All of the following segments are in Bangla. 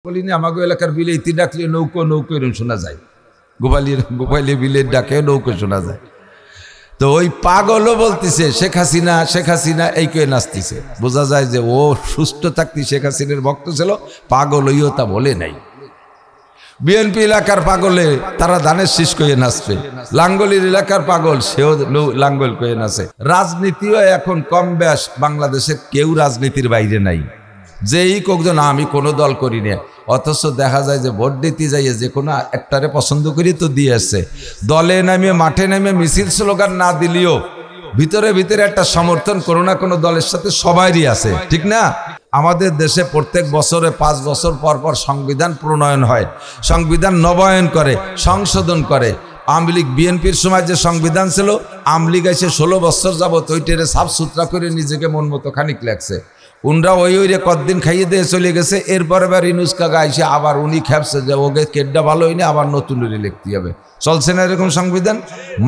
বলিনি আমাকে এলাকার বিলে ইতি ডাকলে নৌকো নৌকো এরকম শোনা যায়, গোপালি বিলের ডাকে নৌকো শোনা যায়। তো ওই পাগলও বলতেছে শেখ হাসিনা এই কে নাচতেছে, বোঝা যায় যে ও সুস্থ থাকতে শেখ হাসিনার ভক্ত ছিল, পাগল হইও তা বলে নাই। বিএনপি এলাকার পাগলে তারা ধানের শীষ কয়ে নাচবে, লাঙ্গলির এলাকার পাগল সেও লাঙ্গল কয়ে নাচে। রাজনীতিও এখন কম বেশ বাংলাদেশের কেউ রাজনীতির বাইরে নাই, যেই কজন আমি কোনো দল করি না, অথচ দেখা যায় যে ভোট দিতে যাইয়ে যে কোনো একটারে পছন্দ করি তো দিয়ে আসছে। দলে নামে মাঠে নামে মিছিল স্লোগান না দিলেও ভিতরে ভিতরে একটা সমর্থন কোনো না কোনো দলের সাথে সবারই আছে, ঠিক না? আমাদের দেশে প্রত্যেক বছরে 5 বছর পর পর সংবিধান প্রণয়ন হয়, সংবিধান নবায়ন করে, সংশোধন করে। আওয়ামী লীগ বিএনপির সময় যে সংবিধান ছিল, আওয়ামী লীগ এসে 16 বছর যাবত ওইটারে সাফ সুতরা করে নিজেকে মন মতো খানিক লাগছে। উনরা ওই কতদিন খাইয়ে দিয়ে চলে গেছে। এরপর এবার ইনুস কাকা এসে আবার উনি খেপছে যে ওকে কেডটা ভালো হয়নি, আবার নতুন লিখতে হবে। চলছে না এরকম সংবিধান?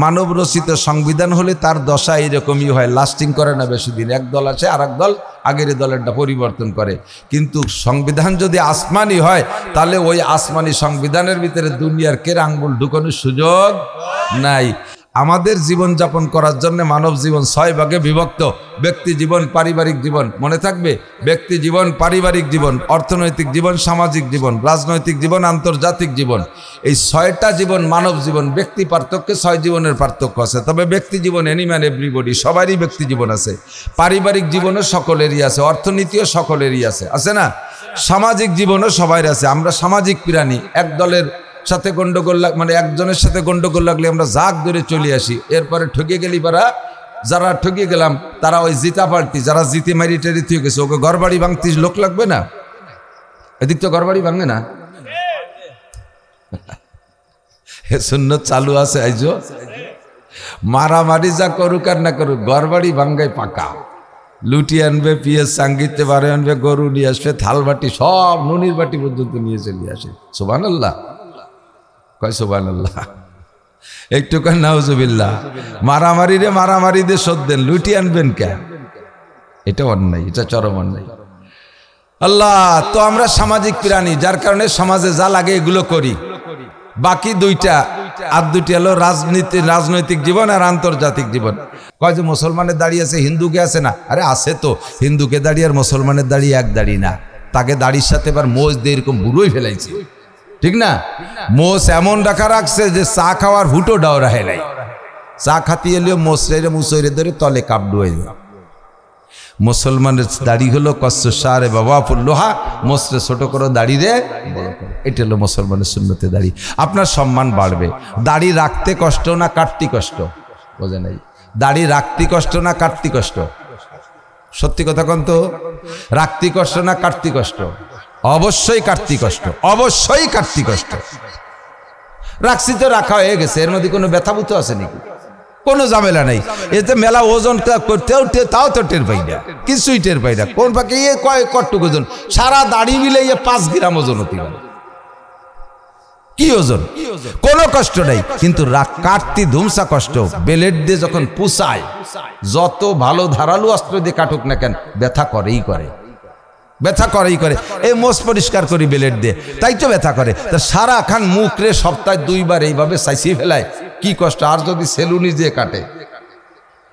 মানব রচিত সংবিধান হলে তার দশা এইরকমই হয়, লাস্টিং করে না বেশি দিন। এক দল আছে আর এক দল আগের দলেরটা পরিবর্তন করে। কিন্তু সংবিধান যদি আসমানি হয়, তাহলে ওই আসমানি সংবিধানের ভিতরে দুনিয়ার কের আঙ্গুল ঢুকানোর সুযোগ নাই। আমাদের জীবন যাপন করার জন্য মানব জীবন 6 ভাগে বিভক্ত। ব্যক্তি জীবন, পারিবারিক জীবন, মনে থাকবে, ব্যক্তি জীবন, পারিবারিক জীবন, অর্থনৈতিক জীবন, সামাজিক জীবন, রাজনৈতিক জীবন, আন্তর্জাতিক জীবন। এই 6টা জীবন মানব জীবন। ব্যক্তি পার্থক্যে 6 জীবনের পার্থক্য আছে, তবে ব্যক্তি জীবন এনিম্যান এভরিবডি, সবারই ব্যক্তি জীবন আছে। পারিবারিক জীবনও সকলেরই আছে, অর্থনীতিও সকলেরই আছে, আছে না? সামাজিক জীবনও সবাই আছে। আমরা সামাজিক প্রাণী। এক দলের সাথে গন্ডগোল মানে একজনের সাথে গন্ডগোল লাগলে আমরা জাগ ধরে চলে আসি। এরপরে ঠকে গেলি পারা, যারা ঠকে গেলাম তারা ওই জিতা পাল্টি, যারা জিতে মারি টেরি থেকে গেছে, ওকে ঘর বাড়ি ভাঙতে লোক লাগবে না? এদিক তো ঘর বাড়ি ভাঙে না, সুন্নত চালু আছে। আইজো মারামারি যা করুক আর না করুক, ঘর বাড়ি ভাঙ্গাই পাকা। লুটি আনবে, পিঁয়াজ সাঙ্গিতে বারে আনবে, গরু নিয়ে আসবে, থাল বাটি সব, নুনির বাটি পর্যন্ত নিয়ে চলে আসে। সুবহানাল্লাহ, কয় সুবহানাল্লাহ, একটু কয় নাউজুবিল্লাহ। মারামারি রে মারামারি দিয়ে শোধ দেন, লুটি আনবেন কেন? এটা অন্যায়, এটা চরম অন্যায়। আল্লাহ, তো আমরা সামাজিক প্রাণী, যার কারণে সমাজে যা লাগে এগুলো করি। বাকি দুইটা আর দুটি হলো রাজনৈতিক জীবন আর আন্তর্জাতিক জীবন। কয় যে মুসলমানের দাড়ি আছে, হিন্দুকে আছে না? আরে আছে তো, হিন্দুকে দাড়ি আর মুসলমানের দাড়ি এক দাড়ি না। তাকে দাড়ির সাথে এবার মোজ দিয়ে এরকম বুড়োই ফেলাইছে, ঠিক না? মোষ এমন রাখা রাখছে যে চা খাওয়ার হুটো ডাও রাহে নাই। চা খাতি এলেও মোসরে মুসরে ধরে তলে কাপ ডুয়ে যায়। মুসলমানের দাড়ি হলো কচ্ছসারে বাবা ফুল্লোহা, মোসরে ছোট করো, দাড়ি রে বড় করো। এটা হলো মুসলমানের সুন্নতে দাড়ি। আপনার সম্মান বাড়বে। দাড়ি রাখতে কষ্ট না কাটতে কষ্ট? বোঝে নাই। দাড়ি রাখতে কষ্ট না কাটতে কষ্ট? সত্যি কথা কোন তো, রাখতে কষ্ট না কাটতে কষ্ট? অবশ্যই কাটতে কষ্ট, অবশ্যই কাটতে কষ্ট। রাখছি তো রাখা হয়ে গেছে, এর মধ্যে কোনো ব্যথাভূত আছে নাকি? কোনো ঝামেলা নেই। এতে মেলা ওজন করতেও তাও তো টের পাই না, কিছুই টের পাই না। কোন পাকে কয় কটটুক ওজন, সারা দাড়ি মিলে 5 গ্রাম ওজন হতে পারে। কি ওজন? কোনো কষ্ট নেই। কিন্তু কাটতি ধুমসা কষ্ট। বেলেট দিয়ে যখন পুষায়, যত ভালো ধারালো অস্ত্র দিয়ে কাটুক না কেন, ব্যথা করেই করে, ব্যথা করেই করে। এই মোষ পরিষ্কার করি বেলেট দিয়ে, তাই তো ব্যথা করে। তা সারা খান মুখ রে সপ্তাহে 2 বার এইভাবে চাইছিয়ে ফেলায়, কি কষ্ট। আর যদি সেলুনি দিয়ে কাটে,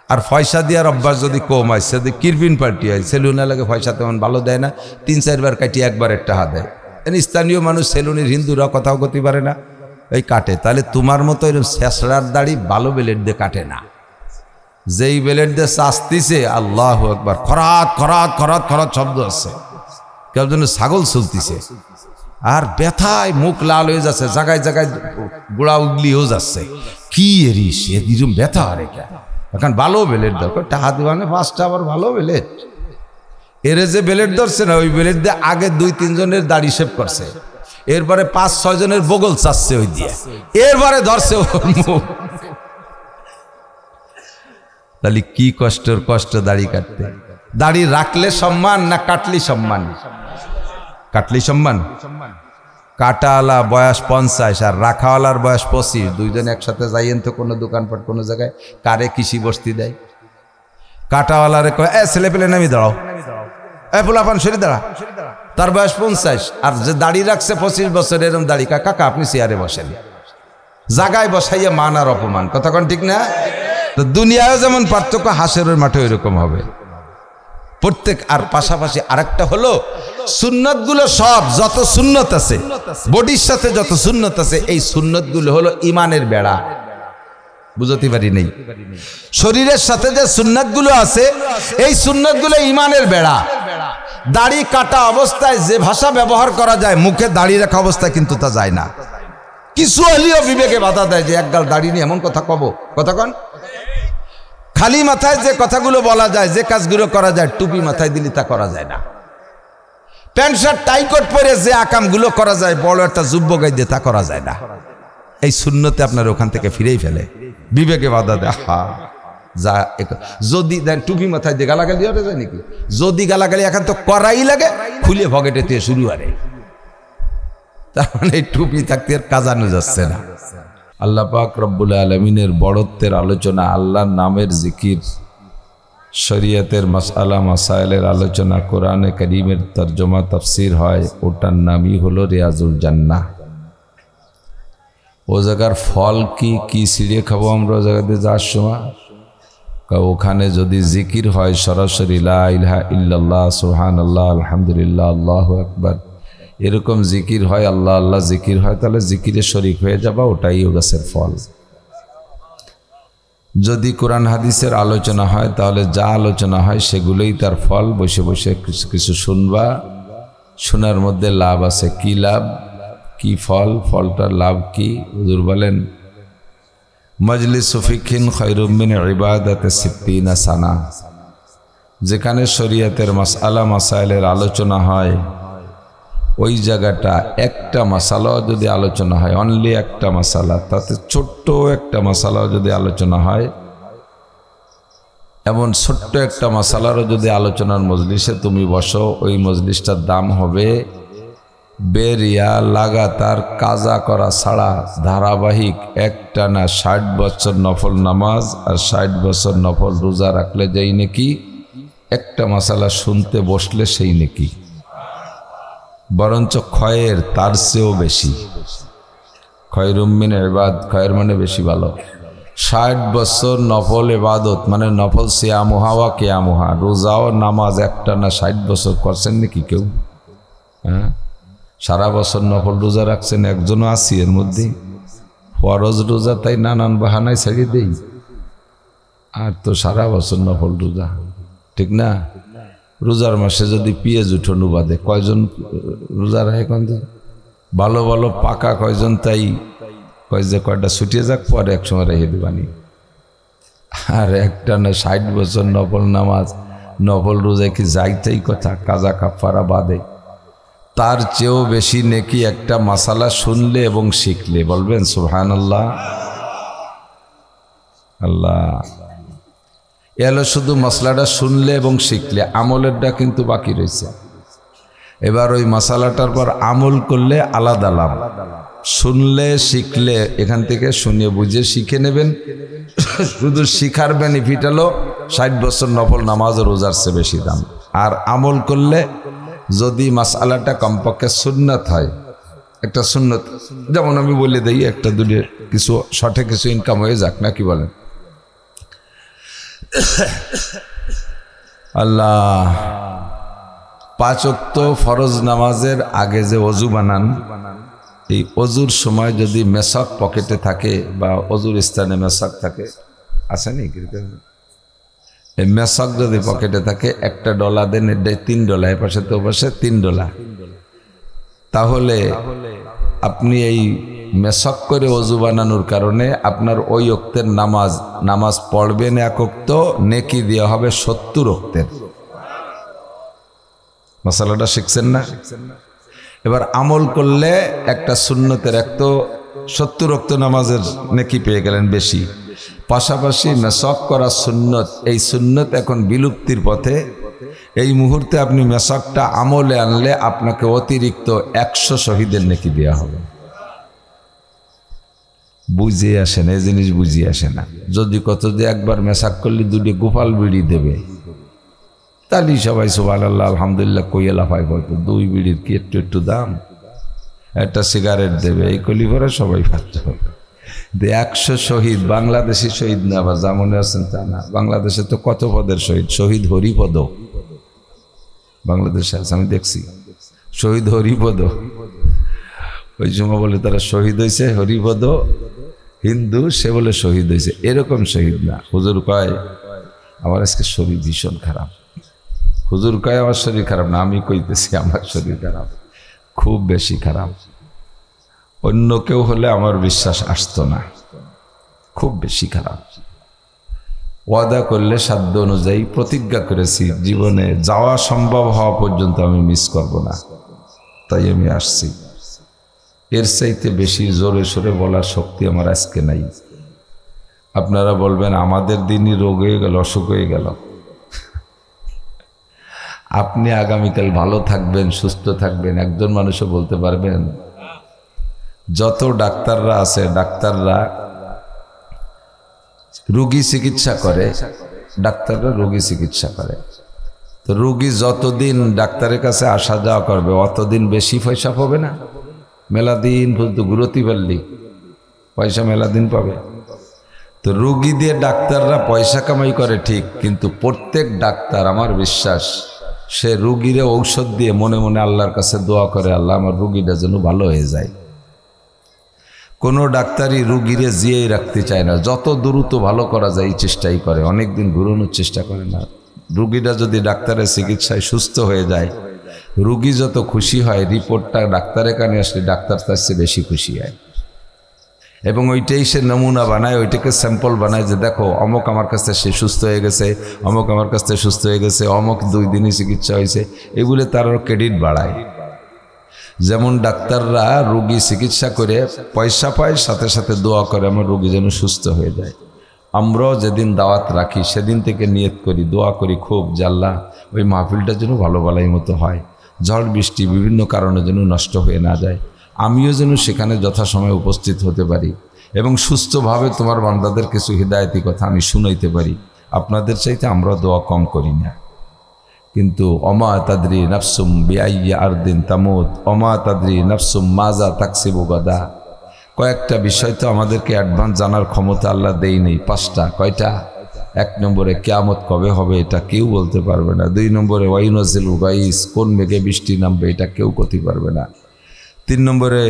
আর পয়সা দেওয়ার অভ্যাস যদি কম হয়, যদি কিরবিন পাল্টি হয়, সেলুনে লাগে পয়সা তেমন ভালো দেয় না, 3-4 বার কাটিয়ে একবার একটা হাত দেয়। স্থানীয় মানুষ সেলুনির হিন্দুরা কথাও করতে পারে না, এই কাটে। তাহলে তোমার মতো এরকম শেষরার দাড়ি ভালো বেলেট দিয়ে কাটে না। যেই বেলেট দিয়ে চাস্তিছে, আল্লাহু আকবার, খরাত খরাত খরাত খরাত শব্দ আছে, কেউ যেন ছাগল চলতিছে। আর ব্যথায় মুখ লাল হয়ে যাচ্ছে, জায়গায় জায়গায় গোড়া উগলি হয়ে যাচ্ছে। কি এরিস এরকম ব্যথা আরে কেন? এখন ভালো বেলেট দরকার, টাকা দিবানে 5টা আবার ভালো বেলেট। এরে যে বেলেট ধরছে না, ওই বেলেট দিয়ে আগে 2-3 জনের দাড়ি শেভ করছে, এরপরে 5-6 জনের বগল চাচ্ছে ওই দিয়ে, এরপরে ধরছে ওর মুখ। তাহলে কি কষ্ট দাড়ি কাটতে। দাড়ি রাখলে সম্মান না কাটলি সম্মান? কাটলি সম্মান। কাটাওয়ালা বয়স 50 আর রাখাওয়ালার বয়স 25, দুইজনে একসাথে যাইয়েন তো কোনো দোকানপাট কোনো জায়গায়, কারে কৃষি বস্তি দেয়। কাটাওয়ালারে কয়, ছেলে পেলে নামি দাঁড়াও, পোলাপান সরে দাঁড়া। তার বয়স 50, আর যে দাড়ি রাখছে 25 বছর, এরকম দাড়ি, কাকা আপনি চেয়ারে বসেন, জাগায় বসাইয়া মান আর অপমান, কথা কোন ঠিক না? তো দুনিয়ায় যেমন পার্থক্য, হাসরের মাঠে ওইরকম হবে প্রত্যেক। আর পাশাপাশি আরেকটা হলো সুন্নত গুলো, সব যত সুন্নত আছে বডির সাথে যত সুন্নত আছে, এই সুন্নত গুলো হলো ইমানের বেড়া। বুঝতে পারি নেই? শরীরের সাথে যে সুন্নত গুলো আছে, এই সুন্নত গুলো ইমানের বেড়া। দাড়ি কাটা অবস্থায় যে ভাষা ব্যবহার করা যায়, মুখে দাড়ি রাখা অবস্থায় কিন্তু তা যায় না। কিছু হলেও বিবেকে বাধা দেয় যে একগাল দাড়ি নিয়ে এমন কথা কব, কথা কন। খালি মাথায় যে কথাগুলো বলা যায়, যে কাজগুলো করা যায়, টুপি মাথায় দিলে তা করা যায় না। প্যান্ট শার্ট টাই কোট পরে যে আকামগুলো করা যায়, বড় একটা যুব্য গাই দিয়ে তা করা যায় না। এই শূন্যতে আপনার ওখান থেকে ফিরেই ফেলে, বিবেকে বাধা দেয়। হা যা, যদি দেন টুপি মাথায় দিয়ে গালাগালি হতে যায় নাকি? যদি গালাগালি এখন তো করাই লাগে, খুলে পকেটে দিয়ে শুরু আরে, তার মানে এই টুপি থাকতে আর কাজানো যাচ্ছে না। আল্লাহ পাক রব্বুল আলামিনের বড়ত্বের আলোচনা, আল্লাহর নামের জিকির, শরীয়তের মাসআলা মাসাইলের আলোচনা, কোরআনে কারীমের তরজমা তাফসীর হয়, ওটার নামই হলো রিয়াজুল জান্নাহ। ও জায়গার ফল কি কি ছিঁড়ে খাবো আমরা ও জায়গাতে যাওয়ার সময়? ওখানে যদি জিকির হয় সরাসরি, লা ইলাহা ইল্লাল্লাহ, সুবহানাল্লাহ, আলহামদুলিল্লাহ, আল্লাহু আকবার, এরকম জিকির হয়, আল্লাহ আল্লাহ জিকির হয়, তাহলে জিকিরে শরীক হয়ে যাবা, ওটাই ও গাছের ফল। যদি কোরআন হাদিসের আলোচনা হয়, তাহলে যা আলোচনা হয় সেগুলোই তার ফল। বসে বসে কিছু কিছু শুনবা, শোনার মধ্যে লাভ আছে। কি লাভ, কি ফল, ফলটার লাভ কি? হুজুর বলেন, মজলিস ফিকহিন খায়রুম মিন ইবাদাতি 60 সানা। যেখানে শরীয়তের মাসআলা মাসাইলের আলোচনা হয়, ওই জায়গাটা একটা মাসালা যদি আলোচনা হয়, অনলি একটা মাসালা, তাতে ছোট্ট একটা মাসালাও যদি আলোচনা হয়, এমন ছোট্ট একটা মাসালারও যদি আলোচনার মজলিসে তুমি বসো, ওই মজলিসটার দাম হবে বেরিয়া লাগাতার কাজা করা ছাড়া ধারাবাহিক একটানা 60 বছর নফল নামাজ আর 60 বছর নফল রোজা রাখলে যেই নাকি, একটা মাসালা শুনতে বসলে সেই নাকি, বরঞ্চ ক্ষয়ের তার চেয়েও বেশি। খয়রুম মিন ইবাদ, খয়ের মানে বেশি ভালো। 60 বছর নফল ইবাদত, মানে নফল সিয়ামুহা ওয়া কিয়ামুহা, রোজা ও নামাজ একটানা 60 বছর করছেন নাকি কেউ? হ্যাঁ, সারা বছর নফল রোজা রাখছেন একজনও আছি এর মধ্যে? ফরজ রোজা তাই নানান বাহানায় ছেড়ে দেই, আর তো সারা বছর নফল রোজা, ঠিক না? রোজার মাসে যদি পিঁয়াজ উঠোনু বাদে কয়জন রোজা রাখে? কোন ভালো ভালো পাকা কয়জন, তাই কয় যে কয়টা ছুটিয়ে যাক, পরে এক সময় রেখে দেবানি। আর একটা না 60 বছর নফল নামাজ নফল রোজায় কি যাইতেই কথা, কাজা কাফারা বাদে, তার চেয়েও বেশি নেকি একটা মাসালা শুনলে এবং শিখলে। বলবেন সুবহানাল্লাহ। আল্লাহ, এলো শুধু মশলাটা শুনলে এবং শিখলে, আমলেরটা কিন্তু বাকি রয়েছে। এবার ওই মশালাটার পর আমল করলে আলাদা লাভ। শুনলে শিখলে এখান থেকে শুনে বুঝে শিখে নেবেন, শুধু শিখার বেনিফিট হলো 60 বছর নফল নামাজ ও রোজার চেয়ে বেশি দাম। আর আমল করলে যদি মাসআলাটা কমপক্ষে সুন্নাত হয়, একটা সুন্নত, যেমন আমি বলে দিই, একটা দুটো কিছু শর্টে কিছু ইনকাম হয়ে যাক না, কি বলেন? আল্লাহ, 5 ওয়াক্ত ফরজ নামাজের আগে যে অজু বানান, এই অজুর সময় যদি মেশক পকেটে থাকে বা অজুর স্থানে মেশক থাকে, আছে নি? এই মেশক যদি পকেটে থাকে, একটা ডলা দেন, $3, এ পাশে তো পাশে $3, তাহলে আপনি এই মেশক করে অজু বানানোর কারণে আপনার ওই ওক্তের নামাজ পড়বেন 1 ওক্ত, নেকি দেওয়া হবে 70 ওক্তের। মশালাটা শিখছেন না? এবার আমল করলে একটা সুন্নতের 70 ওক্ত নামাজের নেকি পেয়ে গেলেন বেশি। পাশাপাশি মেশক করা সুন্নত, এই সুন্নত এখন বিলুপ্তির পথে। এই মুহূর্তে আপনি মেশকটা আমলে আনলে আপনাকে অতিরিক্ত 100 শহীদের নেকি দেওয়া হবে। বুঝে আসে না, এই জিনিস বুঝিয়ে আসে না। যদি কত যে একবার মেশাক করলে 2 গোপাল বিড়ি দেবে, তালি সবাই সুবহানাল্লাহ আলহামদুলিল্লাহ কইয়া লাফাই পড়তো। 2 বিড়ির কি একটু দাম, একটা সিগারেট দেবে, এই কলি করে সবাই পাচ্ছ। 100 শহীদ, বাংলাদেশি শহীদ না, আবার জামনে আছেন তা না। বাংলাদেশে তো কত পদের শহীদ, শহীদ হরিপদ বাংলাদেশে আছে, আমি দেখছি শহীদ হরিপদ। ওই সময় বলে তারা শহীদ হয়েছে হরিপদ হিন্দু, সে বলে শহীদ হয়েছে, এরকম শহীদ না। হুজুর কয় আমার আজকে শরীর ভীষণ খারাপ। হুজুর কয় আমার শরীর খারাপ না, আমি কইতেছি আমার শরীর খারাপ, খুব বেশি খারাপ। অন্য কেউ হলে আমার বিশ্বাস আসতো না, খুব বেশি খারাপ। ওয়াদা করলে সাধ্য অনুযায়ী প্রতিজ্ঞা করেছি জীবনে যাওয়া সম্ভব হওয়া পর্যন্ত আমি মিস করব না, তাই আমি আসছি। এর চাইতে বেশি জোরে সোরে বলার শক্তি আমার আজকে নাই। আপনারা বলবেন আমাদের দিনই রোগ হয়ে গেল, অসুখ হয়ে গেল। আপনি আগামীকাল ভালো থাকবেন, সুস্থ থাকবেন, একজন মানুষও বলতে পারবেন? যত ডাক্তাররা আছে, ডাক্তাররা রোগী চিকিৎসা করে, ডাক্তাররা রোগী চিকিৎসা করে। তো রোগী যতদিন ডাক্তারের কাছে আসা যাওয়া করবে অতদিন বেশি পয়সা পাবে না? মেলাদিন পর্যন্ত ঘুরতি পারলি পয়সা মেলাদিন পাবে। তো রোগী দিয়ে ডাক্তাররা পয়সা কামাই করে ঠিক, কিন্তু প্রত্যেক ডাক্তার আমার বিশ্বাস সে রোগীরে ঔষধ দিয়ে মনে মনে আল্লাহর কাছে দোয়া করে, আল্লাহ আমার রোগীটা যেন ভালো হয়ে যায়। কোনো ডাক্তারই রোগীরে জিয়েই রাখতে চায় না, যত দ্রুত ভালো করা যায় এই চেষ্টাই করে, অনেকদিন ঘুরানোর চেষ্টা করে না। রোগীটা যদি ডাক্তারের চিকিৎসায় সুস্থ হয়ে যায়, রোগী যত খুশি হয়, রিপোর্টটা ডাক্তারের কানে আসলে ডাক্তার তার চেয়ে বেশি খুশি হয়, এবং ওইটাই সে নমুনা বানায়, ওইটাকে স্যাম্পল বানায় যে দেখো অমুক আমার কাছ থেকে সে সুস্থ হয়ে গেছে, অমুক আমার কাছ থেকে সুস্থ হয়ে গেছে, অমুক 2 দিনই চিকিৎসা হয়েছে, এগুলো তার ক্রেডিট বাড়ায়। যেমন ডাক্তাররা রোগী চিকিৎসা করে পয়সা পায়, সাথে সাথে দোয়া করে আমার রোগী যেন সুস্থ হয়ে যায়। আমরাও যেদিন দাওয়াত রাখি সেদিন থেকে নিয়ত করি, দোয়া করি খুব, যে আল্লাহ ওই মাহফিলটা যেন ভালো ভালোই মতো হয়, ঝড় বৃষ্টি বিভিন্ন কারণে যেন নষ্ট হয়ে না যায়, আমিও যেন সেখানে যথাসময়ে উপস্থিত হতে পারি এবং সুস্থভাবে তোমার বান্দাদের কিছু হিদায়তি কথা আমি শুনাইতে পারি। আপনাদের চাইতে আমরা দোয়া কম করি না, কিন্তু অমা তাদরি নাফসুম বিআইয়ি আরদিন তামুত, অমা তাদরি নাফসুম মাজা তাকসিবু গাদা। কয়েকটা বিষয় তো আমাদেরকে অ্যাডভান্স জানার ক্ষমতা আল্লাহ দেই নেই। 5টা। কয়টা? 1 নম্বরে কিয়ামত কবে হবে এটা কেউ বলতে পারবে না। 2 নম্বরে ওয়াইনাজিলুল গাইস, কোন মেঘে বৃষ্টি নামবে এটা কেউ করতে পারবে না। 3 নম্বরে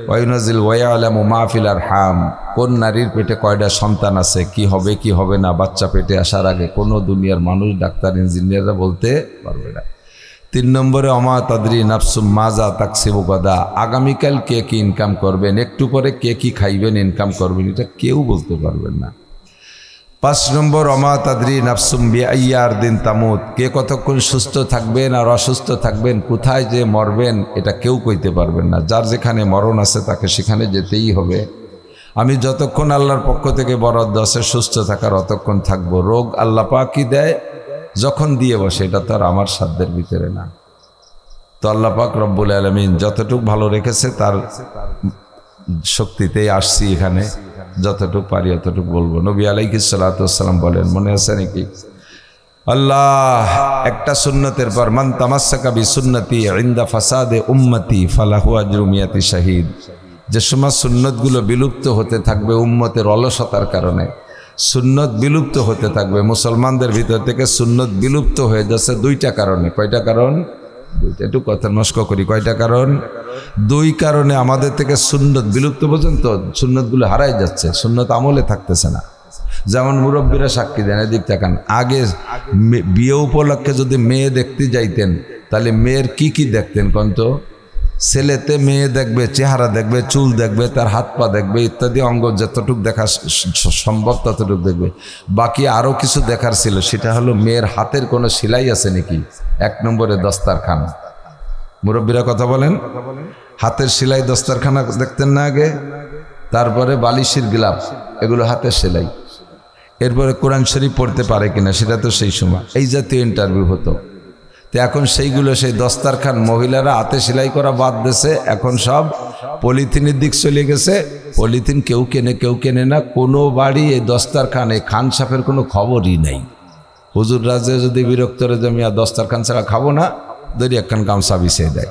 ওয়াইনাজিল ওয়ায়ালামু মাহফিল আরহাম, কোন নারীর পেটে কয়টা সন্তান আছে, কি হবে কি হবে না বাচ্চা পেটে আসার আগে কোনো দুনিয়ার মানুষ, ডাক্তার, ইঞ্জিনিয়াররা বলতে পারবে না। 3 নম্বরে অমা তাদরি নাফসুম মাজা তাকসিবু গাদা, আগামীকাল কে কি ইনকাম করবেন, একটু পরে কে কি খাইবেন, ইনকাম করবেন, এটা কেউ বলতে পারবেন না। 5 নম্বর অমা তাদরি নাফসুম বিআইয়ি আরদিন তামুত, কে কতক্ষণ সুস্থ থাকবেন আর অসুস্থ থাকবেন, কোথায় যে মরবেন এটা কেউ কইতে পারবেন না। যার যেখানে মরণ আছে তাকে সেখানে যেতেই হবে। আমি যতক্ষণ আল্লাহর পক্ষ থেকে বরাদ্দ আছে সুস্থ থাকার অতক্ষণ থাকবো। রোগ আল্লাহ পাকই দেয়, যখন দিয়ে বসে এটা তো আর আমার সাধ্যের ভিতরে না। তো আল্লাহ পাক রব্বুল আলামিন যতটুকু ভালো রেখেছে তার শক্তিতেই আসছি এখানে, যতটুকু পারি অতটুকু বলবো। নবী আলাইহিস সালাতু ওয়াস সালাম বলেন, মনে আছে নাকি, আল্লাহ একটা সুন্নতের পর মান তামাসসাকা বিসুন্নতি ইনদা ফাসাদে উম্মতি ফালাহু আজরু মিয়াতি শাহীদ। যে সময় সুন্নতগুলো বিলুপ্ত হতে থাকবে উম্মতের অলসতার কারণে, সুন্নত বিলুপ্ত হতে থাকবে, মুসলমানদের ভিতর থেকে সুন্নত বিলুপ্ত হয়ে যাচ্ছে 2টা কারণে। কয়টা কারণ? 2টা। একটু কথা নষ্ট করি, কয়টা কারণ? 2 কারণে আমাদের থেকে সুন্নত বিলুপ্ত পর্যন্ত সুন্নতগুলো হারাই যাচ্ছে, সুন্নত আমলে থাকতেছে না। যেমন মুরব্বীরা সাক্ষী দেন, এদিক তাকান, আগে বিয়ে উপলক্ষে যদি মেয়ে দেখতে যাইতেন তাহলে মেয়ের কি দেখতেন কন্ত? ছেলেতে মেয়ে দেখবে, চেহারা দেখবে, চুল দেখবে, তার হাত পা দেখবে ইত্যাদি অঙ্গ যতটুকু দেখা সম্ভব ততটুকু দেখবে। বাকি আরও কিছু দেখার ছিল, সেটা হলো মেয়ের হাতের কোনো সেলাই আছে নাকি। 1 নম্বরে দস্তারখান। মুরব্বীরা কথা বলেন, হাতের সেলাই দস্তারখানা দেখতেন না আগে। তারপরে বালিশের গ্লাভ, এগুলো হাতের সেলাই। এরপরে কোরআন শরীফ পড়তে পারে কিনা, সেটা তো সেই সময় এই জাতীয় ইন্টারভিউ হতো। তো এখন সেইগুলো, সেই দস্তারখান মহিলারা হাতে সেলাই করা বাদ দিয়েছে, এখন সব পলিথিনের দিক চলে গেছে। পলিথিন কেউ কেনে কেউ কেনে না, কোনো বাড়ি এই দস্তারখান, এই খান সাপের কোনো খবরই নেই। হুজুর রাজে যদি বিরক্তরে জমিয়া দস্তারখান ছাড়া খাবো না, ধরি একখান গামছা বিছিয়ে দেয়।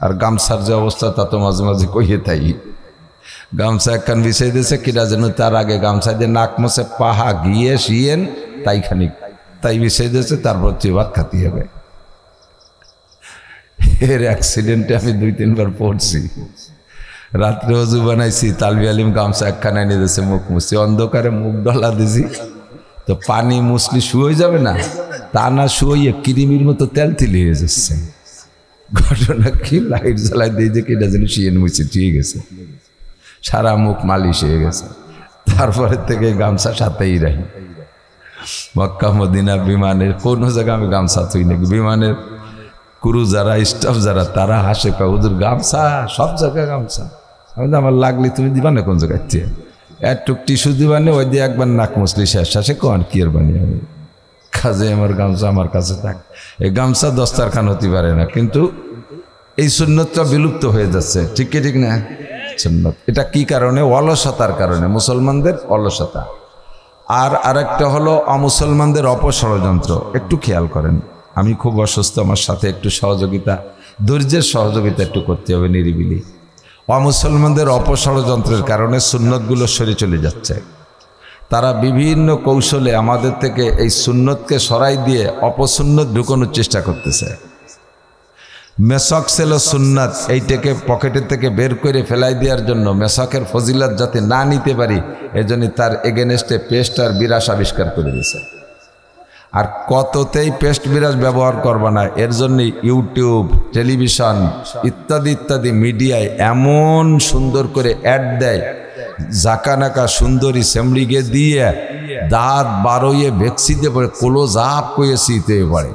আর গামছার যে অবস্থা তা তো মাঝে মাঝে কইয়ে তাই, গামছা একখান বিছিয়ে দিয়েছে কিরা যেন তার আগে গামছা দিয়ে নাক মুছে পাহা গিয়ে শিয়েন তাই খানিক তাই বিছিয়ে দিয়েছে, তারপর তুই ভাত খাতে হবে। এর অ্যাক্সিডেন্টে আমি 2-3 বার পড়ছি। রাত্রে অজু বানাইছি, তালবি আলিম গামছা একখানা এনে দিয়েছে, মুখ মুছছি, অন্ধকারে মুখ ডলা দিছি, তো পানি মুছলি শুয়ে যাবে না, তা না শুয়ে কিরিমির মতো তেল তিলি হয়ে যাচ্ছে। ঘটনা কি, লাইট জ্বালাই দিয়ে যে কিনা যেন শিয়ে মুছে ঠিক গেছে, সারা মুখ মালিশ হয়ে গেছে। তারপরে থেকে গামছা সাথেই রাখি। মক্কা মদিনা বিমানের কোনো জায়গায় আমি গামছা তুই নাকি, বিমানের ক্রু যারা স্টাফ যারা তারা হাসে, হুজুর গামছা সব জায়গায় গামছা। আমি আমার লাগলে তুমি দিবা না কোন জায়গায়, একটুক টিস্যু দিবা না, ওই দিয়ে একবার নাক মুসলি শেষ, শেষে কোন কি আর বানিয়ে আমি কাজে আমার গামছা আমার কাছে থাক। এই গামছা দস্তারখান হতে পারে না, কিন্তু এই সুন্নতটা বিলুপ্ত হয়ে যাচ্ছে। ঠিক কি ঠিক না? সুন্নত এটা কি কারণে? অলসতার কারণে, মুসলমানদের অলসতা। আর আরেকটা হলো অমুসলমানদের অপষড়যন্ত্র। একটু খেয়াল করেন, আমি খুব অসুস্থ, আমার সাথে একটু সহযোগিতা, ধৈর্যের সহযোগিতা একটু করতে হবে নিরিবিলি। অমুসলমানদের অপষড়যন্ত্রের কারণে সুন্নতগুলো সরে চলে যাচ্ছে। তারা বিভিন্ন কৌশলে আমাদের থেকে এই সুন্নতকে সরাই দিয়ে অপসুন্নত ঢুকানোর চেষ্টা করতেছে। মেসক ছিল সুন্নাত, এইটাকে পকেটের থেকে বের করে ফেলাই দেওয়ার জন্য, মেসকের ফজিলত যাতে না নিতে পারি এজন্য তার এগেনস্টে পেস্ট আর বিরাস আবিষ্কার করে দিয়েছে। আর কততেই পেস্ট বিরাস ব্যবহার করবা না, এর জন্য ইউটিউব, টেলিভিশন ইত্যাদি ইত্যাদি মিডিয়ায় এমন সুন্দর করে অ্যাড দেয়, জাকানাকা সুন্দরী সেমড়িকে দিয়ে দাঁত বারোইয়ে ভেক্সিতে পড়ে কোলো জাপ কয়ে শীতে পড়ে,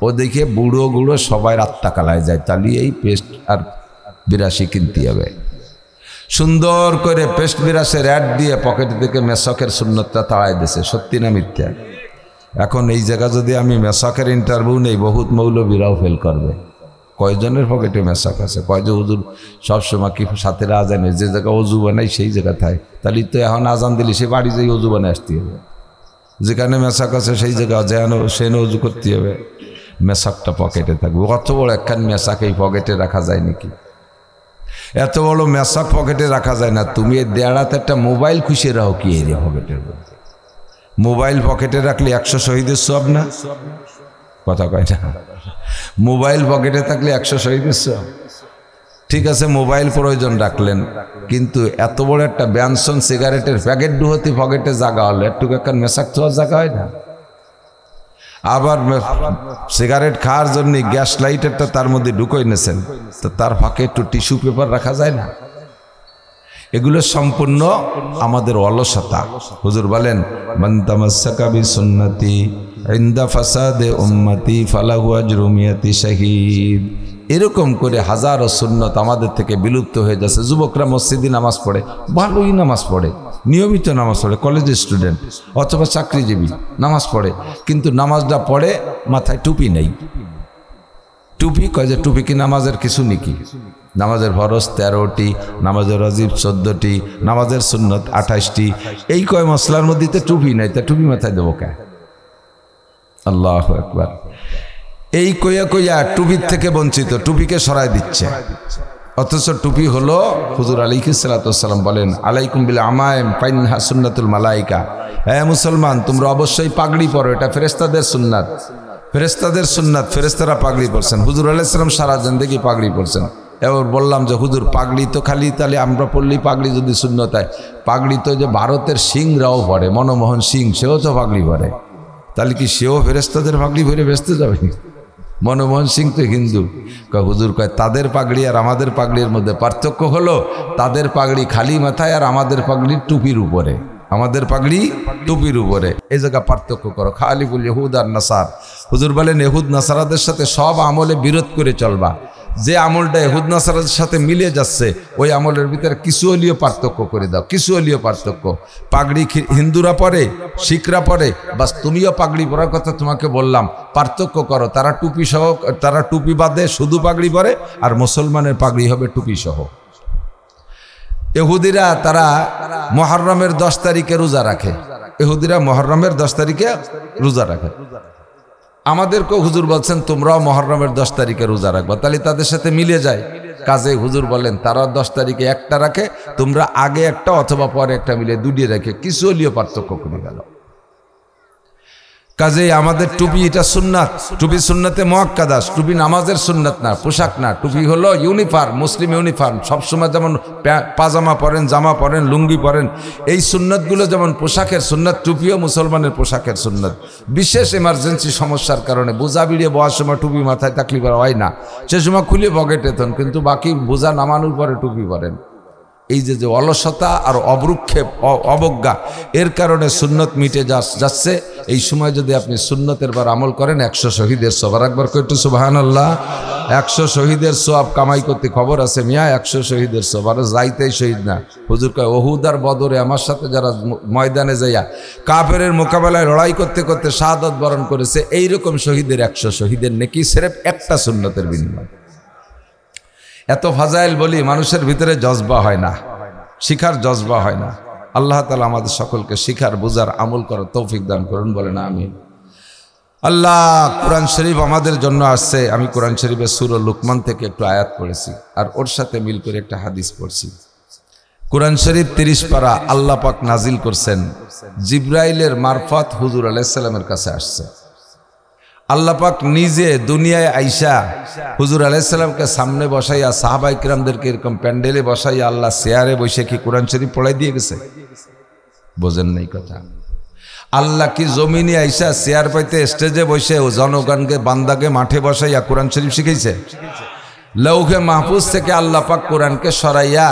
ও দেখে বুড়ো গুঁড়ো সবাই আত্মা কালায় যায়। তাহলে এই পেস্ট আর বিরাশি কিনতে হবে। সুন্দর করে পেস্ট বিরাসের অ্যাড দিয়ে পকেট থেকে মেসকের সুন্নতটা তাড়াই দিছে। সত্যি না মিথ্যা? এখন এই জায়গা যদি আমি মেসকের ইন্টারভিউ নেই, বহুত মৌলবীরাও ফেল করবে। কয়জনের পকেটে মেসক আছে? কয়জন হুজুর সবসময় কি সাথে আজানে যে জায়গা অজু বানাই সেই জায়গা থাকে, তাহলে তো এখন আজান দিলে সে বাড়ি যাই অজু বানায় আসতে হবে। যেখানে মেসক আছে সেই জায়গা যেন সেন অজু করতে হবে, মেসকটা পকেটে থাকবে। অত বড় একখান মেসক এই পকেটে রাখা যায় নাকি? এত বড় মেসক পকেটে রাখা যায় না। তুমি দেড়াতে একটা মোবাইল খুশি রাখো কি এরিয়া পকেটের মধ্যে? মোবাইল পকেটে রাখলে 100 শহীদের সব না? কথা কয় না? মোবাইল পকেটে থাকলে 100 শহীদের সব। ঠিক আছে, মোবাইল প্রয়োজন রাখলেন, কিন্তু এত বড় একটা ব্যানসন সিগারেটের প্যাকেট ডুহতি পকেটে জায়গা হলো, একটু একখান মেসাক ছোঁয়ার জায়গা হয় না? আবার সিগারেট খাওয়ার জন্য গ্যাস লাইটারটা তার মধ্যে ঢুকোই নেছেন, তো তার ফাঁকে একটু টিস্যু পেপার রাখা যায় না? এগুলো সম্পূর্ণ আমাদের অলসতা। হুজুর বলেন, মান তামাসসাকা বিসুন্নতি ইনদা ফাসাদে উম্মতি ফালাহু আজরু মিয়াতি শাহীদ। এরকম করে হাজারো সুন্নত আমাদের থেকে বিলুপ্ত হয়ে যাচ্ছে। যুবকরা মসজিদে নামাজ পড়ে, ভালোই নামাজ পড়ে, নিয়মিত নামাজ পড়ে, কলেজের স্টুডেন্ট অথবা চাকরিজীবী নামাজ পড়ে, কিন্তু নামাজটা পড়ে মাথায় টুপি নেই। টুপি কয় যে টুপি কি নামাজের কিছু নাকি? নামাজের ফরজ 13টি, নামাজের ওয়াজিব 14টি, নামাজের সুন্নত 28টি। এই কয় মশলার মধ্যে তো টুপি নাই, তা টুপি মাথায় দেবো কে? আল্লাহু আকবার। এই কইয়া কইয়া টুপির থেকে বঞ্চিত, টুপিকে সরাই দিচ্ছে। অথচ টুপি হলো, হুজুর আলাইহিস সালাতু ওয়াস সালাম বলেন, আলাইকুম বিল আমাইম ফাইনহা সুন্নাতুল মালাইকা। হে মুসলমান, তোমরা অবশ্যই পাগড়ি পরো, এটা ফেরেশতাদের সুন্নাত। ফেরেশতাদের সুন্নাত, ফেরেশতারা পাগড়ি পরছেন। হুজুর আলাইহিস সালাম সারা জিন্দেগি পাগড়ি পরছেন। এবার বললাম যে হুজুর পাগড়ি তো খালি তাহলে আমরা পড়লেই পাগড়ি যদি সুন্নত হয়, পাগড়ি তো যে ভারতের সিংরাও পরে, মনমোহন সিং সেও তো পাগড়ি পরে, তাহলে কি সেও ফেরেশতাদের পাগড়ি পরে বেচতে যাবে? মনমোহন সিং তো হিন্দু। হুজুর কয় তাদের পাগড়ি আর আমাদের পাগড়ির মধ্যে পার্থক্য হলো, তাদের পাগড়ি খালি মাথায় আর আমাদের পাগড়ি টুপির উপরে। আমাদের পাগড়ি টুপির উপরে, এই জায়গা পার্থক্য করো। খালিফুল ইহুদ আর নাসার, হুজুর বলেন ইহুদ নাসারাদের সাথে সব আমলে বিরোধ করে চলবা। যে আমলটা ইহুদ নাসারাদের সাথে মিলে যাচ্ছে ওই আমলের ভিতরে কিছু হলেও পার্থক্য করে দাও, কিছু হলেও পার্থক্য। পাগড়ি হিন্দুরা পরে, শিখরা পরে, বাস তুমিও পাগড়ি পরার কথা তোমাকে বললাম, পার্থক্য করো। তারা টুপি সহ, তারা টুপি বাদে শুধু পাগড়ি পরে, আর মুসলমানের পাগড়ি হবে টুপি সহ। ইহুদিরা তারা মুহররমের 10 তারিখে রোজা রাখে, ইহুদিরা মুহররমের 10 তারিখে রোজা রাখে, আমাদেরকেও হুজুর বলছেন তোমরাও মুহররমের 10 তারিখে রোজা রাখবা, তাহলে তাদের সাথে মিলে যায়। কাজে হুজুর বলেন তারা 10 তারিখে একটা রাখে, তোমরা আগে একটা অথবা পরে একটা মিলে দুটিয়ে রাখে, কিছু হলেও পার্থক্য করে গেল। কাজেই আমাদের টুপি এটা সুন্নাত, টুপি সুন্নাতে মুআক্কাদা, টুপি নামাজের সুন্নাত না, পোশাক না। টুপি হলো ইউনিফর্ম, মুসলিম ইউনিফর্ম। সবসময় যেমন পাজামা পরেন, জামা পরেন, লুঙ্গি পরেন, এই সুন্নাতগুলো যেমন পোশাকের সুন্নাত, টুপিও মুসলমানের পোশাকের সুন্নাত। বিশেষ এমার্জেন্সি সমস্যার কারণে বোঝা বিড়িয়ে বওয়ার সময় টুপি মাথায় থাকলে করা হয় না, সে সময় খুলে পকেটে তখন, কিন্তু বাকি বোঝা নামানোর পরে টুপি পরেন। এই যে অলসতা আর অবরুক্ষেপ, অবজ্ঞা, এর কারণে সুন্নত মিটে যাচ্ছে। এই সময় যদি আপনি সুন্নতের বার আমল করেন 100 শহীদের সবার, একবার কই একটু সুবহানাল্লাহ। 100 শহীদের সওয়াব কামাই করতে খবর আছে মিয়া, 100 শহীদের সওয়াব। আর যাইতেই শহীদ না, হুজুর কয় ওহুদ আর বদরে আমার সাথে যারা ময়দানে যাইয়া কাফেরের মোকাবেলায় লড়াই করতে করতে শাহাদাত বরণ করেছে, এইরকম শহীদের 100 শহীদের নেকি সির্ফ একটা সুন্নতের বিনিময়। এত ফাজাইল বলি মানুষের ভিতরে জজবা হয় না, শিখার জজবা হয় না। আল্লাহ তাআলা আমাদের সকলকে শিখার, বুঝার, আমল করার তৌফিক দান করুন, বলেন আমিন। আল্লাহ কোরআন শরীফ আমাদের জন্য আসছে। আমি কোরআন শরীফের সূরা লুকমান থেকে একটু আয়াত পড়েছি আর ওর সাথে মিল করে একটা হাদিস পড়ছি। কোরআন শরীফ 30 পারা আল্লাহ পাক নাজিল করছেন, জিব্রাইলের মারফত হুজুর আলাইহিস সালামের কাছে আসছে। আল্লাহ পাক নিজে দুনিয়ায় আইসা হুজুর আলাইহিস সালামকে সামনে বসাইয়া সাহাবায়ে কিরামদেরকে এরকম প্যান্ডেলে বসাইয়া আল্লাহ চেয়ারে বসে কি কোরআন শরীফ পড়াই দিয়ে গেছে? বোঝেন নাই কথা। আল্লাহ কি জমিনে আইসা চেয়ার পাইতে স্টেজে বসে ও জনগণকে, বান্দাকে মাঠে বসাইয়া কোরআন শরীফ শিখাইছে? লৌহে মাহফুজ থেকে আল্লাহ পাক কোরআনকে সরাইয়া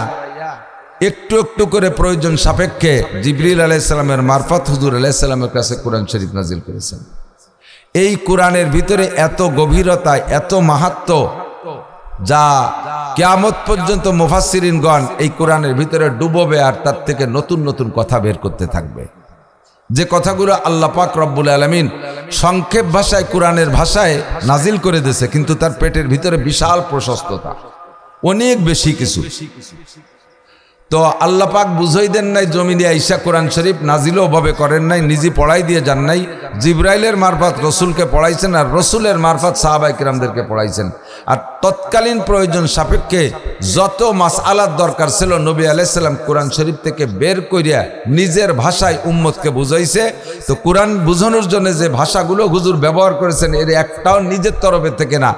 একটু একটু করে প্রয়োজন সাপেক্ষে জিবরিল আলাইহিস সালামের মারফত হুজুর আলাইহিস সালামের কাছে কোরআন শরীফ নাজিল করেছেন। এই কোরআনের ভিতরে এত গভীরতা, এত মাহাত্ম্য, যা কিয়ামত পর্যন্ত মুফাসসিরিনগণ এই কোরআনের ভিতরে ডুববে আর তার থেকে নতুন নতুন কথা বের করতে থাকবে। যে কথাগুলো আল্লাহ পাক রব্বুল আলামিন সংক্ষেপ ভাষায়, কোরআনের ভাষায় নাজিল করে দিয়েছে, কিন্তু তার পেটের ভিতরে বিশাল প্রশস্ততা, অনেক বেশি কিছু। তো আল্লাহ পাক বুঝাই দেন নাই, জমিনে আইসা কোরআন শরীফ নাজিলও ওভাবে করেন নাই, নিজে পড়াই দিয়ে যান নাই। জিব্রাইলের মারফত রসুলকে পড়াইছেন আর রসুলের মারফত সাহাবায়ে কিরামদেরকে পড়াইছেন। আর তৎকালীন প্রয়োজন সাপেক্ষে যত মাসআলার দরকার ছিল নবী আলাইহিস সালাম কোরআন শরীফ থেকে বের করিয়া নিজের ভাষায় উম্মতকে বুঝাইছে। তো কোরআন বুঝানোর জন্য যে ভাষাগুলো হুজুর ব্যবহার করেছেন, এর একটাও নিজের তরফে থেকে না।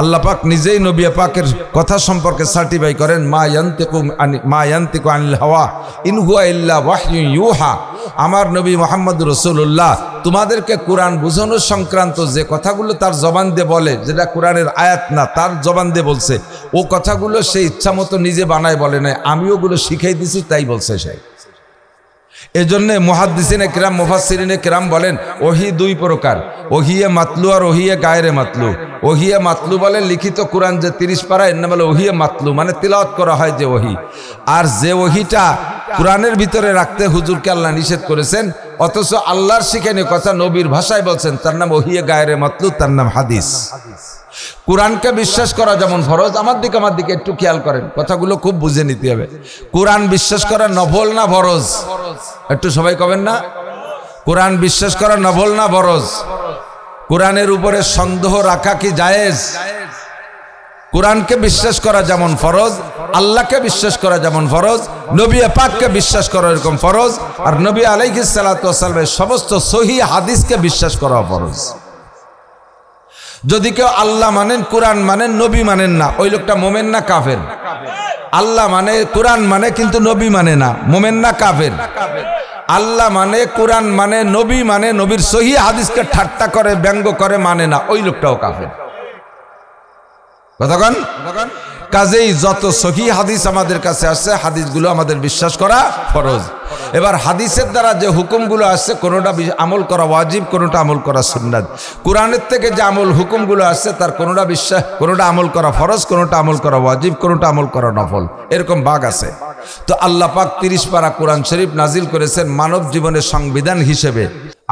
আল্লাহ পাক নিজেই নবী পাকের কথা সম্পর্কে সার্টিফাই করেন, মা ইয়ান্তিকু আনিল হাওয়া ইন হুয়া ইল্লা ওয়াহয়ুন ইউহা। আমার নবী মুহাম্মদ রাসূলুল্লাহ তোমাদেরকে কোরআন বুঝানোর সংক্রান্ত যে কথাগুলো তার জবান দিয়ে বলে, যেটা কোরআনের আয়াত না, তার জবান দিয়ে বলছে, ও কথাগুলো সে ইচ্ছা মতো নিজে বানায় বলে নাই, আমি ওগুলো শিখাই দিছি তাই বলছে সে। এজন্যে মুহাদ্দিসিনে কিরাম, মুফাসসিরিনে কিরাম বলেন ওহী 2 প্রকার, ওহিয়ে মাতলু আর ওহিয়ে গায়রে মাতলু। ওহিয়ে মাতলু বলে লিখিত কোরআন যে 30 পারা, এর নাম বলে ওহিয়ে মাতলু, মানে তিলাওয়াত করা হয় যে ওহি। আর যে ওহিটা কোরআনের ভিতরে রাখতে হুজুরকে আল্লাহ নিষেধ করেছেন, অথচ আল্লাহর শিখানো কথা নবীর ভাষায় বলছেন, তার নাম ওহিয়ে গায়রে মাতলু, তার নাম হাদিস। কোরআনকে বিশ্বাস করা যেমন ফরজ, আমার দিকে একটু খেয়াল করেন, কথাগুলো খুব বুঝে নিতে হবে। কোরআন বিশ্বাস করা নফল না ফরজ? একটু সবাই কবেন না? কোরআন বিশ্বাস করা নফল না ফরজ? কোরআনের উপরে সন্দেহ রাখা কি জায়েজ? কোরআনকে বিশ্বাস করা যেমন ফরজ, আল্লাহকে বিশ্বাস করা যেমন ফরজ, নবী পাককে বিশ্বাস করা এরকম ফরজ, আর নবী আলাইহিস সালাতু ওয়াস সালামের সমস্ত সহিহ হাদিসকে বিশ্বাস করা ফরজ। যদি কেউ আল্লাহ মানেন, কোরআন মানেন, নবী মানেন না, ওই লোকটা মোমেন না কাফের? আল্লাহ মানে, কোরআন মানে, কিন্তু নবী মানে না, মোমেন না কাফের? আল্লাহ মানে, কোরআন মানে, নবী মানে, নবীর সহিহ হাদিসকে ঠাট্টা করে, ব্যঙ্গ করে, মানে না, ওই লোকটাও কাফের। কথাগণ, কাজেই যত সহিহ হাদিস আমাদের কাছে আসছে, হাদিসগুলো আমাদের বিশ্বাস করা ফরজ। এবার হাদিসের দ্বারা যে হুকুমগুলো আসছে, কোনোটা আমল করা ওয়াজিব, কোনোটা আমল করা সুন্নাত। কোরআনের থেকে যে আমল হুকুমগুলো আসছে, তার কোনোটা আমল করা ফরজ, কোনোটা আমল করা ওয়াজিব, কোনোটা আমল করা নফল, এরকম ভাগ আছে। তো আল্লাহ পাক 30 পারা কোরআন শরীফ নাজিল করেছেন মানব জীবনের সংবিধান হিসেবে।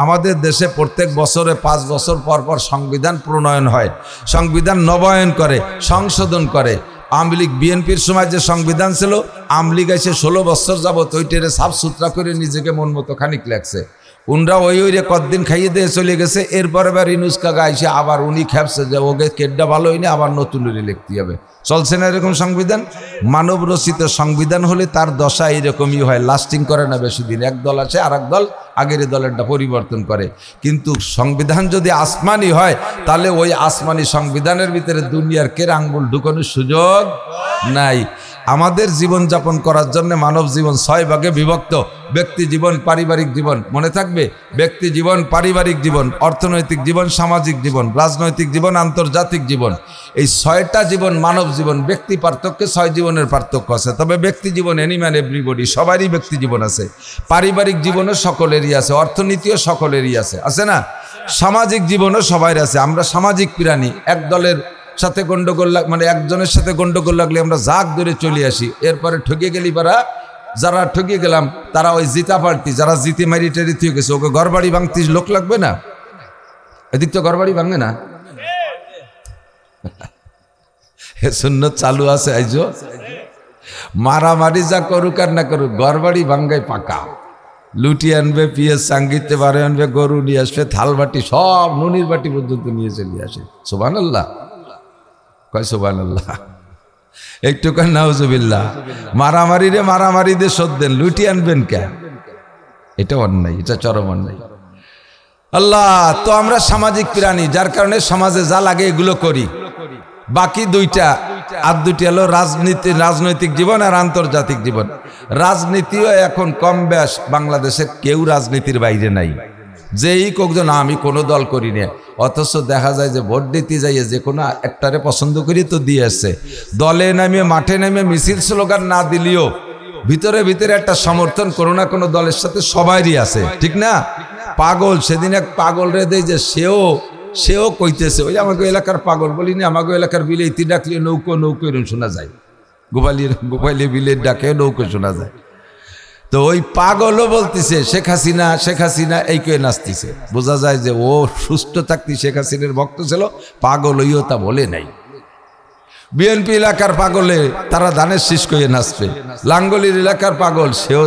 আমাদের দেশে প্রত্যেক বছরে 5 বছর পর পর সংবিধান প্রণয়ন হয়, সংবিধান নবায়ন করে, সংশোধন করে। আওয়ামী লীগ বিএনপির সময় যে সংবিধান ছিল, আওয়ামী লীগ এসে 16 বছর যাবত ওইটারে সাফ সুতরা করে নিজেকে মন মতো খানিক লাগছে। উনরা ওই রে কতদিন খাইয়ে দিয়ে চলে গেছে। এরপরে এবার ইনুস কাকা আইসে আবার উনি খেপছে যে ওকে কেডটা ভালো হয়নি, আবার নতুন করে লিখতে হবে। চলছে না এরকম সংবিধান? মানব রচিত সংবিধান হলে তার দশা এইরকমই হয়, লাস্টিং করে না বেশি দিন। এক দল আসে আর এক দল আগের দলেরটা পরিবর্তন করে। কিন্তু সংবিধান যদি আসমানি হয় তাহলে ওই আসমানি সংবিধানের ভিতরে দুনিয়ার কের আঙ্গুল ঢুকানোর সুযোগ নাই। আমাদের জীবনযাপন করার জন্য মানব জীবন 6 ভাগে বিভক্ত। ব্যক্তি জীবন, পারিবারিক জীবন, মনে থাকবে, ব্যক্তি জীবন, পারিবারিক জীবন, অর্থনৈতিক জীবন, সামাজিক জীবন, রাজনৈতিক জীবন, আন্তর্জাতিক জীবন। এই 6টা জীবন মানব জীবন। ব্যক্তি পার্থক্যে 6 জীবনের পার্থক্য আছে। তবে ব্যক্তি জীবন এনিম্যান এভরিবডি, সবারই ব্যক্তি জীবন আছে। পারিবারিক জীবনও সকলেরই আছে, অর্থনীতিও সকলেরই আছে, আছে না? সামাজিক জীবনও সবাই আছে। আমরা সামাজিক প্রাণী। এক দলের সাথে গন্ডগোল মানে একজনের সাথে গন্ডগোল লাগলে আমরা জাগ ধরে চলে আসি। এরপরে ঠকে গেলি পারা, যারা ঠকে গেলাম তারা ওই জিতা পাল্টি, যারা জিতে মারি টেরি থেকে গেছে, ওকে ঘর বাড়ি ভাঙতে লোক লাগবে না? এদিক তো ঘর বাড়ি ভাঙে না। সুন্নত চালু আছে আইজো। মারামারি যা করুক আর না করুক, ঘর বাড়ি ভাঙ্গাই পাকা। লুটি আনবে, পিএস সাঙ্গিতে বারে আনবে, গরু নিয়ে আসবে, থাল বাটি সব, নুনির বাটি পর্যন্ত নিয়ে চলে আসে। সুবহানাল্লাহ কয়, সুবহানাল্লাহ একটু কয় নাউজুবিল্লাহ। মারামারি রে মারামারি দিয়ে শোধ দেন, লুটি আনবেন কে? এটা অন্যায়, এটা চরম অন্যায়। আল্লাহ, তো আমরা সামাজিক প্রাণী, যার কারণে সমাজে যা লাগে এগুলো করি। বাকি দুইটা আর দুটি হলো রাজনীতি, রাজনৈতিক জীবন আর আন্তর্জাতিক জীবন। রাজনীতিও এখন কম বেশ বাংলাদেশের কেউ রাজনীতির বাইরে নাই। যেই কজন আমি কোনো দল করি না, অথচ দেখা যায় যে ভোট দিতে যাইয়ে যে কোনো একটারে পছন্দ করি তো দিয়ে আসছে। দলে নামে, মাঠে নামে মিছিল স্লোগান না দিলেও ভিতরে ভিতরে একটা সমর্থন কোনো না কোনো দলের সাথে সবারই আছে, ঠিক না? পাগল, সেদিন এক পাগল রে দেয় যে সেও কইতেছে, ওই আমাকে এলাকার পাগল বলি না, আমাকে এলাকার বিলে ইতি ডাকলে নৌকো নৌকো এরকম শোনা যায়, গোপালি বিলের ডাকে নৌকো শোনা যায়। তো ওই পাগলও বলতেছে শেখ হাসিনা, শেখ হাসিনা এই কে নাচতেছে। বোঝা যায় যে ও সুস্থ থাকতে শেখ হাসিনার ভক্ত ছিল, পাগল হইও তা বলে নাই। বিএনপি এলাকার পাগলে তারা ধানের শীষ কয়ে নাচবে, লাঙ্গলির এলাকার পাগল সেও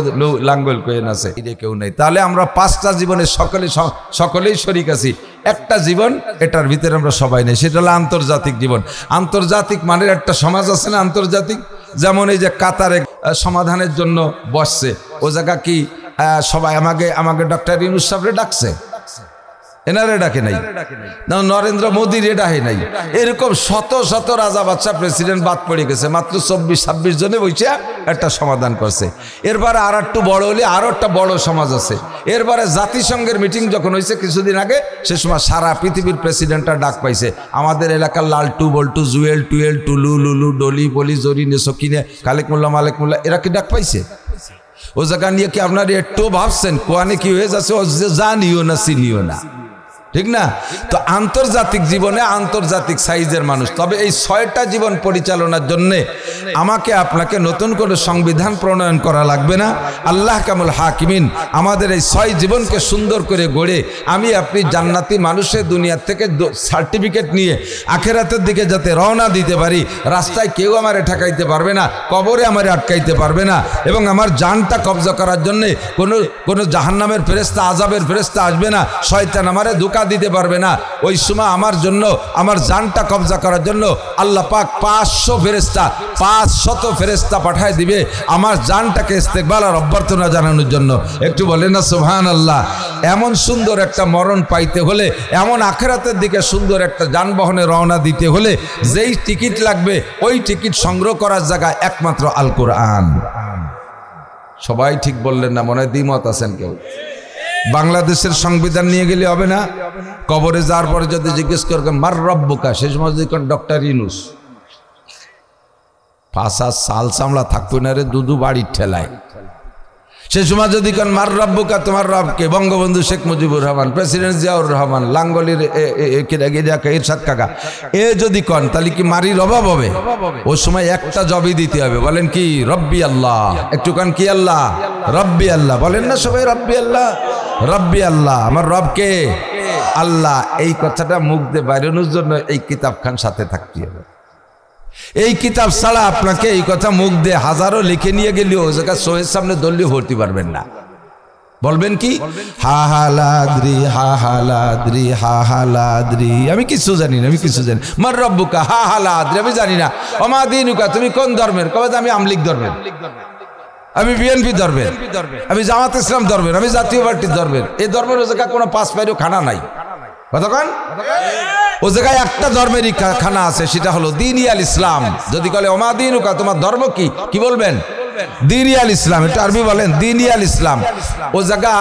লাঙ্গল কয়ে নাচে, কেউ নাই। তাহলে আমরা 5টা জীবনে সকলেই শরিক আছি। একটা জীবন, এটার ভিতরে আমরা সবাই নেই, সেটা হলো আন্তর্জাতিক জীবন। আন্তর্জাতিক মানের একটা সমাজ আছে না আন্তর্জাতিক? যেমন এই যে কাতারে সমাধানের জন্য বসছে, ও জায়গা কি সবাই আমাকে ডক্টর ইউনূস সাহেবরে ডাকছে? এনারে ডাকে নাই, নরেন্দ্র মোদীর ডাকে নাই। এরকম শত শত রাজা বাদশাহ প্রেসিডেন্ট বাদ পড়ে গেছে, মাত্র 24-26 জনে বসে একটা সমাধান করছে। এরপরে আর একটু বড় হলে আরো একটা বড় সমাজ আছে। এরপরে জাতিসংঘের মিটিং যখন হয়েছে কিছুদিন আগে, সে সময় সারা পৃথিবীর প্রেসিডেন্টরা ডাক পাইছে। আমাদের এলাকার লালটু বল্টু, জুয়েল টুয়েল, টুলু লুলু, ডলি বলি, জরিনে সকিনে, খালেক মোল্লা, মালেক মোল্লা, এরা কি ডাক পাইছে? ও জায়গা নিয়ে কি আপনার একটু ভাবছেন কোয়ানে কি হয়ে যাচ্ছে? ও জানিও না, চিনিও না, ঠিক না? তো আন্তর্জাতিক জীবনে আন্তর্জাতিক সাইজের মানুষ। তবে এই 6টা জীবন পরিচালনার জন্য আমাকে আপনাকে নতুন করে সংবিধান প্রণয়ন করা লাগবে না। আল্লাহ কামুল হাকিমিন আমাদের এই 6 জীবনকে সুন্দর করে গড়ে আমি আপনি জান্নাতি মানুষের দুনিয়ার থেকে সার্টিফিকেট নিয়ে আখেরাতের দিকে যাতে রওনা দিতে পারি। রাস্তায় কেউ আমারে ঠেকাইতে পারবে না, কবরে আমারে আটকাইতে পারবে না, এবং আমার জানটা কবজা করার জন্যে কোনো জাহান্নামের ফেরেশতা, আযাবের ফেরেশতা আসবে না, শয়তান আমারে ধোঁকা দিতে পারবে না। ওই সময় আমার জন্য, আমার জানটা কবজা করার জন্য আল্লাহ পাক 500 ফেরেশতা পাঠায় দিবে আমার জানটাকে ইস্তেকবাল আর অভ্যর্থনা জানানোর জন্য। একটু বলেন না সুবহানাল্লাহ। এমন সুন্দর একটা মরণ পাইতে হলে, এমন আখিরাতের দিকে সুন্দর একটা যানবাহনে রওনা দিতে হলে যেই টিকিট লাগবে, ওই টিকিট সংগ্রহ করার জায়গায় একমাত্র আল কোরআন। সবাই ঠিক বললেন না? মনে হয় দ্বিমত আছেন কেউ? বাংলাদেশের সংবিধান নিয়ে গেলে হবে না? কবরে যাওয়ার পরে যদি জিজ্ঞেস করবেন মার রব্বুকা, সে সময় যদি ডক্টর ইউনূস, 5 সাল সামলা থাকতো না রে, দুদু বাড়ির ঠেলায়। সে সময় যদি কন মার রব্বুকা, তোমার রবকে? বঙ্গবন্ধু শেখ মুজিবুর রহমান, প্রেসিডেন্ট জিয়াউর রহমান, লাঙ্গলির ইরশাদ কাকা, এ যদি কন, তাহলে কি মারির অভাব হবে? ওই সময় একটা জবই দিতে হবে। বলেন কি? রব্বি আল্লাহ। একটু কন কি আল্লাহ? রব্বি আল্লাহ। বলেন না সবাই রব্বি আল্লাহ? রব্বি আল্লাহ, আমার রবকে আল্লাহ। এই কথাটা মুখ দিয়ে বাইরানোর জন্য এই কিতাবখান সাথে থাকতে হবে। এই কিতাব ছাড়া আপনাকে এই কথা মুখ দিয়ে হাজারো লিখে নিয়ে গেলেও ও জায়গা সহির সামনে দলীয় ভর্তি পারবেন না। বলবেন কি? হা হা লাদ্রি হা হা লাদ্রি হা হা লাদ্রি, আমি কিছু জানি না, আমি কিছু জানি। মার রব্বুকা, হা হা লাদ্রি, আমি জানি না। ওমা দিনুকা, তুমি কোন ধর্মের? কবে আমি আমলিক ধর্মের, আমি বিএনপি ধর্মের, আমি জামাত ইসলাম ধর্মের, আমি জাতীয় পার্টির ধর্মের। এই ধর্মের ও জায়গায় কোনো পাঁচ পাইরও খানা নাই। কতক্ষণ ও জায়গায় একটা ধর্মেরই খানা আছে, সেটা হলো দ্বীন-ই আল ইসলাম। যদি বলে ওমা দিনুকা, তোমার ধর্ম কি? কি বলবেন? দ্বীন-ই আল ইসলাম। এটা আরবি বলেন দ্বীন-ই আল ইসলাম। ও জায়গা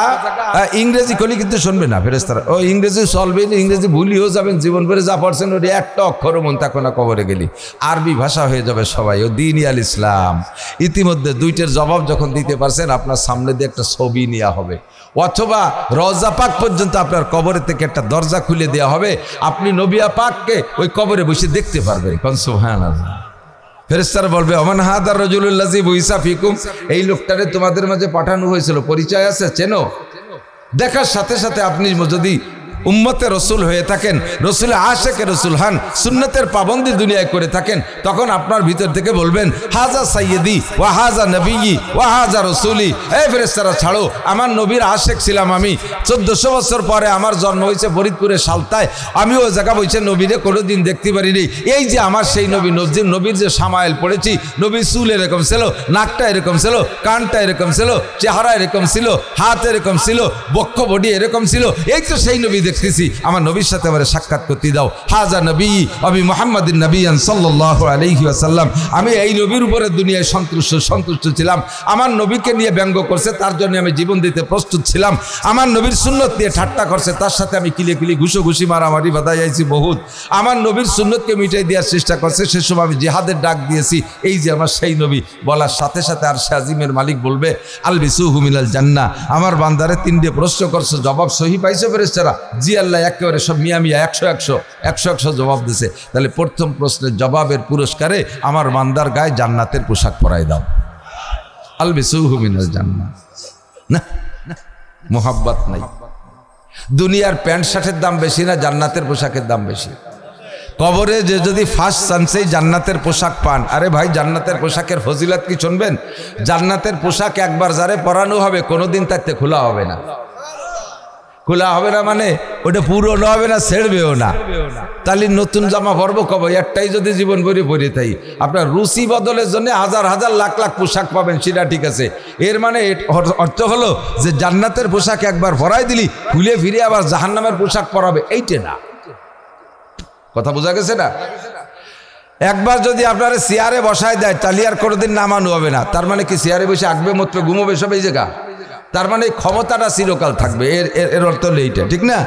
ইংরেজি কলি কিন্তু শুনবে না ফেরেশতারা। ও ইংরেজি চলবে, ইংরেজি ভুলিও যাবেন, জীবন ভরে যা পড়ছেন ওটা একটা অক্ষরও মন থাকো না, কবরে গেলি আরবি ভাষা হয়ে যাবে সবাই। ও দ্বীন-ই আল ইসলাম। ইতিমধ্যে দুইটার জবাব যখন দিতে পারছেন, আপনার সামনে দিয়ে একটা ছবি নেওয়া হবে, অথবা রওজা পাক পর্যন্ত আপনার কবরে থেকে একটা দরজা খুলে দেওয়া হবে, আপনি নবিয়া পাককে ওই কবরে বসে দেখতে পারবেন। সুবহানাল্লাহ। ফেরেশতারা বলবে ওমান হাদার রাজুলুল্লাযী বুইসা ফিকুম, এই লোকটারে তোমাদের মাঝে পাঠানো হয়েছিল, পরিচয় আছে, চেনো? দেখার সাথে সাথে আপনি যদি উম্মতে রসুল হয়ে থাকেন, রসুল আশেকে রসুল হান, সুন্নতের পাবন্দি দুনিয়ায় করে থাকেন, তখন আপনার ভিতর থেকে বলবেন হাজা সাইয়্যিদি ওয়া হাজা নবিয়্যি ওয়া হাজা রসুলি। এই ফেরেশতারা ছাড়ো, আমার নবীর আশেক ছিলাম আমি। 1400 বছর পরে আমার জন্ম হয়েছে ফরিদপুরের সালতায়, আমি ওই জায়গা বলছে নবীরে কোনোদিন দেখতে পারিনি। এই যে আমার সেই নবী, নবীর যে সামাইল পড়েছি, নবীর চুল এরকম ছিল, নাকটা এরকম ছিল, কানটা এরকম ছিল, চেহারা এরকম ছিল, হাত এরকম ছিল, বক্ষ বডি এরকম ছিল। এই তো সেই নবী দেখতেছি, আমার নবীর সাথে আমার সাক্ষাৎ করতে দাও। হাজা নবী আবি মুহাম্মাদিন নবিয়ান সাল্লাল্লাহু আলাইহি ওয়াসাল্লাম। আমি এই নবীর উপরে দুনিয়ায় সন্তুষ্ট ছিলাম। আমার নবীকে নিয়ে ব্যঙ্গ করছে, তার জন্য আমি জীবন দিতে প্রস্তুত ছিলাম। আমার নবীর সুন্নত নিয়ে ঠাট্টা করছে, তার সাথে আমি কিলে ঘুষি মারামারি বাধাই আইছি বহুত। আমার নবীর সুন্নতকে মিটাই দেওয়ার চেষ্টা করছে, সে সময় আমি জিহাদের ডাক দিয়েছি। এই যে আমার সেই নবী বলার সাথে সাথে আর শাজিমের মালিক বলবে আলবিসুহু মিনাল জান্নাহ। আমার বান্দারে তিনটে প্রশ্ন করছে, জবাব সহি পাইছে ফেরেশতারা? জি আল্লাহ, একেবারে সব মিয়া 100 জবাব দিছে। তাহলে প্রথম প্রশ্নের জবাবের পুরস্কারে আমার বান্দার গায়ে জান্নাতের পোশাক পরাই দাও। আলবিসুহু মিনাল জান্নাহ। না, মোহাব্বত নাই। দুনিয়ার প্যান্ট শার্টের দাম বেশি না জান্নাতের পোশাকের দাম বেশি? কবরে যে যদি ফার্স্ট চান্সেই জান্নাতের পোশাক পান, আরে ভাই জান্নাতের পোশাকের ফজিলত কি শুনবেন? জান্নাতের পোশাক একবার যারে পরানো হবে কোনোদিন তাতে খোলা হবে না। খোলা হবে না মানে ওটা পুরনো হবে না, ছেড়বেও না। তাহলে নতুন জামা পরবো কবে? একটাই যদি জীবন ভরে পরে তাই আপনার রুচি বদলের জন্য হাজার হাজার লাখ লাখ পোশাক পাবেন, সেটা ঠিক আছে। এর মানে অর্থ হলো যে জান্নাতের পোশাক একবার পরাই দিলি খুলে ফিরে আবার জাহান্নামের পোশাক পরাবে, এইটা না। কথা বোঝা গেছে না? একবার যদি আপনারা চেয়ারে বসায় দেয় তাহলে আর কোনোদিন নামানো হবে না। তার মানে কি চেয়ারে বসে আঁকবে, মতবে, ঘুমোবে সব এই জায়গা? তার মানে ক্ষমতাটা চিরকাল থাকবে, এর অর্থ হলো এইটা, ঠিক না?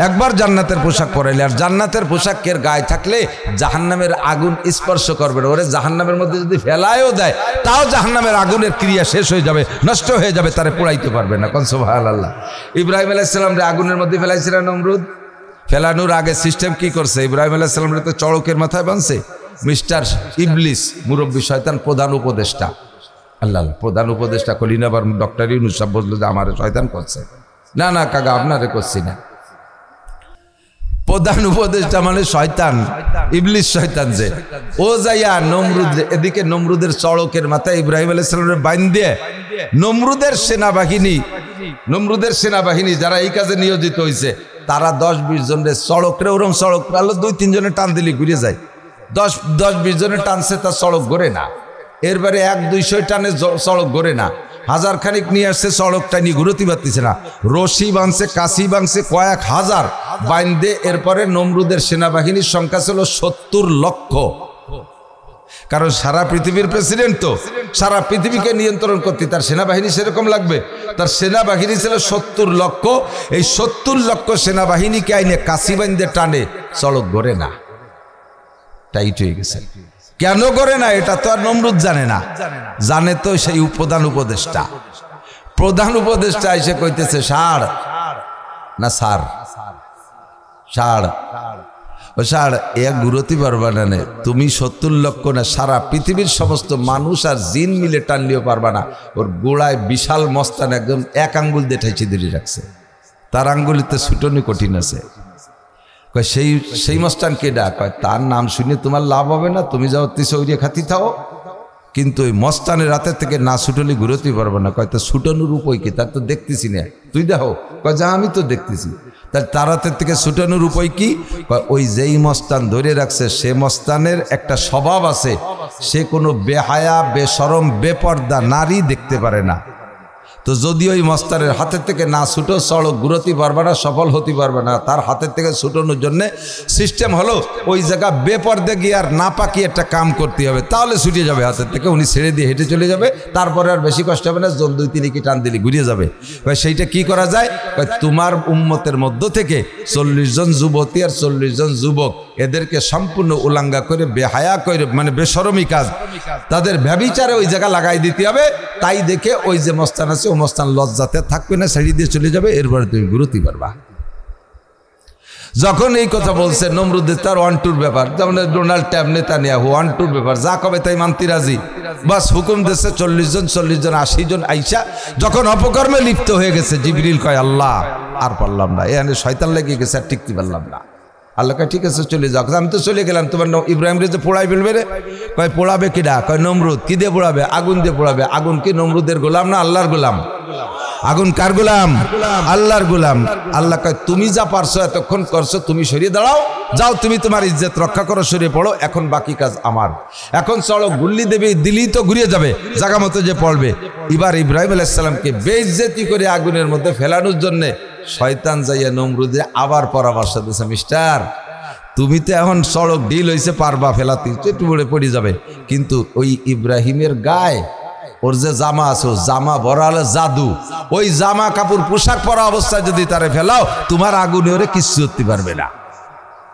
একবার জান্নাতের পোশাক পরাইলে, আর জান্নাতের পোশাকের গায়ে থাকলে জাহান্নামের আগুন স্পর্শ করবে না। ওরে জাহান্নামের মধ্যে যদি ফেলায়ও দেয় তাও জাহান্নামের আগুনের ক্রিয়া শেষ হয়ে যাবে, নষ্ট হয়ে যাবে, তারে পোড়াইতে পারবে না। কোন সুবহানাল্লাহ। ইব্রাহিম আলাইহিস সালাম রে আগুনের মধ্যে ফেলাইছিলেন নমরুদ। ফেলানোর আগে সিস্টেম কি করছে? ইব্রাহিম আলাইহিস সালাম রে তো চড়কের মাথায় বাঁধছে মিস্টার ইবলিস, মুরব্বী শয়তান, প্রধান উপদেষ্টা। আল্লাহ প্রধান উপদেষ্টা করি না, আবার ডক্টর ইউনূস সাহেব বললো যে আমার শয়তান করছে। না না কাকা, আপনারে করছি না। প্রধান উপদেষ্টা মানে শয়তান, ইবলিস শয়তান। যে ও যাইয়া নমরুদ, এদিকে নমরুদের চড়কের মাথায় ইব্রাহিম আলাইহিস সালামের বাইন দিয়ে নমরুদের সেনাবাহিনী যারা এই কাজে নিয়োজিত হয়েছে তারা 10-20 জনের চড়করে ওরম চড়ক পারলো 2-3 জনের টান দিলে ঘুরে যায়। 10-20 জনের টানছে, তার চড়ক ঘোরে না। এরবারে 100-200 টানে চড়ক ঘোরে না। 1000 খানিক নিয়ে আসছে, চড়কটা নিয়ে ঘুরতে পারতেছে না। রশি বাঁধছে, কাশি বাঁধছে, কয়েক হাজার বাইন্দে। এরপরে নমরুদের সেনাবাহিনীর সংখ্যা ছিল 70 লক্ষ। কারণ সারা পৃথিবীর প্রেসিডেন্ট, তো সারা পৃথিবীকে নিয়ন্ত্রণ করতে তার সেনাবাহিনী সেরকম লাগবে। তার সেনাবাহিনী ছিল 70 লক্ষ। এই 70 লক্ষ সেনাবাহিনীকে আইনে কাশি বাঁধে টানে, চড়ক ঘোরে না, টাইট হয়ে গেছে। কেন করে না এটা তো আর নমরুদ জানে না, জানে তো সেই প্রধান উপদেষ্টা। প্রধান উপদেষ্টা এসে কইতেছে ষাড় না সার, ষাড় ও ষাড় এক ঘুরতে পারবা না, তুমি 70 লক্ষ না সারা পৃথিবীর সমস্ত মানুষ আর জিন মিলে টানলেও পারবা না। ওর গোড়ায় বিশাল মস্তান একদম এক আঙ্গুল দিয়ে ঠাইছে ধরে রাখছে, তার আঙ্গুলিতে ছুটনি কঠিন আছে। সেই মস্তান কে ডাক? তার নাম শুনে তোমার লাভ হবে না, তুমি যাও তিসৌরিয়া খাতি থাও। কিন্তু ওই মস্তানের রাতের থেকে না ছুটলি ঘুরোতে পারবো না। কয় তো ছুটানোর উপায় কি? তার তো দেখতেছি না। তুই দেখো। কয় যা আমি তো দেখতেছি। তার হাতের থেকে ছুটানোর উপায় কি? ওই যেই মস্তান ধরে রাখছে সে মস্তানের একটা স্বভাব আছে, সে কোনো বেহায়া বেশরম বেপর্দা নারী দেখতে পারে না। তো যদি ওই মস্তানের হাতের থেকে না ছুটো সড়ক ঘুরোতে পারবে না, সফল হতে পারবে না। তার হাতের থেকে ছুটানোর জন্যে সিস্টেম হলো ওই জায়গা বেপর্দে গিয়ে আর না পাকি একটা কাম করতে হবে, তাহলে ছুটে যাবে হাতের থেকে। উনি ছেড়ে দিয়ে হেঁটে চলে যাবে, তারপরে আর বেশি কষ্ট হবে না। জন 2-3 কি টান দিলে ঘুরিয়ে যাবে। সেইটা কি করা যায়? তোমার উম্মতের মধ্য থেকে 40 জন যুবতী আর 40 জন যুবক, এদেরকে সম্পূর্ণ উলাঙ্গা করে বেহায়া করে, মানে বেশরমি কাজ, তাদের ব্যভিচারে ওই জায়গা লাগাই দিতে হবে। তাই দেখে ওই যে মস্তান আছে ও মস্তান লজ্জাতে থাকবে না, ছেড়ে দিয়ে চলে যাবে। এরপরে তুমি ঘুরোতে পারবা। যখন এই কথা বলছে নমরুদের তার 1-2 ব্যাপার, যেমন ডোনাল্ড ট্রাম্প নেতানিয়াহু 1-2 ব্যাপার, যা কবে তাই মানতে রাজি। বাস হুকুম দিচ্ছে 40 জন 80 জন আইসা যখন অপকর্মে লিপ্ত হয়ে গেছে, জিবরিল কয় আল্লাহ আর পারলাম না, এখানে শয়তান লেগে গেছে, আর টিকতে পারলাম না। আল্লাহ কয় ঠিক আছে চলে যাও। আমি তো চলে গেলাম, তোমার ইব্রাহিম রে যে পোড়াই ফেলবে রে। কয় পোড়াবে কিডা? কয় নমরুদ। কি দিয়ে পোড়াবে? আগুন দিয়ে পোড়াবে। আগুন কি নমরুদের গোলাম না আল্লাহর গোলাম? আগুন কার গোলাম? আল্লাহর গোলাম। আল্লাহ কয় তুমি যা পারছো এতক্ষণ করছো, তুমি সরিয়ে দাঁড়াও, যাও তুমি তোমার ইজ্জত রক্ষা করো, সরিয়ে পড়ো। এখন বাকি কাজ আমার। এখন চলো, গুল্লি দেবে দিলেই তো ঘুরিয়ে যাবে, জায়গা মতো যে পড়বে। এবার ইব্রাহিম আলাইহিস সালামকে বেইজ্জতি করে আগুনের মধ্যে ফেলানোর জন্যে শয়তান যাইয়া নমরুদে আবার পরামর্শ দিয়েছে, মিস্টার তুমি তো এখন সড়ক ঢিল হয়েছে, পারবা ফেলাতে, একটু পড়ে পড়ে যাবে। কিন্তু ওই ইব্রাহিমের গায়ে ওর যে জামা আছে, জামা ভরা হলে জাদু। ওই জামা কাপড় পোশাক পরা অবস্থায় যদি তারে ফেলাও, তোমার আগুনে ওরে কিচ্ছু করতে পারবে না।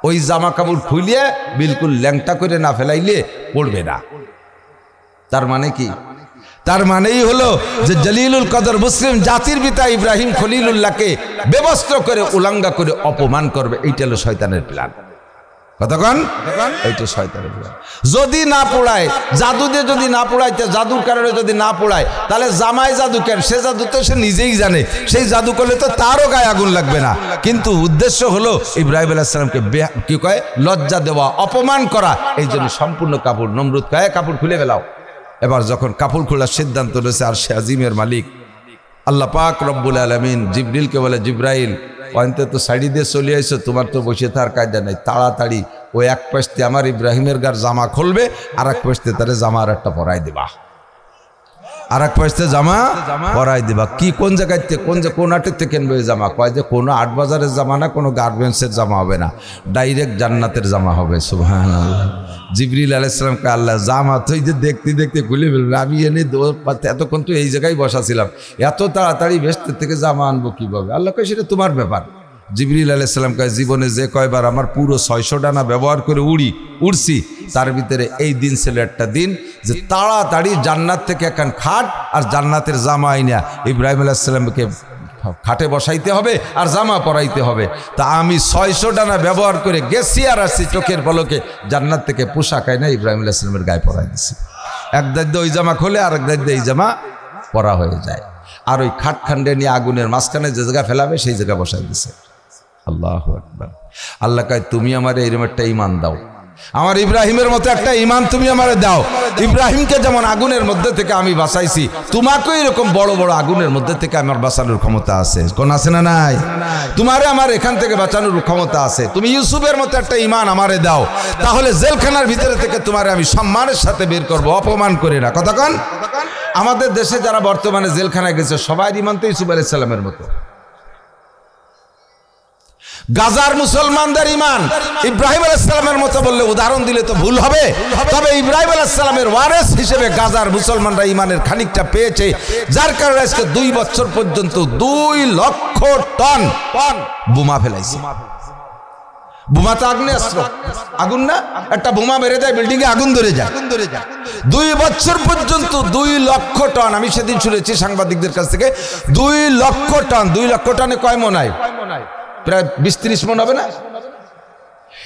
ওই জামা কাপড় খুলিয়ে বিলকুল ল্যাংটা করে না ফেলাইলে পড়বে না। তার মানে কি? তার মানেই হলো যে জলিলুল কদর মুসলিম জাতির পিতা ইব্রাহিম খলিলুল্লাহকে বেবস্ত্র করে উলাঙ্গা করে অপমান করবে। এইটা হলো শয়তানের প্ল্যান। কতক্ষণ? এইটা শয়তানের প্ল্যান। যদি না পোড়ায়, জাদু দিয়ে যদি না পোড়াইতে, জাদুর কারণে যদি না পোড়ায়, তাহলে জামাই জাদু কেন? সে জাদু তো সে নিজেই জানে। সেই জাদু করলে তো তারও গায়ে আগুন লাগবে না। কিন্তু উদ্দেশ্য হলো ইব্রাহিম আলাইহিস সালামকে কি কয়, লজ্জা দেওয়া, অপমান করা। এই জন্য সম্পূর্ণ কাপড়, নমরুদ কয় কাপড় খুলে ফেলাও। এবার যখন কাপড় খোলার সিদ্ধান্ত রয়েছে, আর সে আজিমের মালিক আল্লাহ পাক রব্বুল আলামিন জিবরিলকে বলে, জিব্রাইল অন্তে তো শাড়ি দিয়ে চলে আইছো, তোমার তো বসে থাকার কায়দা নাই, তাড়াতাড়ি ওই এক পাশে আমার ইব্রাহিমের গার জামা খুলবে, আর এক পাশে তারে জামা আর একটা পরাই দিবা, আর এক পাশে জামা পরাই দিবা। কি কোন জায়গায় কোন হাটের থেকে কিনবে জামা? কয় যে কোনো 8 বাজারের জামা না, কোনো গার্মেন্টসের জামা হবে না, ডাইরেক্ট জান্নাতের জামা হবে। সুবহানাল্লাহ। জিবরিল আলাইহিস সালামকে আল্লাহ জামা তো এই যে দেখতে দেখতে খুলে ফেলবে। আমি এনে এতক্ষণ তো এই জায়গায় বসা ছিলাম, এত তাড়াতাড়ি ভেস্তের থেকে জামা আনবো কিভাবে? আল্লাহ কয় সেটা তোমার ব্যাপার। জিবরিল আলাইহিস সালাম কয় জীবনে যে কয়বার আমার পুরো 600 ডানা ব্যবহার করে উড়ছি, তার ভিতরে এই দিন ছিল একটা দিন যে তাড়াতাড়ি জান্নাত থেকে এখন খাট আর জান্নাতের জামা আইনা ইব্রাহিম আলাইহিস সালামকে খাটে বসাইতে হবে আর জামা পরাইতে হবে। তা আমি 600 ডানা ব্যবহার করে গেছি আর আসছি, চোখের পলকে জান্নাত থেকে পোশাক আইনা ইব্রাহিম আলাইহিস সালামের গায়ে পরাই দিছি। এক দায়িত্ব ওই জামা খোলে, আর এক দায়িত্ব এই জামা পরা হয়ে যায়। আর ওই খাট খান্ডে নিয়ে আগুনের মাঝখানে যে জায়গা ফেলাবে সেই জায়গা বসাই দিছে। আল্লাহু আকবার। আল্লাহ কয় তুমি আমার এরকম একটা ঈমান দাও, আমার ইব্রাহিমের মতো একটা ঈমান তুমি আমারে দাও। ইব্রাহিমকে যেমন আগুনের মধ্যে থেকে আমি বাঁচাইছি, তোমাকেও এরকম বড় বড় আগুনের মধ্যে থেকে আমার বাঁচানোর ক্ষমতা আছে। কোন আছে না নাই? তোমারে আমার এখান থেকে বাঁচানোর ক্ষমতা আছে। তুমি ইউসুফের মতো একটা ঈমান আমারে দাও, তাহলে জেলখানার ভিতরে থেকে তোমারে আমি সম্মানের সাথে বের করব, অপমান করে না। কতক্ষণ? আমাদের দেশে যারা বর্তমানে জেলখানায় গেছে সবাই ঈমান তো ইউসুফ আলাইহিস সালামের মতো। গাজার মুসলমানদের ঈমান ইব্রাহিম আলাইহিস সালামের মতো বললে উদাহরণ দিলে তো ভুল হবে। তবে ইব্রাহিম আলাইহিস সালামের ওয়ারিস হিসেবে গাজার মুসলমানরা ঈমানের খানিকটা পেয়েছে, যার কারণে আজকে 2 বছর পর্যন্ত 2 লক্ষ টন বোমা ফেলাইছে। বোমা তো আগ্নেয়াস্ত্র, আগুন না? একটা বোমা মেরে দেয়, বিল্ডিং এ আগুন ধরে যায়। 2 বছর পর্যন্ত 2 লক্ষ টন। আমি সেদিন শুনেছি সাংবাদিকদের কাছ থেকে 2 লক্ষ টন। 2 লক্ষ টনে কয় মন হয়? প্রায় 20-30 মন হবে না?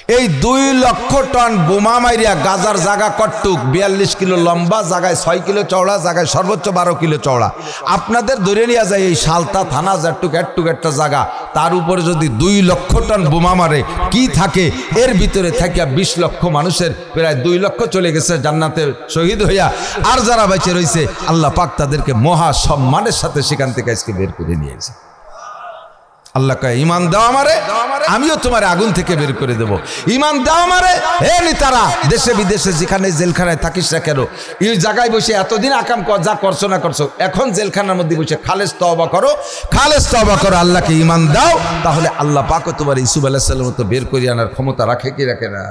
এই 2 লক্ষ টন বোমা মাইরিয়া গাজার জায়গা কট্টুক 42 কিলো লম্বা, জায়গায় 6 কিলো চওড়া, জায়গায় সর্বোচ্চ 12 কিলো চওড়া। আপনাদের ধরে নিয়ে যায় এই সালতা থানা যেটুক একটা জায়গা, তার উপরে যদি 2 লক্ষ টন বোমা মারে কি থাকে এর ভিতরে থাকিয়া 20 লক্ষ মানুষের প্রায় 2 লক্ষ চলে গেছে জান্নাতে শহীদ হইয়া। আর যারা বেঁচে রয়েছে আল্লাহ পাক তাদেরকে মহা সম্মানের সাথে সেখান থেকে আজকে বের করে নিয়েছে। আল্লাহ কয় ঈমান দাও আমারে, আমিও তোমার আগুন থেকে বের করে দেব। ঈমান দাও আমারে। হে নেতারা, দেশে বিদেশে যেখানে জেলখানায় থাকিস না কেন, এই জায়গায় বসে এতদিন আকাম যা করছো না করছো, এখন জেলখানার মধ্যে বসে খালেস তওবা করো, খালেস তওবা করো, আল্লাহকে ঈমান দাও, তাহলে আল্লাহ পাকও তোমার ইউসুফ আলাইহিস সালামের মতো বের করে আনার ক্ষমতা রাখে কি রাখে না?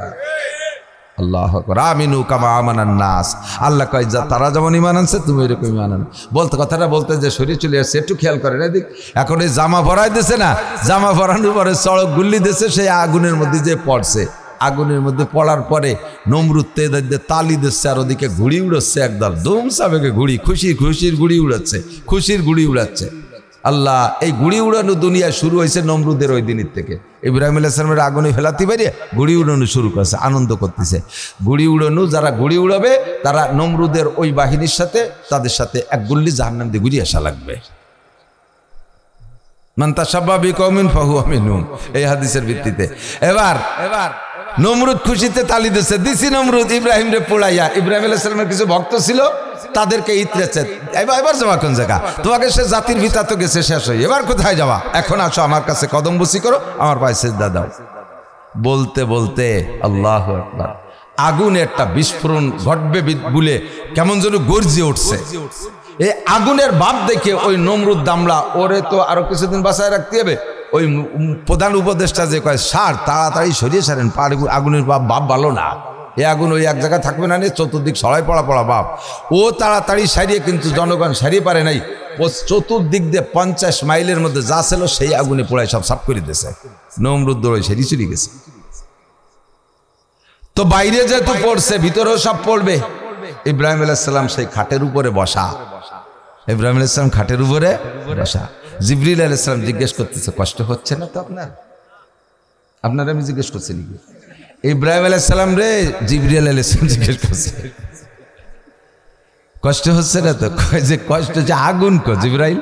আল্লাহু আকবার। আমিনু কামা আমানান নাস। আল্লাহ কয় যা তারা যেমন ঈমান আনছে তুমি এরকম ঈমান আনো। বলতে কথাটা বলতে যে শরীর চলে আসছে একটু খেয়াল করেন এদিক। এখন এই জামা ভরাই দিছে না, জামা ভরানোর পরে সড়ক গুল্লি দিছে, সেই আগুনের মধ্যে যে পড়ছে, আগুনের মধ্যে পড়ার পরে নমরুদ তালি দিচ্ছে আর ওদিকে ঘুড়ি উড়াচ্ছে, একদল দুম সাবেকে ঘুড়ি, খুশির ঘুড়ি উড়াচ্ছে, খুশির ঘুড়ি উড়াচ্ছে। আল্লাহ এই ঘুড়ি উড়ানো দুনিয়া শুরু হয়েছে নমরুদের ওই দিনের থেকে। ইব্রাহিম আলাইহিস সালামের আগুনে ফেলাতে পারে ঘুড়ি উড়ানো শুরু করছে, আনন্দ করতেছে। ঘুড়ি উড়ানো যারা ঘুড়ি উড়াবে তারা নমরুদের ওই বাহিনীর সাথে, তাদের সাথে এক গুল্লি জাহান্নাম দিয়ে ঘুরিয়ে আসা লাগবে। মান তাশাব্বাহা বিকওমিন ফাহুয়া মিনহুম, এই হাদিসের ভিত্তিতে। এবার নমরুদ খুশিতে তালি দিচ্ছে, দিছি নমরুদ ইব্রাহিম রে পোড়াইয়া। ইব্রাহিম আলাইহিস সালামের কিছু ভক্ত ছিল, তাদেরকে ইতরেছে, এবার যাওয়া কোন জায়গা, তোমাকে সে জাতির ভিতা তো গেছে শেষ হয়ে, এবার কোথায় যাওয়া, এখন আসো আমার কাছে কদম বসি করো, আমার পায়ে সিজদা দাও। বলতে বলতে আল্লাহু আকবার, আগুনে একটা বিস্ফোরণ ঘটবে বলে কেমন যেন গর্জে উঠছে। এই আগুনের ভাব দেখে ওই নমরুদ দামড়া, ওরে তো আরো কিছুদিন বাঁচায় রাখতে হবে। ওই প্রধান উপদেষ্টা যে কয় সার তাড়াতাড়ি সরিয়ে সারেন, আগুনের ভাব ভালো না, এ আগুন ওই এক জায়গায় থাকবে না, চতুর্দিক সরাই পড়া বাপ। ও তাড়াতাড়ি সারিয়ে, কিন্তু জনগণ সারিয়ে পারে নাই, চতুর্দিক দিয়ে 50 মাইলের মধ্যে যা ছিল সেই আগুনে পোড়ায় সব সাফ করে দিয়েছে। নমরুদ দৌড়ে সেরি চুরি গেছে। তো বাইরে যেহেতু পড়ছে, ভিতরেও সব পড়বে। ইব্রাহিম আলাইহিস সালাম সেই খাটের উপরে বসা, ইব্রাহিম আলাইহিস সালাম খাটের উপরে বসা। জিবরিল আলাইহিস সালাম জিজ্ঞেস করতেছে, কষ্ট হচ্ছে না তো আপনার? আমি জিজ্ঞেস করছি নাকি ইব্রাহিম আলাইহিস সালাম রে? জিবরিল আলাইহিস সালাম জিজ্ঞেস করছে, কষ্ট হচ্ছে না তো? যে কষ্ট হচ্ছে আগুন কো জিবরাইল,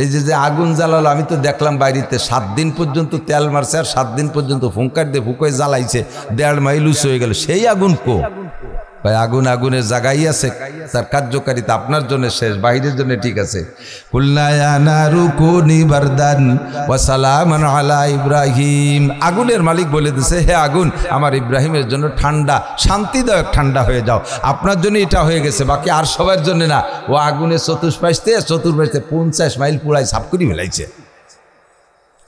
এই যে আগুন জ্বালালো, আমি তো দেখলাম বাইরেতে 7 দিন পর্যন্ত তেল মারছে, আর 7 দিন পর্যন্ত ফুঙ্কার দিয়ে ফুঁকে জ্বালাইছে, 1.5 মাইল উঁচু হয়ে গেল, সেই আগুন কো? আগুন আগুনের জায়গায় আছে, তার কার্যকারিতা আপনার জন্য শেষ, বাইরের জন্য ঠিক আছে। কুলনা ইয়া নারু কুনি বারদান ওয়া সালামান আলা ইব্রাহিম। আগুনের মালিক বলে দিছে, হে আগুন আমার ইব্রাহিমের জন্য ঠান্ডা, শান্তিদায়ক ঠান্ডা হয়ে যাও। আপনার জন্য এটা হয়ে গেছে, বাকি আর সবার জন্য না। ও আগুনের চতুর্পাশে 50 মাইল পুরাই সাফ করে ফেলাইছে।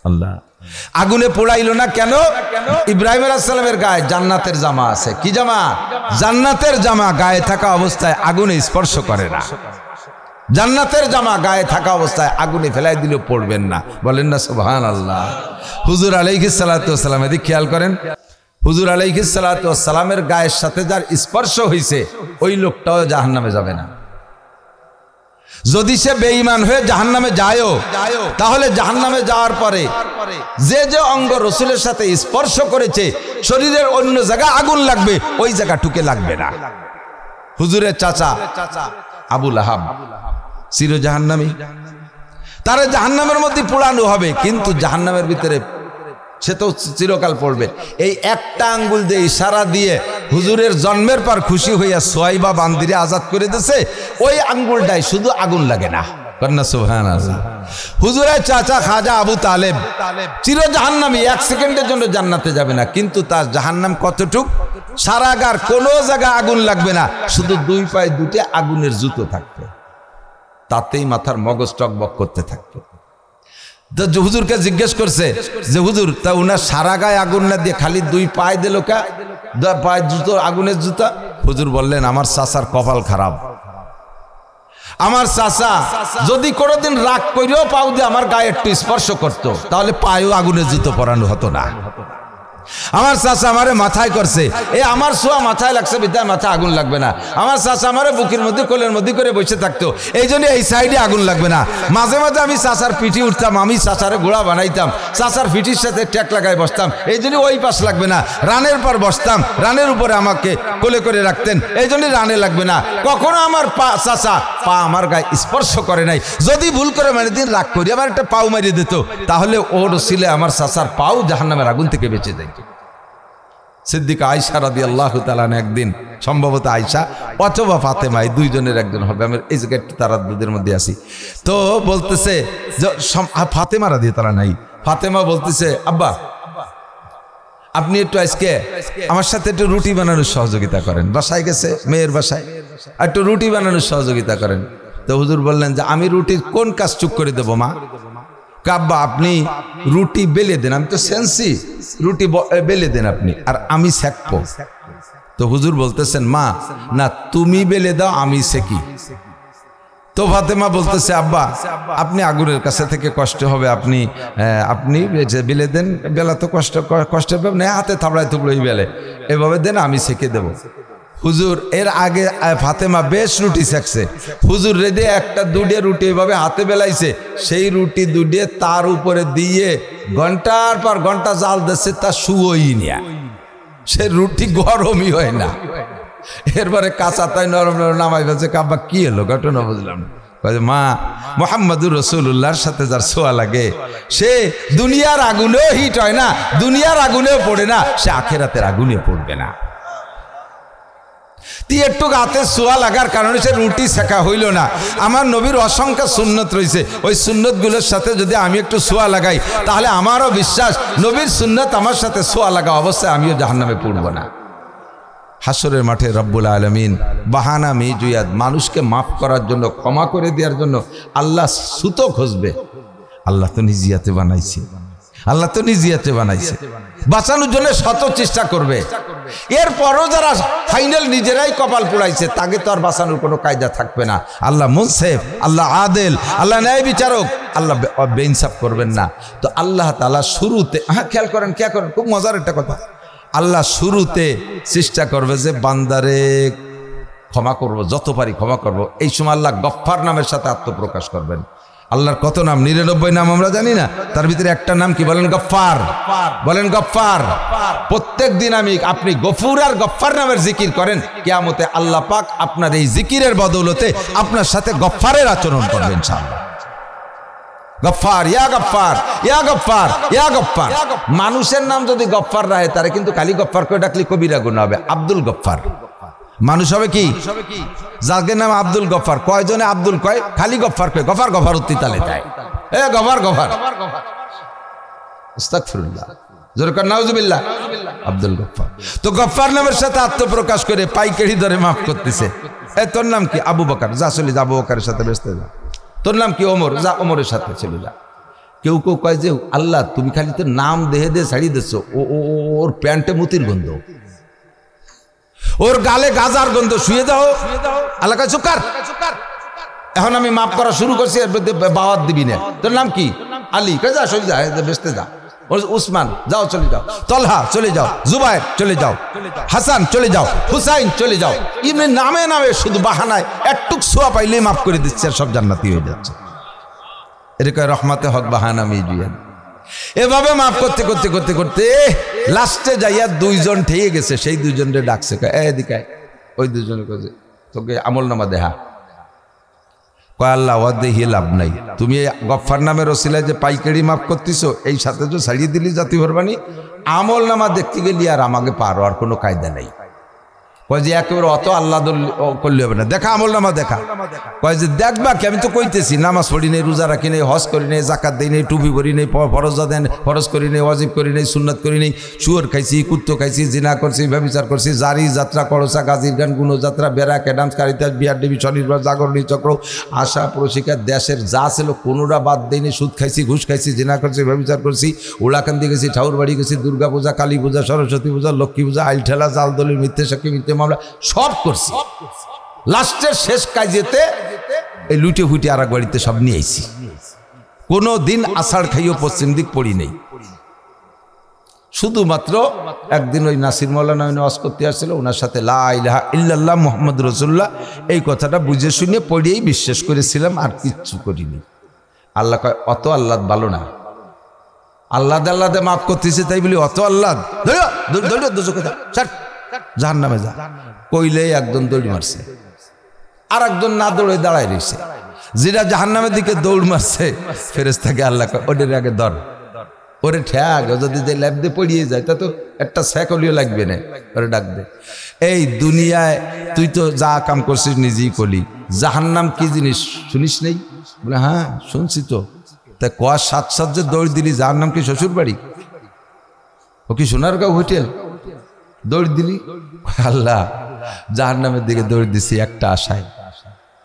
আল্লাহ আগুনে পোড়াইল না কেন? ইব্রাহিম আলাইহিস সালামের গায়ে জান্নাতের জামা আছে। কি জামা? জান্নাতের জামা গায়ে থাকা অবস্থায় আগুনে স্পর্শ করে না। জান্নাতের জামা গায়ে থাকা অবস্থায় আগুনে ফেলাই দিলেও পড়বেন না, বলেন না সুবহানাল্লাহ। হুজুর আলাইহিস সালাতু ওয়াস সালাম, এদিকে খেয়াল করেন, হুজুর আলাইহিস সালাতু ওয়াস সালামের গায়ের সাথে যার স্পর্শ হয়েছে ওই লোকটাও জাহান্নামে যাবে না। যদি সে বেঈমান হয়ে জাহান্নামে যায়ও, তাহলে জাহান্নামে যাওয়ার পরে যে যে অঙ্গ রসুলের সাথে স্পর্শ করেছে, শরীরের অন্য জায়গা আগুন লাগবে, ওই জায়গাটুকে লাগবে না। হুজুরের চাচা আবু লাহাব চির জাহান্নামী, তারা জাহান্নামের মধ্যে পোড়ানো হবে, কিন্তু জাহান্নামের ভিতরে সে তো চিরকাল পড়বে। এই একটা আঙ্গুল দিয়ে ইশারা দিয়ে হুজুরের জন্মের পর খুশি হইয়া সোয়াইবা বান্দিরে আজাদ করে দিয়েছে, ওই আঙ্গুলটাই শুধু আগুন লাগে না, কন্যা সুবহানাল্লাহ। হুজুরের চাচা খাজা আবু তালেব চির জাহান্নামী, 1 সেকেন্ডের জন্য জান্নাতে যাবে না, কিন্তু তার জাহান্নাম কতটুক? সারাগার কোনো জায়গা আগুন লাগবে না, শুধু 2 পায়ে 2টে আগুনের জুতো থাকবে, তাতেই মাথার মগজ টকবক করতে থাকবে। হুজুরকে জিজ্ঞেস করছে যে হুজুর, তা উনার সারা গায়ে আগুন না দিয়ে খালি 2 পায়ে দিল কা? পায়ে জুতো, আগুনের জুতা। হুজুর বললেন, আমার চাচার কপাল খারাপ। আমার চাচা যদি কোনোদিন রাগ করেও পাও দিয়ে আমার গায়ে একটু স্পর্শ করতো, তাহলে পায়েও আগুনের জুতো পরানো হতো না। আমার চাচা আমারে মাথায় করছে, এ আমার ছোঁয়া মাথায় লাগছে বিধায় মাথায় আগুন লাগবে না। আমার চাচা আমারে বুকের মধ্যে কোলের মধ্যে করে বসে থাকতো, এই জন্য এই সাইডে আগুন লাগবে না। মাঝে মাঝে আমি চাচার পিঠি উঠতাম, আমি চাচারে ঘোড়া বানাইতাম, চাচার পিঠির সাথে ট্যাক লাগাই বসতাম, এই জন্য ওই পাশ লাগবে না। রানের পর বসতাম, রানের উপরে আমাকে কোলে করে রাখতেন, এই জন্য রানে লাগবে না। কখনো আমার চাচা পা আমার গায়ে স্পর্শ করে নাই। যদি ভুল করে মানে দিন রাগ করি আমার একটা পাও মারিয়ে দিত, তাহলে ওর ছিলে আমার চাচার পাও জাহান্নামের আগুন থেকে বেঁচে যায়। সিদ্দিকা আয়েশা রাদিয়াল্লাহু তাআলা একদিন, সম্ভবত আয়েশা অথবা ফাতেমা, এই দুইজনের একজন হবে, আমি এই জায়গায় একটু তারাদ্দুদের মধ্যে আছি। তো বলতেছে ফাতেমা রাদিয়াল্লাহু তাআলা নাই, ফাতেমা বলতেছে আব্বা আপনি একটু আজকে আমার সাথে একটু রুটি বানানোর সহযোগিতা করেন। বাসায় গেছে, মেয়ের বাসায়, একটু রুটি বানানোর সহযোগিতা করেন। তো হুজুর বললেন যে আমি রুটির কোন কাজ চুপ করে দেবো মা? কাব্বা আপনি রুটি বেলে দেন, আমি তো সেন্সি, রুটি বেলে দেন আপনি, আর আমি সেকবো। তো হুজুর বলতেছেন মা না তুমি বেলে দাও আমি সেকি। তো ফাতেমা বলতেছে আব্বা আপনি আগুনের কাছে থেকে কষ্ট হবে, আপনি আপনি বেলে দেন, বেলা তো কষ্ট পাবে না, হাতে থাবড়ায় থুবড়াই বেলে, এভাবে দেন আমি সেকে দেব। হুজুর এর আগে ফাতেমা বেশ রুটি সেকছে, হুজুর রেডি একটা দুটে রুটি এভাবে হাতে বেলাইছে, সেই রুটি দুটে তার উপরে দিয়ে ঘন্টার পর ঘন্টা জাল দিচ্ছে, তা শুয়োই না, সে রুটি গরমই হয় না। এরপরে কাঁচা তাই নরম নরম নামাই ফেলছে। কাব্বা কি হলো ঘটনা বুঝলাম না। মা মুহাম্মদুর রাসূলুল্লাহর সাথে যার ছোঁয়া লাগে সে দুনিয়ার আগুনেও হিট হয় না, দুনিয়ার আগুনেও পড়ে না, সে আখিরাতের আগুনে পড়বে না। একটু হাতে ছোঁয়া লাগার কারণে সে রুটি শেখা হইল না। আমার নবীর অসংখ্য সুন্নত রয়েছে, ওই সুন্নতগুলোর সাথে যদি আমি একটু ছোঁয়া লাগাই তাহলে আমারও বিশ্বাস নবীর সুন্নত আমার সাথে ছোঁয়া লাগা অবস্থায় আমিও জাহান্নামে পড়ব না। হাসরের মাঠে রব্বুল আলামিন বাহানা মিজুয়াদ মানুষকে মাফ করার জন্য, ক্ষমা করে দেওয়ার জন্য আল্লাহ সুতো খুঁজবে। আল্লাহ তো নিজিয়াতে বানাইছে, আল্লাহ তো নিজিয়াতে বানাইছে, বাঁচানোর জন্য শত চেষ্টা করবে। এরপরও যারা ফাইনাল নিজেরাই কপাল পুড়াইছে তাকে তো আর বাঁচানোর কোনো কায়দা থাকবে না। আল্লাহ মুনসিফ, আল্লাহ আদেল, আল্লাহ ন্যায় বিচারক, আল্লাহ বেইনসাফ করবেন না। তো আল্লাহ তাআলা শুরুতে, খেয়াল করেন খুব মজার একটা কথা, আল্লাহ শুরুতে চেষ্টা করবে যে বান্দারে ক্ষমা করব, যত পারি ক্ষমা করব। এই সময় আল্লাহ গফফার নামের সাথে আত্মপ্রকাশ করবেন। আল্লাহর কত নাম? 99 নাম আমরা জানি না, তার ভিতরে একটা নাম কি বলেন? গফফার। বলেন গফফার। প্রত্যেক দিন আপনি গফুর আর গফফার নামের জিকির করেন, কিয়ামতে আল্লাহ পাক আপনার এই জিকিরের বদৌলতে আপনার সাথে গফফারের আচরণ করবেন ইনশাআল্লাহ। গফফার, ইয়া গফফার, ইয়া গফফার, ইয়া গফফার। মানুষের নাম যদি গফফার রাখে তারে কিন্তু খালি গফফার করে ডাকলে কবিরা গুনাহ হবে। আব্দুল গফফার মানুষ হবে কি? যাদের নাম আব্দুল গফফার, কয়জনে আব্দুল কয়? খালি গফফার কয়, গফার গফার উত্তিতালে দেয়, এ গফার গফার। আস্তাগফিরুল্লাহ, জোরে কর নাউজুবিল্লাহ। আব্দুল গফফার। তো গফফার নামের সাথে আত্মপ্রকাশ করে পাইকারি ধরে মাফ করতেছে। এ তোর নাম কি? আবু বকর, যা চলে যা, আবু বকরের সাথে ব্যস্ত যা। তোর নাম কি? ওমর, যা ওমরের সাথে চলে যা। কেউ কেউ কয় যে আল্লাহ তুমি খালি তো নাম দেহে দিয়ে ছাড়িয়ে দিচ্ছ, ওর প্যান্টে মুতির গন্ধ, ওর গালে গাজার গন্ধ, শুয়ে যাও। আল্লাহ কয় চুকার, এখন আমি মাফ করা শুরু করছি, এর মধ্যে বাওয়াত দিবি না। তোর নাম কি? আলী, কয় যা চলে যা, বেসতে যা। উসমান, যাও চলে যাও। তলহা চলে যাও, জুবাইর চলে যাও, হাসান চলে যাও, হুসাইন চলে যাও। এমনি নামে নামে শুধু বাহানায় একটুক ছোঁয়া পাইলেই মাফ করে দিচ্ছে, আর সব জান্নাতি হয়ে যাচ্ছে। এরকম রহমাতে হক বাহানা মিজুয়ান। এভাবে মাফ করতে করতে করতে করতে লাস্টে যাইয়া দুইজন ঠেয়ে গেছে, সেই দুইজনরে ডাকছে, এদিকে ওই দুজনে কাছে তোকে আমল নামা দেহা। কয় আল্লাহ ওয়া দেহি লাভ নাই, তুমি গফফার নামের ওসিলায় যে পাইকারি মাফ করতেছো, এই সাথে তো ছাড়িয়ে দিলি জাতি ভরবানি, আমল নামা দেখতে গেলি আর আমাকে পারো, আর কোনো কায়দা নাই। কয় যে একেবারে অত আল্লাহ করলে হবে না, দেখা আমল নামা দেখা। কয় যে দেখবা কি, আমি তো কইতেছি নামাজ পড়ি নেই, রোজা রাখি নেই, হজ করি নেই, জাকাত দিই নেই, টুপি পরি নেই, ফরজ করি নেই, ওয়াজিব করি নেই, সুন্নাত করি নেই, শুয়োর খাইছি, কুত্তো খাইছি, জিনা করছি, ব্যভিচার করছি, জারি যাত্রা, করসা, গাজীর গান, গুণযাত্রা, বেড়া, ক্যাডামস, কারিতাস, বিহার দেবী, স্বনির্ভর, জাগরণী চক্র, আশা, প্রশিকা, দেশের যা ছিল কোনোটা বাদ দিইনি। সুদ খাইছি, ঘুষ খাইছি, জিনা করছি, ব্যভিচার করছি, উড়াকান্দি গেছি, ঠাউর বাড়ি গেছি, দুর্গা পূজা, কালী পূজা, সরস্বতী পূজা, লক্ষ্মী পূজা, আইল ঠেলা, জাল দলিল, মিথ্যে সাক্ষী, মিথ্যে মামলা, সব করছি। লাস্টের শেষ কাজেতে এই লুটে ফুটে আর এক বাড়িতে সব নিয়ে আইছি। কোনো দিন আষাঢ় খাইও পশ্চিম দিক পড়ি নেই, শুধুমাত্র একদিন ওই নাসির মৌলানা ওয়াজ করতে আসছিল, ওনার সাথে লা ইলাহা ইল্লাল্লাহ মুহাম্মদ রাসূলুল্লাহ এই কথাটা বুঝে শুনে পড়িয়েই বিশ্বাস করেছিলাম, আর কিচ্ছু করিনি। আল্লাহ কয় অত আল্লাহ ভালো না, আল্লাহ আল্লাহতে মাফ করতেছে তাই বলি অত আল্লাহ জাহান্নামে যা কইলেই একজন দৌড় মারছে, আর একজন না দৌড়ে দাঁড়ায় রয়েছে। যেটা জাহান্নামের দিকে দৌড় মারছে ফেরেশতাকে আল্লাহ কয় ওদের আগে ধর, ওরে ঠ্যাক, যদি যে ল্যাব দিয়ে পড়িয়ে যায় তা তো একটা সেকলিও লাগবে না, ওরে ডাক দে। এই দুনিয়ায় তুই তো যা কাম করছিস নিজেই করলি, জাহান্নাম কি জিনিস শুনিস নেই? বলে হ্যাঁ শুনছি তো। তা কোয়া সাত সাত যে দৌড় দিলি, জাহান্নাম কি শ্বশুর বাড়ি? ও কি সোনারগাঁও হোটেল? দৌড় দিলি? আল্লাহ জাহান্নামের দিকে দৌড় দিছি একটা আশায়,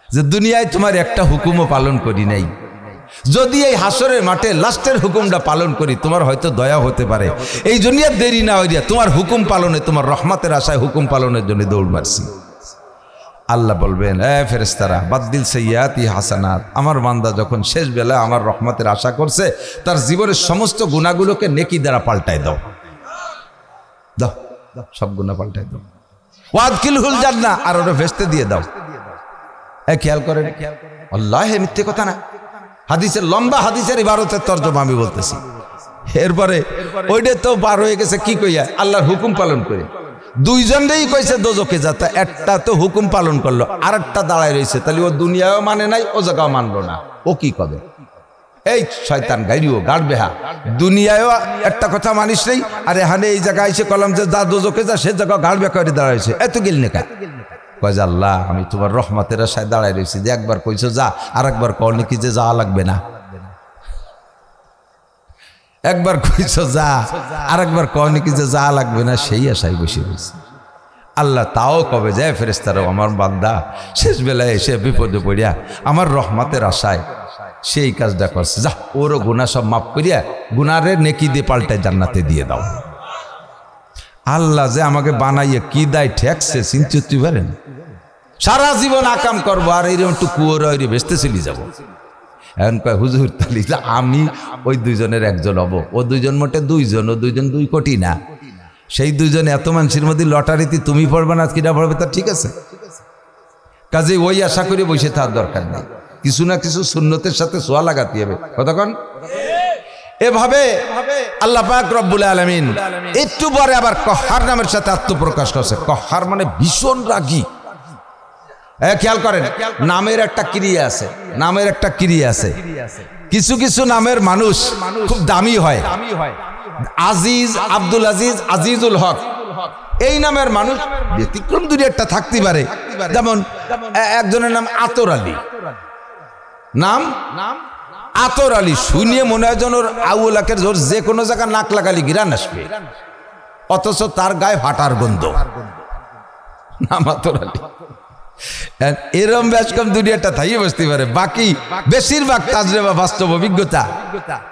যে দুনিয়ায় তোমার একটা হুকুমও পালন করি নাই, যদি এই হাসরের মাঠে লাস্টের হুকুমটা পালন করি তোমার হয়তো দয়া হতে পারে, এই জন্য দেরি না হইয়া তোমার হুকুম পালনে, তোমার রহমতের আশায় হুকুম পালনের জন্য দৌড় মারছি। আল্লাহ বলবেন এ ফেরেশতারা বাদদিল সাইয়্যাতি হাসানাত, আমার বান্দা যখন শেষ বেলা আমার রহমতের আশা করছে তার জীবনের সমস্ত গুনাহগুলোকে নেকি দ্বারা পাল্টায় দাও, দাও সব গুনাহ পাল্টায় দাও। ওয়াদখিলহুল জান্নাহ, আর ওরে ভেস্তে দিয়ে দাও। এ খেয়াল করেন, আল্লাহ মিথ্যে কথা না, হাদিসের লম্বা হাদিসের ইবারতের তরজমা আমি বলতেছি। এরপরে ওইটা তো পার হয়ে গেছে কি কইয়া আল্লাহর হুকুম পালন করে, দুইজনেই কইছে দোজকে যাতা, একটা তো হুকুম পালন করলো, আর একটা দাঁড়ায় রয়েছে, তাহলে ও দুনিয়াও মানে নাই, ও জায়গাও মানলো না, ও কি কবে? এই শয়তান গাইরিও গাড়বেহা, দুনিয়ায়ও একটা কথা মানিস নেই, আর এখানে এই জায়গায় এসে কলাম যে যা দোজকে যা, সে জায়গা গাড়বে করে দাঁড়াইছে, এত গেল নেকা। কয় যে আল্লাহ আমি তোমার রহমতের আশায় দাঁড়ায় রয়েছি, যে একবার কইছো যা, আর একবার কল নাকি যে যাওয়া লাগবে না, একবার কইছো যা, আর একবার কল নাকি যে যাওয়া লাগবে না, সেই আশায় বসে রয়েছে। আল্লাহ তাও কবে যায় ফেরেশতারা আমার বান্দা শেষ বেলায় এসে বিপদে পড়িয়া আমার রহমতের আশায় সেই কাজটা করছে, যা ওরও গুনাহ সব মাফ করিয়া গুনারের নেকি দিয়ে পাল্টায় জান্নাতে দিয়ে দাও। আল্লাহ যে আমাকে বানাইয়ে কি দায় ঠেকছে চিন্তিত পারেন, সারা জীবন আকাম করবো আর এইরকম একটু কুয়োর ভেস্তে চলে যাবো। এখন কয় হুজুর তাহলে আমি ওই দুইজনের একজন হব, ও দুইজন মোটে দুইজন, ও দুইজন 2 কোটি না, সেই দুইজন এত মানুষের মধ্যে লটারিতে তুমি পড়বে না কিনা পড়বে তা ঠিক আছে, কাজে ওই আশা করে বসে থাকার দরকার নেই, কিছু না কিছু সুন্নতের সাথে সোয়া লাগাতে হবে। কতক্ষণ এভাবে আল্লাহ পাক রব্বুল আলামিন একটু পরে আবার কহার নামের সাথে আত্মপ্রকাশ করছে। কহার মানে ভীষণ রাগী। খেয়াল করেন, নামের একটা ক্রিয়া আছে, নামের একটা ক্রিয়া আছে। কিছু কিছু নামের মানুষ খুব দামি হয়, আজিজ, আব্দুল আজিজ, আজিজুল হক, এই নামের মানুষ ব্যতিক্রম দুই একটা থাকতে পারে। যেমন একজনের নাম আতর আলী, নাম আতর আলী, শুনিয়ে মনে হয় যেন আউলাকের জোর যে কোনো জায়গা নাক লাগালি গিরান আসবে, অথচ তার গায়ে ফাটার গন্ধ, নাম আতর আলী। এরম ব্যাসকম দুনিয়াটা থাইয়ে বসতে পারে, বাকি বেশিরভাগ তাজরেবা বাস্তব অভিজ্ঞতা।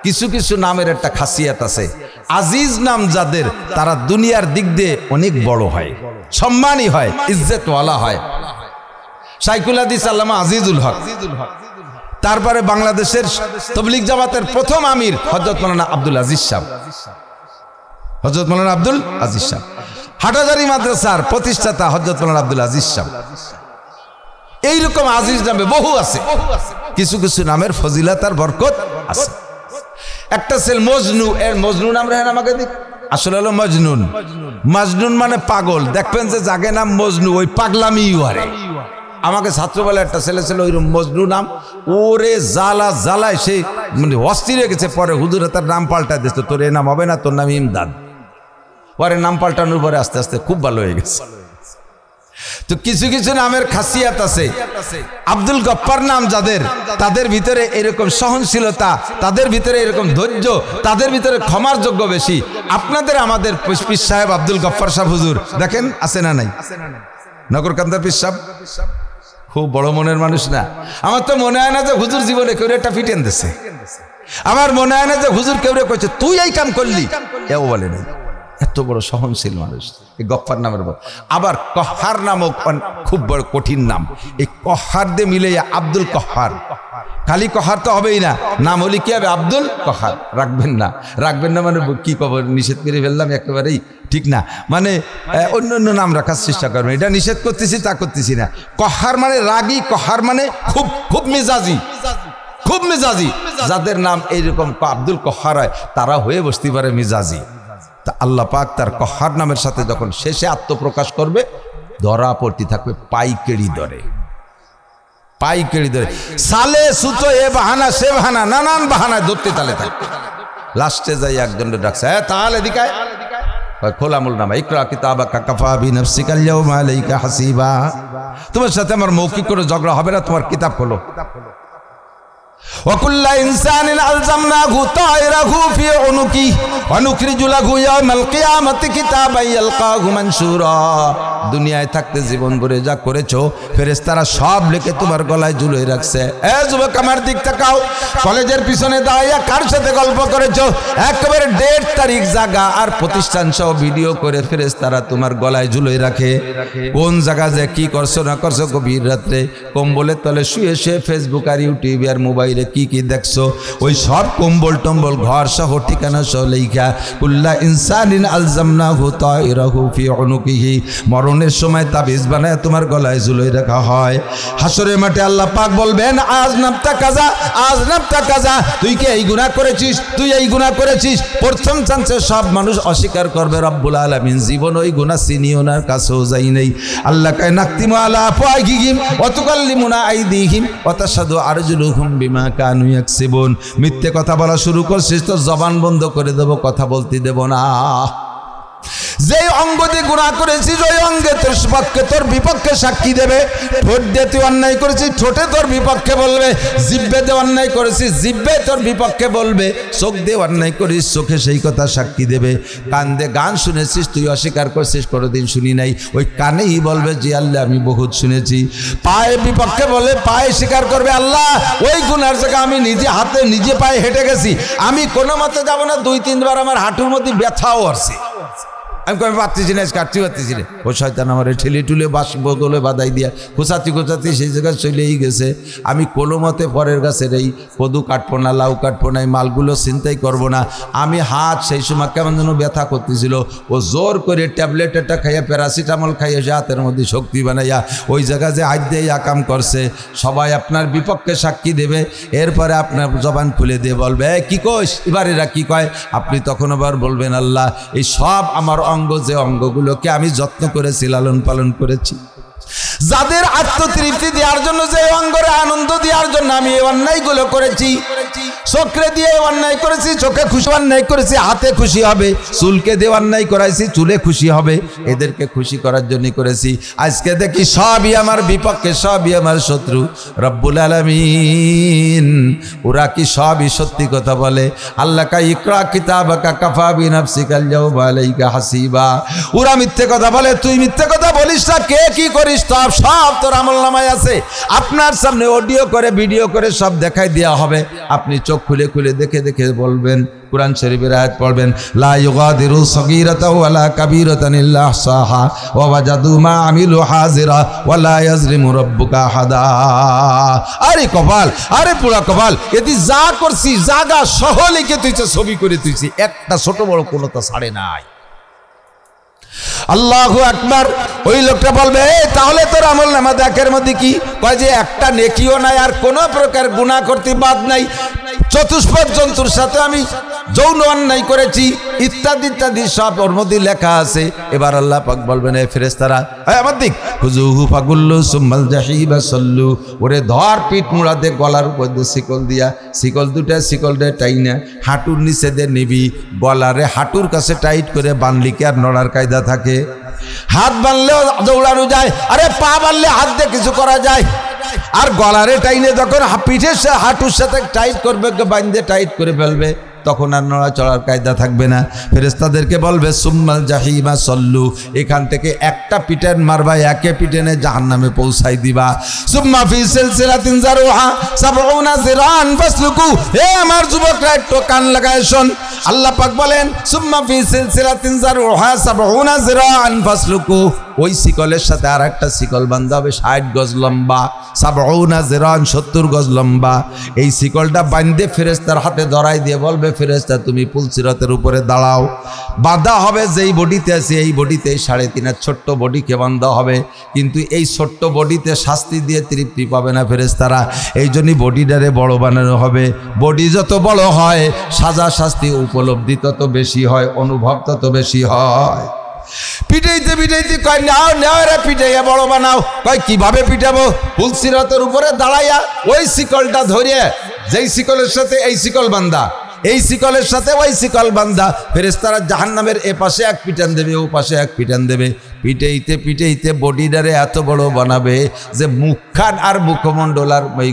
কিছু কিছু নামের একটা খাসিয়াত আছে, আজিজ নাম যাদের তারা দুনিয়ার দিক দিয়ে অনেক বড় হয়, সম্মানী হয়, ইজ্জতওয়ালা হয়। শাইখুল হাদিস আল্লামা আজিজুল হক, তারপরে বাংলাদেশের তবলিগ জামাতের প্রথম আমির হযরত মাওলানা আব্দুল আজিজ সাহেব, হযরত মাওলানা আব্দুল আজিজ সাহেব, হাটহাজারী মাদ্রাসার প্রতিষ্ঠাতা হযরত মাওলানা আব্দুল আজিজ সাহেব। এইরকম আজিজ নামে বহু আছে, কিছু কিছু নামের ফজিলত আর বরকত আছে। একটা ছেলে মজনু, এর মজনু নাম রাখেন আমাকে দিক, আসলে হলো মজনুন। মজনুন মানে পাগল, দেখবেন যে জাগে নাম মজনু, ওই পাগলামি ওয়ারে। আমাকে ছাত্রবেলা একটা ছেলে ছিল ওইরকম মজনু নাম, ওরে জ্বালা জ্বালায় সে মানে অস্থির হয়ে গেছে। পরে হুজুরে তার নাম পাল্টায় দিচ্ছে, তোর এ নাম হবে না, তোর নাম ইমদাদ। পরে নাম পাল্টানোর পরে আস্তে আস্তে খুব ভালো হয়ে গেছে। তো কিছু কিছু নামের খাসিয়াত আছে। আব্দুল গফফার নাম যাদের, তাদের ভিতরে এরকম সহনশীলতা, তাদের ভিতরে এরকম ধৈর্য, তাদের ভিতরে ক্ষমার যোগ্য বেশি। আপনাদের আমাদের পীর সাহেব আব্দুল গফফার সাহেব হুজুর দেখেন আছে না নাই? নগরকান্দার পীর সাহেব খুব বড় মনের মানুষ না। আমার তো মনে হয় না যে হুজুর জীবনে কেউ একটা ফিটেন দিছে, আমার মনে হয় না যে হুজুর কেউ কইছে তুই এই কাম করলি, এও বলে নাই। এত বড় সহনশীল মানুষ এই গফফার নামের পর। আবার কহার নামও খুব বড় কঠিন নাম। এই কহার দিয়ে মিলে আব্দুল কহার। খালি কহার তো হবেই না, নাম হলে কি হবে? আব্দুল কহার। রাখবেন না, রাখবেন না মানে কি খবর, নিষেধ করে ফেললাম একেবারেই ঠিক না। মানে অন্য অন্য নাম রাখার চেষ্টা করবেন, এটা নিষেধ করতেছি তা করতেছি না। কহার মানে রাগী, কহার মানে খুব খুব মেজাজি, খুব মেজাজি। যাদের নাম এইরকম আব্দুল কহার হয় তারা হয়ে বসতে পারে মেজাজি। তা আল্লাহ পাক তার কহার নামের সাথে যখন শেষে আত্মপ্রকাশ করবে, ধরা পড়তে থাকবে পাইকেড়ি দরে, পাইকেড়ি দরে। সালে সুতো এ বাহানা সে বাহানা, নানান বাহানায় ধরতে তালে থাকবে। লাস্টে যাই একজনের ডাকছে, হ্যাঁ তাহলে দিকায় খোলামুল নামা ইকরা কিতাবাকা কাফা বিনাফসিকাল ইয়াউমা আলাইকা হাসিবা। তোমার সাথে আমার মৌখিক করে ঝগড়া হবে না, তোমার কিতাব খোলো। وكل إنسان ألزمناه طائره في عنقه ونخرج له يوم القيامة كتابا يلقاه منشورا। দুনিয়ায় থাকতে জীবন ভরে যা করেছো ফেরেশতারা সব লিখে তোমার গলায় ঝুলিয়ে রাখছে। এ যুবক আমার দিক তাকাও, কলেজের পিছনে দাঁড়িয়ে কার সাথে গল্প করেছো একেবারে ডেট তারিখ জায়গা আর প্রতিষ্ঠান সহ ভিডিও করে ফেরেশতারা তোমার গলায় ঝুলিয়ে রাখে। কোন জায়গা যে কি করছো না করছো, গভীর রাত্রে কম্বলের তলে শুয়ে শুয়ে ফেসবুক আর ইউটিউব আর মোবাইলে কি কি দেখছো, ওই সব কম্বল টম্বল ঘর সহ ঠিকানা সহ লেখা। কুল্লা ইনসানিন আলজামনাহু তাইরাহু ফি উনুকিহি। মরণের সময় তাবিজ বানায় তোমার গলায় ঝুলিয়ে রাখা হয়। হাসরের মাঠে আল্লাহ পাক বলবেন, আজ নামতা কাজা, আজ নামতা কাজা, তুই কি এই গুনাহ করেছিস, তুই এই গুনাহ করেছিস। প্রথম চান্সে সব মানুষ অস্বীকার করবে, রব্বুল আলামিন জীবন ওই গুনাহ চিনিও না, কাছেও যাই নাই। আল্লাহ কয় নাকতিমু আলা আফওয়াহিহিম ওয়া তুকাল্লিমুনা আইদিহিম ওয়া তাশহাদু আরজুলুহুম বিমা কানু ইয়াকসিবুন। মিথ্যে কথা বলা শুরু করছিস তো জবান বন্ধ করে দেব, কথা বলতে দেব না। যে অঙ্গ দিয়ে গুনাহ করেছিস ওই অঙ্গে তোর পক্ষে তোর বিপক্ষে সাক্ষী দেবে। ঠোঁট দিয়ে তুই অন্যায় করেছিস, ঠোঁটে তোর বিপক্ষে বলবে। জিহ্বে দিয়ে অন্যায় করেছিস, জিহ্বে তোর বিপক্ষে বলবে। চোখ দিয়ে অন্যায় করিস, চোখে সেই কথা সাক্ষী দেবে। কান দিয়ে গান শুনেছিস, তুই অস্বীকার করছিস কোনোদিন শুনি নাই, ওই কানেই বলবে যে আল্লাহ আমি বহুত শুনেছি। পায়ে বিপক্ষে বলে, পায়ে স্বীকার করবে আল্লাহ ওই গুনার জায়গা আমি নিজে হাতে নিজে পায়ে হেঁটে গেছি, আমি কোনো মতে যাবো না। 2-3 বার আমার হাঁটুর মধ্যে ব্যথাও আসছে, আমি কবে পারতেছি না, কাটতে পারতেছি না। ও শয়তান আমার ঠেলে টুলে বাস বগলে বাদাই দিয়া খোঁচাতি খোঁচাতি সেই জায়গায় চলেই গেছে। আমি কোনো মতে পরের গাছের এই কদু কাটবো না, লাউ কাটবো না, এই মালগুলো চিন্তাই করবো না। আমি হাত সেই সময় কেমন যেন ব্যথা করতেছিল, ও জোর করে ট্যাবলেট একটা খাইয়া প্যারাসিটামল খাইয়া সে হাতের মধ্যে শক্তি বানাইয়া ওই জায়গায় যে আজ দিয়ে আকাম করছে। সবাই আপনার বিপক্ষে সাক্ষী দেবে, এরপরে আপনার জবান খুলে দিয়ে বলবে কি কইস, এবার এরা কি কয়। আপনি তখন আবার বলবেন আল্লাহ এই সব আমার অঙ্গ, যে অঙ্গগুলোকে আমি যত্ন করেছি, লালন পালন করেছি, যাদের আত্মতৃপ্তি দেওয়ার জন্য, যে অঙ্গরে আনন্দ দেওয়ার জন্য আমি এই অন্যায়গুলো করেছি। চোখে দিয়ে অন্যায় করেছি, চোখে খুশি অন্যায় করেছি, হাতে খুশি হবে। চুলকে দিয়ে অন্যায় করাইছি, চুলে খুশি হবে। এদেরকে খুশি করার জন্য করেছি। আজকে দেখি সবই আমার বিপক্ষে, সবই আমার শত্রু। রব্বুল আলামিন ওরা কি সবই সত্যি কথা বলে? আল্লাহ কা ইকরা কিতাবাকা কাফা বিনাফসিকাল ইয়াউমা আলাইকা হাসিবা। ওরা মিথ্যে কথা বলে, তুই মিথ্যে কথা বলিস না। কে কি করিস সব তোর আমলনামায় আছে। আপনার সামনে অডিও করে ভিডিও করে সব দেখাই দেওয়া হবে। আপনি চোখ খুলে খুলে দেখে দেখে বলবেন। কুরআন শরীফের আয়াত পড়বেন, লা ইউগাদিরু সগীরাতাও ওয়ালা কাবীরাতান ইল্লা আহসাহা ওয়া ওয়াজাদু মা আমিলু হাজিরা ওয়া লা ইয়াজলিমু রাব্বুকা আহাদা। আরে কপাল, আরে পুরা কপাল, এদি যা করছি জায়গা সহ লিখে তুইছে, ছবি করে তুইছি, একটা ছোট বড় কোনো তো ছাড়ে নাই। আল্লাহু আকবার। ওই লোকটা বলবে তাহলে তোর আমলনামা দেখের মধ্যে কি কয় যে একটা নেকিও নাই, আর কোনো প্রকার গুনাহ করতে বাদ নাই। চতুষ্পদ জন্তুর সাথে আমি যৌন অন্যায় করেছি ইত্যাদি ইত্যাদি সব ওর মধ্যে লেখা আছে। এবার আল্লাহ পাক বলবেন এই ফেরেশতারা আমার দিক খুজুহু ফাগুল্লু সুম্মাল জাহিবা সাল্লু। ওরে ধর পিঠ মুড়াতে গলার উপর দিয়ে শিকল দিয়া, শিকল দুটা শিকল দিয়ে টাইনা হাঁটুর নিচে দিয়ে নিবি, গলারে হাঁটুর কাছে টাইট করে বানলি কি আর নড়ার কায়দা থাকে? হাত বানলেও দৌড়ানো যায়, আরে পা বানলে হাত দিয়ে কিছু করা যায়। আর গলারে টাইনে যখন পিঠের হাঁটুর সাথে টাইট করবে, বাঁধে টাইট করে ফেলবে, তখন আর নড়া চড়ার কায়দা থাকবে না। ফেরেশতাদেরকে বলবে সুম্মাল জাহিমা সল্লু, এখান থেকে একটা পিটেন মারবা, একে পিটেনে জাহান্নামে পৌঁছাই দিবা। সুম্মা ফি সিলসিলাতিন যারুহা 70 যিরান ফাসলুকু। হে আমার যুবকরা একটু কান লাগায় শোন, আল্লাহ পাক বলেন সুম্মা ফি সিলসিলাতিন যারউহা 70 যিরাআন ফাসলুকু, ওই শিকলের সাথে আর একটা শিকল বাঁধা হবে 60 গজ লম্বা, 70 যিরাআন 70 গজ লম্বা। এই শিকলটা বাঁধে ফেরেশতার হাতে ধরাই দিয়ে বলবে ফেরেশতা তুমি পুলসিরাতের উপরে দাঁড়াও। বাঁধা হবে যেই বডিতে আছে এই বডিতে 3.5 ছোট্ট বডিকে বাঁধা হবে, কিন্তু এই ছোট্ট বডিতে শাস্তি দিয়ে তৃপ্তি পাবে না ফেরেশতারা, এই জন্যই বডিটারে বড় বানানো হবে। বডি যত বড় হয় সাজা শাস্তি উপলব্ধি তত বেশি হয়, অনুভব তত বেশি হয়। পিটাইতে পিটাইতে কয় নাও নাও রে পিটাইয়া বড় বানাও। কয় কিভাবে পিটাবো? পুলসিরাতের উপরে দাঁড়াইয়া ওই শিকলটা ধরিয়ে, যেই শিকলের সাথে এই শিকল বান্ধা, এই শিকলের সাথে ওই শিকল বান্ধা, ফেরেশতারা জাহান্নামের এ পাশে এক পিটান দেবে ও পাশে এক পিটান দেবে। পিটাইতে পিটাইতে বডিটারে এত বড় বানাবে যে মুখখান আর মুখমণ্ডল আর ওই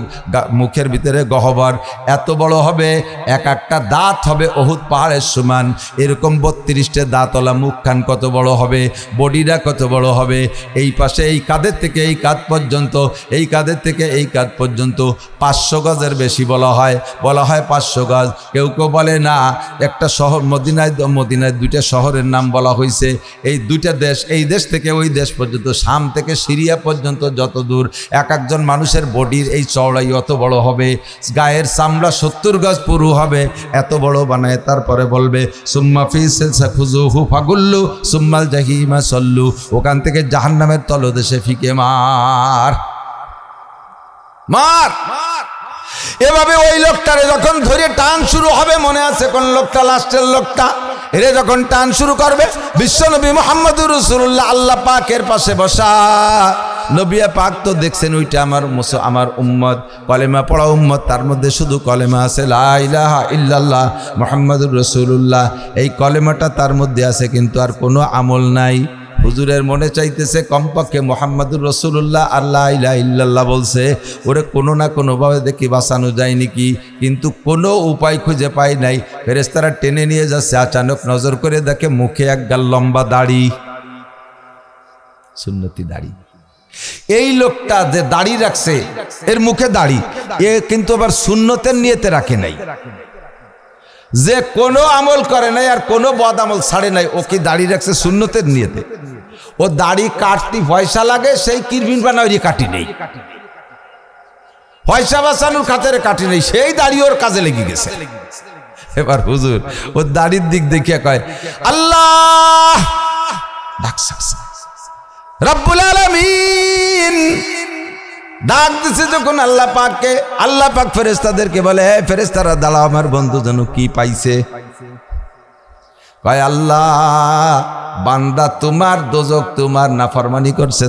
মুখের ভিতরে গহ্বর এত বড় হবে, এক একটা দাঁত হবে অহুদ পাহাড়ের সমান। এরকম 32টে দাঁতওয়ালা মুখখান কত বড় হবে, বডিটা কত বড় হবে। এই পাশে এই কাঁধের থেকে এই কাঁধ পর্যন্ত, এই কাঁধের থেকে এই কাঁধ পর্যন্ত 500 গজের বেশি বলা হয় 500 গজ। কেউ কেউ বলে না, একটা শহর মদিনায় 2টা শহরের নাম বলা হয়েছে। এই 2টা দেশ, এই দেশ থেকে ওই দেশ পর্যন্ত, শাম থেকে সিরিয়া পর্যন্ত যত দূর, এক একজন মানুষের বডির এই চওড়াই অত বড় হবে, গায়ের চামড়া 70 গজ পুরু হবে, এত বড় বানায়। তারপরে বলবে সুম্মা ফি সিলসাফুযুহু ফাগুল্লু সুম্মাল জাহিমা সল্লু, ওখান থেকে জাহান্নামের তলদেশে ফিকে মার মার। এভাবে ওই লোকটারে যখন ধরে টান শুরু হবে, মনে আছে কোন লোকটা, লাস্টের লোকটা, এরে যখন টান শুরু করবে বিশ্বনবী মুহাম্মদুর রাসূলুল্লাহ আল্লাহ পাকের পাশে বসা, নবী পাক তো দেখছেন ওইটা আমার উম্মত, কলেমা পড়া উম্মত, তার মধ্যে শুধু কলেমা আছে লা ইলাহা ইল্লাল্লাহ মুহাম্মাদুর রাসূলুল্লাহ, এই কলেমাটা তার মধ্যে আছে, কিন্তু আর কোনো আমল নাই। হুজুরের মনে চাইতেছে কমপক্ষে মুহাম্মাদুর রাসূলুল্লাহ আর লা ইলাহা ইল্লাল্লাহ বলছে, ওরে কোনো না কোনোভাবে দেখি বাঁচানো যায় নাকি, কিন্তু কোনো উপায় খুঁজে পাই নাই। ফেরেশতারা টেনে নিয়ে যাচ্ছে, আচানক নজর করে দেখে মুখে এক গাল লম্বা দাড়ি, সুন্নতি দাড়ি। এই লোকটা যে দাড়ি রাখছে, এর মুখে দাড়ি, এ কিন্তু আবার সুন্নতের নিয়তে রাখে নাই, যে কোনো আমল করে নাই আর কোনো বদ আমল ছাড়ে নাই, ও কি দাড়ি রাখছে সুন্নতের নিয়তে। ও দাড়ি কাটতে পয়সা লাগে, সেই কিরবিন বানাই কাটি নেই, পয়সা বাঁচানোর খাতিরে কাটি নেই, সেই দাড়ি ওর কাজে লেগে গেছে। এবার হুজুর ও দাড়ির দিক দেখিয়া কয় আল্লাহ রব্বুল আলামিন ডাক দিছে যখন আল্লাহ পাককে, আল্লাহ পাক ফেরেশতাদেরকে বলে, হে ফেরেশতারা দাঁড়াও, আমার বন্ধু যেন কি পাইছে। কয় আল্লাহ বান্দা তোমার দোজক, তোমার নাফরমানি করছে,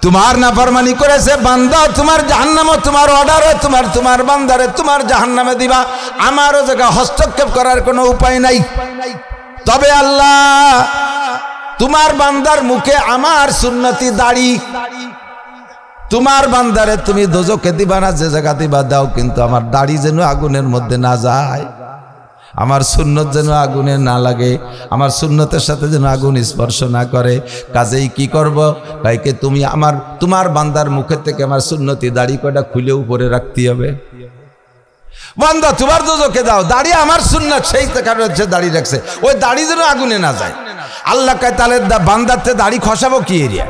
তোমার নাফরমানি করেছে বান্দা, তোমার জাহান্নামে, তোমার অর্ডারে তোমার বান্দারে তোমার জাহান্নামে দিবা, আমারও জায়গা হস্তক্ষেপ করার কোনো উপায় নাই। তবে আল্লাহ তোমার বান্দার মুখে আমার সুন্নতি দাড়ি, তোমার বান্দারে তুমি দোজকে দিবা না, যে জায়গা দিবা দাও, কিন্তু আমার দাড়ি যেন আগুনের মধ্যে না যায়, আমার সুন্নত যেন আগুনে না লাগে, আমার সুন্নতের সাথে যেন আগুন স্পর্শ না করে। কাজেই কি করব? ভাইকে তুমি তোমার বান্দার মুখের থেকে আমার সুন্নতি দাড়ি কয়টা খুলে উপরে রাখতে হবে। বান্দা তোমার দোজকে দাও, দাড়ি আমার সুন্নত, সেই কারণে হচ্ছে দাড়ি রাখছে, ওই দাড়ি যেন আগুনে না যায়। আল্লাহ কয় তাহলে বান্দাতে দাড়ি খসাবো কি এরিয়া?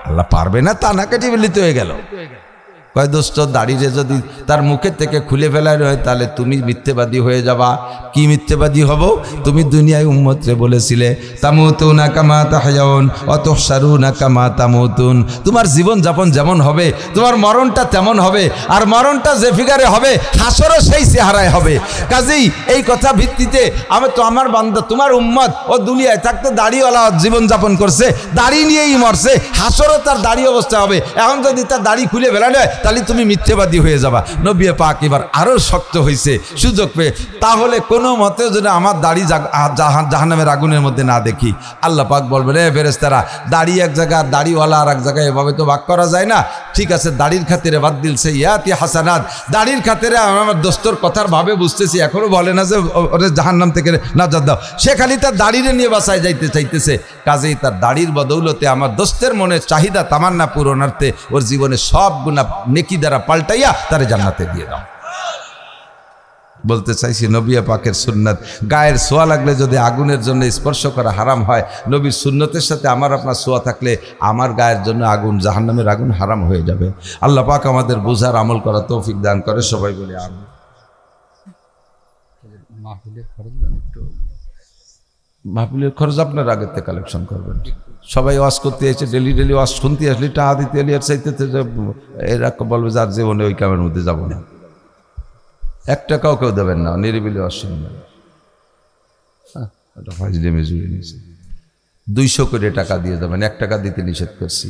আল্লাহ পারবে না, তা না কেটে মিলিত হয়ে গেল। কয় দোস্ত দাড়িরে যদি তার মুখের থেকে খুলে ফেলার হয় তাহলে তুমি মিথ্যেবাদী হয়ে যাবা। কি মিথ্যেবাদী হব? তুমি দুনিয়ায় উম্মতরে বলেছিলে তামুতুনা কামা তাহয়াউন ওয়া তুহশারুনা কামা তামুতুন, তোমার জীবন যাপন যেমন হবে তোমার মরণটা তেমন হবে, আর মরণটা যে ফিগারে হবে হাসরও সেই চেহারায় হবে। কাজেই এই কথা ভিত্তিতে আমার বান্দা তোমার উম্মত ও দুনিয়ায় থাকতে দাড়িওয়ালা জীবন যাপন করছে, দাড়ি নিয়েই মরছে, হাসরও তার দাড়ি অবস্থা হবে। এখন যদি তার দাড়ি খুলে ফেলানো হয় তাহলে তুমি মিথ্যেবাদী হয়ে যাবা। নবী পাক এবার আরো শক্ত হয়েছে সুযোগ পেয়ে, তাহলে কোনো মতে যদি আমার দাড়ি জাহান্নামের আগুনের মধ্যে না দেখি, আল্লাহ পাক বলবে রে ফেরেশতারা দাড়ি এক জায়গায় দাড়িওয়ালা আর এক জায়গায়, এভাবে তো ভাগ করা যায় না। ঠিক আছে, দাড়ির খাতিরে বাদ দিলছে ইয়াতি হাসানাত, দাড়ির খাতিরে আমার দোস্তর কথার ভাবে বুঝতেছি, এখনো বলে না যে ওরে জাহান্নাম থেকে নাজাত দাও, সে খালি তার দাড়িরে নিয়ে বাসায় যাইতে চাইতেছে। কাজেই তার দাড়ির বদৌলতে আমার দোস্তের মনে চাহিদা তামান্না পূরণার্থে ওর জীবনে সব গুনাহ নেকি দ্বারা পাল্টাইয়া তারে জান্নাতে দিয়ে দাও। বলতে চাইছি নবী পাকের সুন্নাত, গায়ের ছোঁয়া লাগলে যদি আগুনের জন্য স্পর্শ করা হারাম হয়, নবীর সুন্নতের সাথে আমার আপনার ছোঁয়া থাকলে আমার গায়ের জন্য আগুন, জাহান্নামের আগুন হারাম হয়ে যাবে। আল্লাহ পাক আমাদের বুঝার আমল করা তৌফিক দান করে, সবাই বলে আমিন। মাহফিলের খরচ আপনার আগের থেকে কালেকশন করবেন। সবাই ওয়াজ করতে এসে ডেলি ডেলি ওয়াজ শুনতে আসলে টাকা দিতে এলি আর চাইতে এরা বলবে যার জীবনে ওই কামের মধ্যে যাবো না। 1 টাকাও কেউ দেবেন না, নিরিবিলি ওয়াজ শুনবেন। এটা ফাইজলামি জুড়ে নিয়েছে। 200 করে টাকা দিয়ে যাবেন, 1 টাকা দিতে নিষেধ করছি।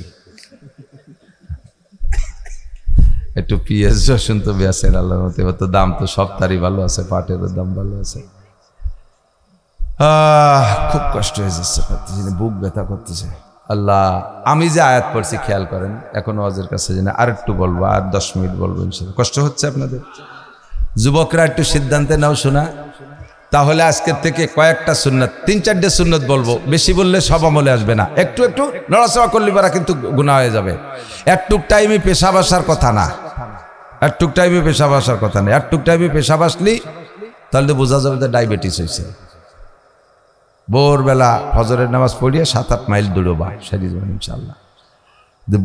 একটু পিএস রসুন তো বেছেন আল্লাহর মতে, তো দাম তো সব তারই ভালো আছে, পাটেরও দাম ভালো আছে। খুব কষ্ট হয়ে যাচ্ছে, বুক ব্যথা করতেছে। আল্লাহ, আমি যে আয়াত পড়ছি খেয়াল করেন, এখন ওয়াজের কাছে জানি আর একটু বলবো, আর 10 মিনিট বলবো ইনশাআল্লাহ। কষ্ট হচ্ছে আপনাদের? যুবকরা একটু সিদ্ধান্তে নাও শোনা, তাহলে আজকের থেকে কয়েকটা সুন্নাত, 3-4টে সুন্নাত বলবো, বেশি বললে সব আমলে আসবে না। একটু একটু নড়াচড়া করলে পারা কিন্তু গুনাহ হয়ে যাবে। একটুক টাইমে পেশাব আসার কথা না, একটুক টাইমে পেশাব আসার কথা না। একটুক টাইমে পেশাব আসলি তাহলে বোঝা যাবে যে ডায়াবেটিস হয়েছে। ভোরবেলা ফজরের নামাজ পড়িয়ে 7-8 মাইল দৌড়বা, সারি যাবেন ইনশাআল্লাহ।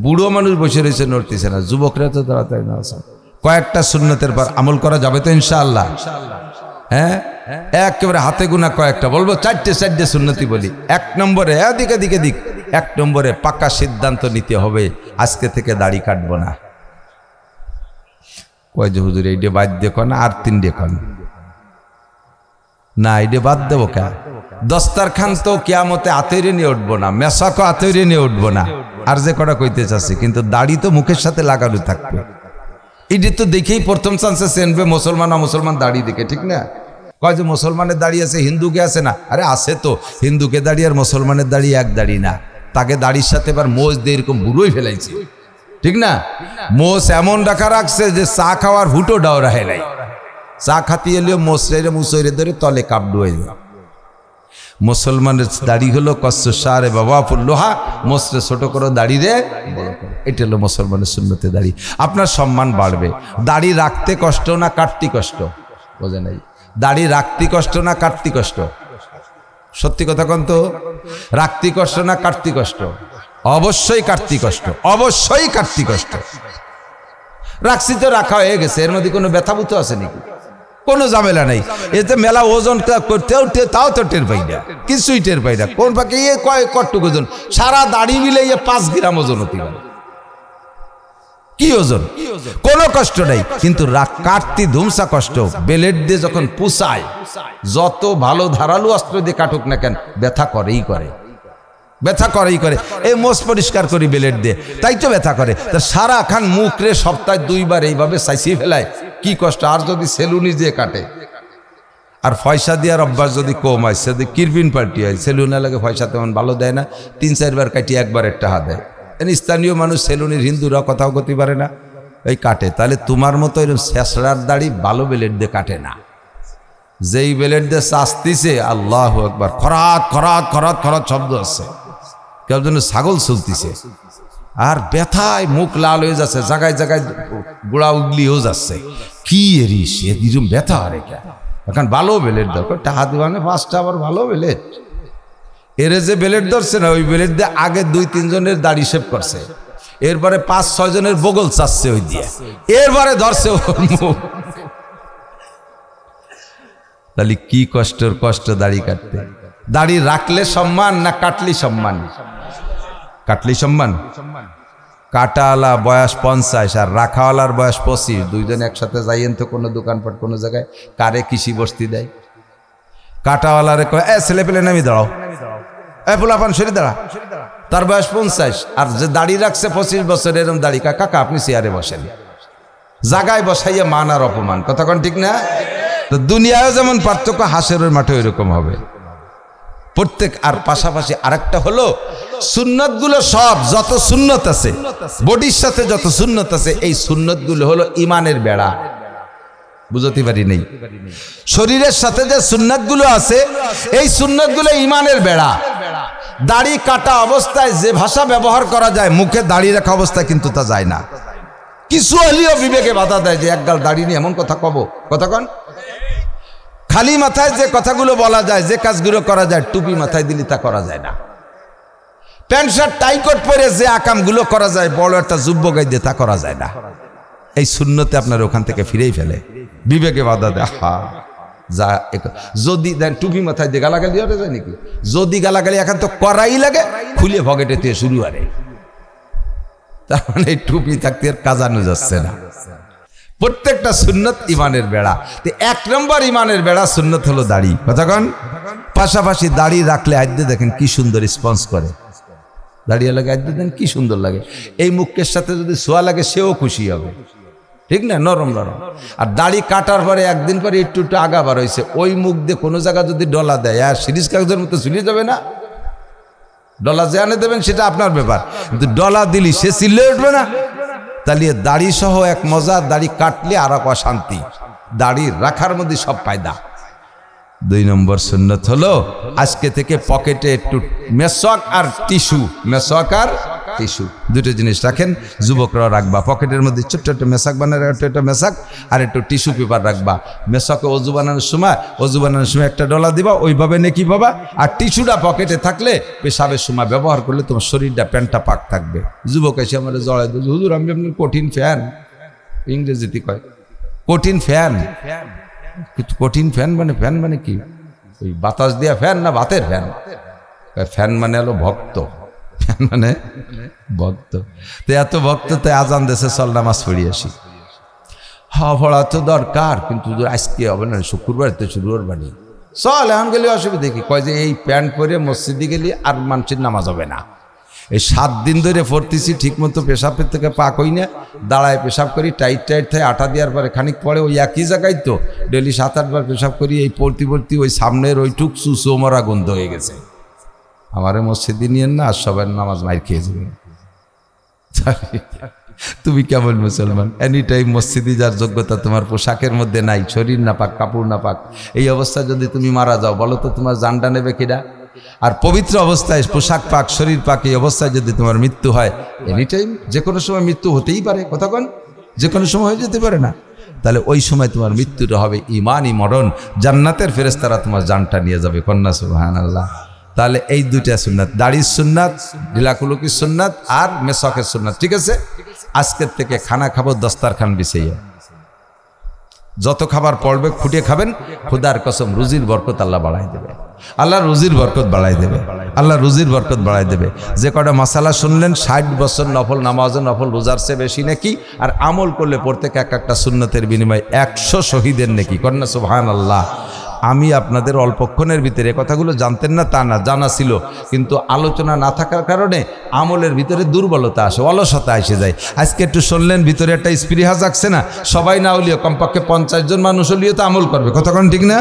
বুড়ো মানুষ বসে রয়েছে, নড়তেছে না, যুবকরা তো তাড়াতাড়ি না আছে। কয়েকটা সুন্নতের পর আমল করা যাবে তো ইনশাআল্লাহ? হ্যাঁ, একেবারে হাতে গোনা কয়েকটা বলবো, 4টে সুন্নতি বলি। 1 নম্বরে, দিকে 1 নম্বরে পাকা সিদ্ধান্ত নিতে হবে, আজকে থেকে দাড়ি কাটবো না। কয় যে হুজুর এইটা বাদ দেখো না, আর 3টে কন না, এইটা বাদ দেবো কে? দস্তারখান তো কিয়ামতে আতৈরে নিয়ে উঠবো না, মেশাকও আতৈরে নিয়ে উঠবো না, আর যে কটা কইতে চাচ্ছি, কিন্তু দাড়ি তো মুখের সাথে লাগানো থাকবে। এটি তো দেখেই প্রথম চান্সে চেনবে মুসলমান না মুসলমান, দাড়ি দেখে, ঠিক না? কয় যে মুসলমানের দাড়ি আছে, হিন্দুকে আছে না? আরে আছে তো, হিন্দুকে দাড়ি আর মুসলমানের দাড়ি এক দাড়ি না। তাকে দাড়ির সাথে এবার মোজ দিয়ে এরকম বুড়োই ফেলাইছে, ঠিক না? মোজ এমন রাখা রাখছে যে চা খাওয়ার হুটো ডাও রাহে নাই, চা খাতি এলেও মোসরে মুসরে ধরে তলে কাপ ডুয়ে যায়। মুসলমানের দাড়ি হলো কচ্ছসারে বাবা ফুল্লোহা, মোসরে ছোট করো, দাড়ি রে বড় করো। এটা হলো মুসলমানের সুন্নতে দাড়ি। আপনার সম্মান বাড়বে। দাড়ি রাখতে কষ্ট না কাটতে কষ্ট? বোঝে নাই? দাড়ি রাখতে কষ্ট না কাটতে কষ্ট? সত্যি কথা কোন তো, রাখতে কষ্ট না কাটতে কষ্ট? অবশ্যই কাটতে কষ্ট, অবশ্যই কাটতে কষ্ট। রাখছি তো রাখা হয়ে গেছে, এর মধ্যে কোনো ব্যথাভূত আছে নাকি? কোনো ঝামেলা নেই। এতে মেলা ওজন করতেও তাও তো টের পাই না, কিছুই টের পাই না। কোন পাখি কটটুক ওজন, সারা দাড়ি মিলে 5 গ্রাম ওজন হতে পারে। কি ওজন? কোনো কষ্ট নেই, কিন্তু কাটতি ধুমসা কষ্ট। বেলেট দিয়ে যখন পুষায়, যত ভালো ধারালো অস্ত্র দিয়ে কাটুক না কেন, ব্যথা করেই করে, ব্যথা করেই করে। এই মোষ পরিষ্কার করি বেলেট দিয়ে, তাই তো ব্যথা করে। তা সারা খান মুখ রে সপ্তাহে 2 বার এইভাবে চাইছিয়ে ফেলায়, কি কষ্ট। আর যদি সেলুনি দিয়ে কাটে, আর পয়সা দেওয়ার অভ্যাস যদি কম হয়, সে কিরবিন পাল্টি হয়। সেলুনে লাগে পয়সা তেমন ভালো দেয় না, 3-4 বার কাটিয়ে 1 বারের টাকা দেয়। স্থানীয় মানুষ সেলুনির, হিন্দুরা কথাও করতে পারে না, এই কাটে। তাহলে তোমার মতো এরকম শেষরার দাড়ি ভালো বেলেট দিয়ে কাটে না। যেই বেলেট দিয়ে চাস্তিছে, আল্লাহু আকবার, খরাত খরাত খরাত খরাত শব্দ আছে, কেউ যেন ছাগল চলতিছে। আর ব্যথায় মুখ লাল হয়ে যাচ্ছে, জায়গায় জায়গায় গোড়া উগলিও যাচ্ছে। কি এরিস এরকম ব্যথা আরে কে? এখন ভালো বেলেট দরকার, টাকা দিবানে 5টা আবার ভালো বেলেট। এরে যে বেলেট ধরছে না, ওই বেলেট দিয়ে আগে 2-3 জনের দাড়ি শেভ করছে, এরপরে 5-6 জনের বগল চাচ্ছে ওই দিয়ে, এরপরে ধরছে ওর মুখ। তাহলে কি কষ্টের কষ্ট দাড়ি কাটতে। দাড়ি রাখলে সম্মান না কাটলি সম্মান? কাটলি সম্মান। কাটাওয়ালা বয়স 50 আর রাখাওয়ালার বয়স 25, 2 জন একসাথে যাইয়েন তো কোনো দোকানপাট কোনো জায়গায়, কারে কৃষি বস্তি দেয়। কাটাওয়ালারে কয়, ছেলে পেলে নামি দাঁড়াও, পোলাপান সরি দাঁড়া, তার বয়স 50। আর যে দাড়ি রাখছে 25 বছর, এরকম দাড়ি, কাকা আপনি চেয়ারে বসেন। জায়গায় বসাইয়া মান আর অপমান, কথা কোন ঠিক না? তো দুনিয়ায় যেমন পার্থক্য, হাসরের মাঠে এরকম হবে প্রত্যেক। আর পাশাপাশি আরেকটা হলো, সুন্নত গুলো সব যত সুন্নত আছে, বডির সাথে যত সুন্নত আছে, এই সুন্নত গুলো হলো ইমানের বেড়া। বুঝতে পারি নেই? শরীরের সাথে যে সুন্নত গুলো আছে, এই সুন্নত গুলো ইমানের বেড়া। দাড়ি কাটা অবস্থায় যে ভাষা ব্যবহার করা যায়, মুখে দাড়ি রাখা অবস্থায় কিন্তু তা যায় না। কিছু হলেও বিবেকে বাধা দেয় যে একগাল দাড়ি নিয়ে এমন কথা কব, কথা কন। খালি মাথায় যে কথাগুলো বলা যায়, যে কাজগুলো করা যায়, টুপি মাথায় দিলে তা করা যায় না। প্যান্ট শার্ট টাই কোট পরে যে আকামগুলো করা যায়, বড় একটা যুব্য গাই দিয়ে তা করা যায় না। এই সুন্নতে আপনার ওখান থেকে ফিরেই ফেলে, বিবেকে বাধা দেয়। যা যদি দেন টুপি মাথায় দিয়ে গালাগালি হতে যায় নাকি? যদি গালাগালি এখন তো করাই লাগে, খুলে পকেটে দিয়ে শুরু করে। তার মানে এই টুপি থাকতে আর কাজানো যাচ্ছে না। প্রত্যেকটা সুন্নত ইমানের বেড়া। তো 1 নম্বর ইমানের বেড়া সুন্নত হলো দাড়ি। কতক্ষণ পাশাপাশি দাড়ি রাখলে আদ্যে দেখেন কি সুন্দর রেসপন্স করে। দাঁড়িয়ে লাগে আদ্যে দেন কি সুন্দর লাগে। এই মুখের সাথে যদি ছোঁয়া লাগে সেও খুশি হবে, ঠিক না? নরম নরম। আর দাড়ি কাটার পরে একদিন পরে একটু একটু আগা বার হয়েছে, ওই মুখ দিয়ে কোনো জায়গা যদি ডলা দেয়, আর সিরিজ কাগজের মতো ঝুলিয়ে যাবে না? ডলা যে আনে দেবেন সেটা আপনার ব্যাপার, কিন্তু ডলা দিলি সে চিল্লে উঠবে না? তাহলে দাড়ি সহ এক মজা, দাড়ি কাটলে আর এক অশান্তি। দাড়ি রাখার মধ্যে সব ফায়দা। 2 নম্বর সুন্নত হলো আজকে থেকে পকেটে একটু মেসওয়াক আর টিস্যু, মেসওয়াক আর টিস্যু দুটো জিনিস রাখেন। যুবকরা রাখবা পকেটের মধ্যে ছোট্ট একটা মেসাক বানানো, একটা মেসাক আর একটু টিস্যু পেপার রাখবা। মেসাকে অজু বানানোর সময় একটা ডলা দিবা, ওইভাবে নেকি পাবা। আর টিস্যুটা পকেটে থাকলে পেশাবের সময় ব্যবহার করলে তোমার শরীরটা প্যান্টটা পাক থাকবে। যুবক এসে আমার জড়াই দিল, হুজুর আমি আপনার কঠিন ফ্যান, ইংরেজিতে কয় কঠিন ফ্যান। কিন্তু কঠিন ফ্যান মানে কি? ওই বাতাস দিয়া ফ্যান না ভাতের ফ্যান? ফ্যান মানে হলো ভক্ত, ফ্যান মানে ভক্ত। তো এত ভক্ত তো আজান দেশে চল নামাজ পড়ি আসি। পড়া তো দরকার, কিন্তু আজকে হবে না, শুক্রবার তো শুরুর বাড়ি চল এখন গেলে অসুবিধা কি? কয় যে এই প্যান্ট পরে মসজিদে গেলে আর মানুষের নামাজ হবে না। এই 7 দিন ধরে পড়তেছি, ঠিক মতো পেশাবের থেকে পাক হই না, দাঁড়ায় পেশাব করি, টাইট থাকে, আটা দেওয়ার পরে খানিক পরে ওই একই জায়গায় তো ডেলি 7-8 বার পেশাব করি। এই পড়তি ওই সামনের ওইটুক সুসো মরা গন্ধ হয়ে গেছে। আমারে মসজিদে নিয়েন না, আর সবার নামাজ মাইর খেয়ে যাবেন। তুমি কেমন মুসলমান? এনি টাইম মসজিদে যার যোগ্যতা তোমার পোশাকের মধ্যে নাই, শরীর না পাক, কাপড় না পাক, এই অবস্থায় যদি তুমি মারা যাও, বলো তো তোমার জানটা নেবে কিনা? আর পবিত্র অবস্থায় পোশাক পাক, শরীর পাক, এই অবস্থায় যদি তোমার মৃত্যু হয়, এনি টাইম যে কোনো সময় মৃত্যু হতেই পারে, কতক্ষণ যে কোনো সময় হয়ে যেতে পারে না? তাহলে ওই সময় তোমার মৃত্যুটা হবে ইমানই মরণ, জান্নাতের ফেরেশতারা তোমার জানটা নিয়ে যাবে। কন্যা সুবহানাল্লাহ। তাহলে এই 2টা সুন্নাত, দাড়ির সুন্নাত, ঢিলাকুলুকির সুন্নাত আর মেসওয়াকের সুন্নাত, ঠিক আছে? আজকের থেকে খানা খাবো দস্তারখান বিছাইয়া, যত খাবার পড়বে খুঁটে খাবেন। খুদার কসম রুজির বরকত আল্লাহ বাড়াই দেবে, আল্লাহ রুজির বরকত বাড়াই দেবে, আল্লাহ রুজির বরকত বাড়াই দেবে। যে কটা মাসালা শুনলেন, 60 বছর নফল নামাজ, নফল রোজার চেয়ে বেশি নাকি। আর আমল করলে প্রত্যেক একটা সুন্নতের বিনিময়ে 100 শহীদের নাকি। কন্যা সুবহানাল্লাহ। আমি আপনাদের অল্পক্ষণের ভিতরে কথাগুলো জানতেন না তা না, জানা ছিল, কিন্তু আলোচনা না থাকার কারণে আমলের ভিতরে দুর্বলতা আসে, অলসতা এসে যায়। আজকে একটু শুনলেন, ভিতরে একটা স্পৃহা জাগছে না? সবাই না হলেও কমপক্ষে 50 জন মানুষ হলেও তো আমল করবে, কতক্ষণ ঠিক না?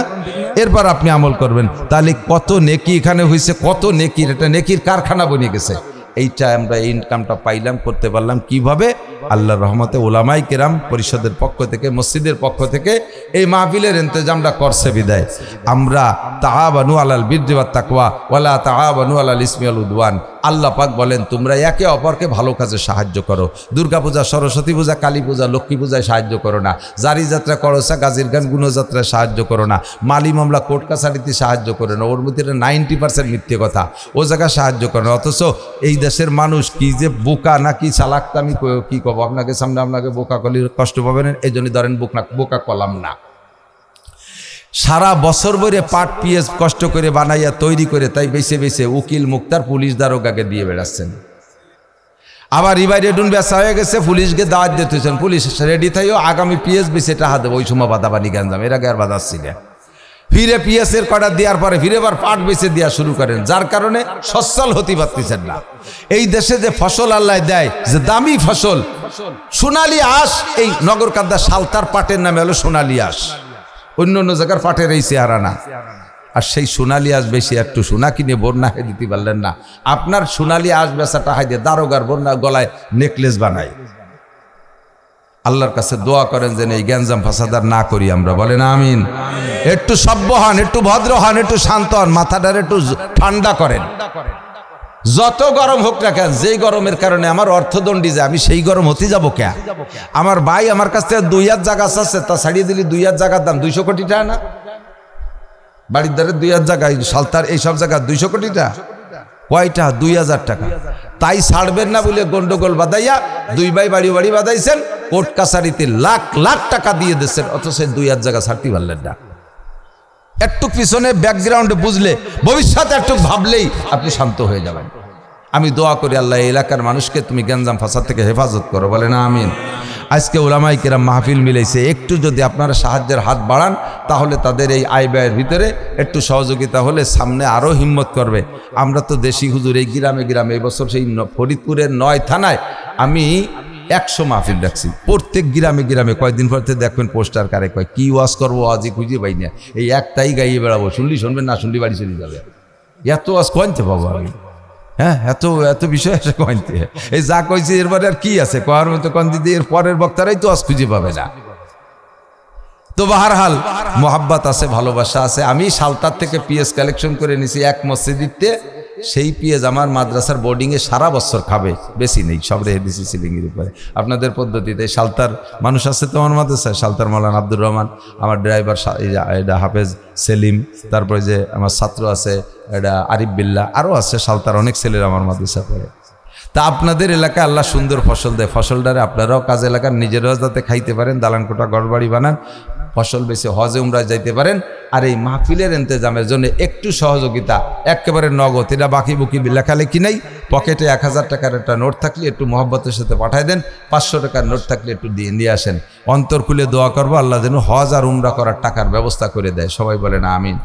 এরপর আপনি আমল করবেন, তাহলে কত নেকি এখানে হয়েছে, কত নেকির, এটা নেকির কারখানা বনে গেছে। এইটা আমরা এই ইনকামটা পাইলাম, করতে পারলাম কিভাবে? আল্লাহর রহমতে ওলামাই কেরাম পরিষদের পক্ষ থেকে, মসজিদের পক্ষ থেকে এই মাহফিলের ইন্তজামটা করছে বিদায়। আমরা তাআবানু আলাল বিররি ওয়াত তাকওয়া ওয়ালা তাআবানু আলাল ইসমি ওয়াল উদওয়ান। আল্লাহ পাক বলেন তোমরা একে অপরকে ভালো কাজে সাহায্য করো। দুর্গা পূজা, সরস্বতী পূজা, কালী পূজা, লক্ষ্মী পূজায় সাহায্য করো না। জারি যাত্রা করোসা, গাজীর গান, গুণযাত্রায় সাহায্য করো না। মালি মামলা, কোর্ট কাছারিতে সাহায্য করো না। ওর মধ্যে 90% মিথ্যে কথা, ও জায়গায় সাহায্য করো না। অথচ এই দেশের মানুষ কি যে বোকা নাকি চালাকতা, আমি কি কব আপনাকে সামনে, আপনাকে বোকা করলে কষ্ট পাবেন, এই জন্য ধরেন বোকা কলাম না। সারা বছর ভরে পাট পিএস কষ্ট করে বানাইয়া তৈরি করে, তাই বেছে বেছে উকিল, মুক্তার, পুলিশ দারোগাকে দিয়ে বেড়াচ্ছেন। আবার ইবাইরে ডুন বেচা হয়ে গেছে, পুলিশকে দাওয়াত দিতেছেন, পুলিশ রেডি থাইও আগামী পিএস বেছে টাকা দেবো। ওই সময় বাদাবানি গাঞ্জাম, এর আগে আর বাদাচ্ছি না। ফিরে পিএসের কটা দেওয়ার পরে ফিরে আবার পাট বেছে দেওয়া শুরু করেন, যার কারণে সচ্ছল হতে পারতেছেন না। এই দেশে যে ফসল আল্লাহ দেয়, যে দামি ফসল, সোনালী আঁশ, এই নগরকান্দা সালতার পাটের নামে হলো সোনালী আঁশ, অন্য অন্য জায়গার পাটের এই চেহারা না। আর সেই সোনালী আঁশ বেশি একটু সোনা কিনে বন্যা হয়ে দিতে পারলেন না। আপনার সোনালী আঁশ বেচাটা হাইদে দারোগার বন্যা গলায় নেকলেস বানায়। আল্লাহর কাছে দোয়া করেন যেন এই গ্যাঞ্জাম ফাসাদার না করি আমরা, বলেন আমিন। একটু সভ্য হন, একটু ভদ্র হন, একটু শান্ত হন, মাথাটার একটু ঠান্ডা করেন। যত গরম হোক না কেন, যেই গরমের কারণে আমার অর্থদণ্ডী যায়, আমি সেই গরম হতে যাবো কে? আমার ভাই আমার কাছ থেকে 2 হাত জায়গা আছে, তা ছাড়িয়ে দিলি 2 হাত জায়গার দাম 200 কোটি টাকা না? বাড়ির দ্বারে 2000 জায়গায় সালতার এইসব জায়গা 200 কোটিটা কয়টা 2000 টাকা। তাই ছাড়বেন না বলে গন্ডগোল বাঁধাইয়া 2 ভাই বাড়ি বাড়ি বাঁধাইছেন, কোর্ট কাছারিতে লাখ লাখ টাকা দিয়ে দিচ্ছেন, অথচ 2000 জায়গা ছাড়তে পারলেন না। একটু পিছনে ব্যাকগ্রাউন্ডে বুঝলে, ভবিষ্যতে একটু ভাবলেই আপনি শান্ত হয়ে যাবেন। আমি দোয়া করি আল্লাহ এই এলাকার মানুষকে তুমি গ্যাঞ্জাম ফাসাদ থেকে হেফাজত করো, বলে না আমিন। আজকে ওলামায়ে কেরাম মাহফিল মিলাইছে, একটু যদি আপনারা সাহায্যের হাত বাড়ান তাহলে তাদের এই আয় ব্যয়ের ভিতরে একটু সহযোগিতা হলে সামনে আরও হিম্মত করবে। আমরা তো দেশি হুজুর এই গ্রামে গ্রামে, এই বছর সেই ফরিদপুরের 9 থানায় আমি 100 মাহফিল রাখছি, প্রত্যেক গ্রামে গ্রামে। কয়েকদিন পর দেখবেন পোস্টার কারে কয় কি ওয়াজ করবো, আজই খুঁজে পাই না, এই একটাই গাইয়ে বেড়াবো, শুনলি শুনবেন, না শুনলি বাড়ি চলে যাবে। এত ওয়াজ কইতে পাবো আমি, হ্যাঁ এত এত বিষয় আছে কইতে, এই যা কইছে এরপরে আর কি আছে কয়ার মতো কন দিদি, এর পরের বক্তারাই তো ওয়াজ খুঁজে পাবে না। তো বাহারহাল মোহাব্বত আছে, ভালোবাসা আছে। আমি সালতার থেকে পিএস কালেকশন করে নিছি এক মসজিদে, সেই পিএস আমার মাদ্রাসার বোর্ডিংয়ে সারা বছর খাবে, বেশি নেই, সব রেখে দিছি সিলিংয়ের উপরে। আপনাদের পদ্ধতিতে সালতার মানুষ আছে তো আমার মাদ্রাসায়, সালতার মৌলানা আব্দুর রহমান, আমার ড্রাইভার এটা হাফেজ সেলিম, তারপরে যে আমার ছাত্র আছে এটা আরিফ বিল্লাহ, আরও আছে সালতার অনেক ছেলেরা আমার মাদ্রাসা পড়ে। তা আপনাদের এলাকায় আল্লাহ সুন্দর ফসল দেয়, ফসলটারে আপনারাও কাজ এলাকার নিজেরাও যাতে খাইতে পারেন, দালানকোটা ঘরবাড়ি বানান, ফসল বেশি হজে উমরায় যাইতে পারেন। আর এই মাহফিলের ইন্তজামের জন্য একটু সহযোগিতা, একেবারে নগদ, এটা বাকি বুকি লেখালেখি নেই। পকেটে 1000 টাকার একটা নোট থাকলে একটু মহব্বতের সাথে পাঠায় দেন, 500 টাকার নোট থাকলে একটু দিয়ে নিয়ে আসেন। অন্তর খুলে দোয়া করবো আল্লাহ যেন হজ আর উমরা করার টাকার ব্যবস্থা করে দেয়। সবাই বলে না আমিন।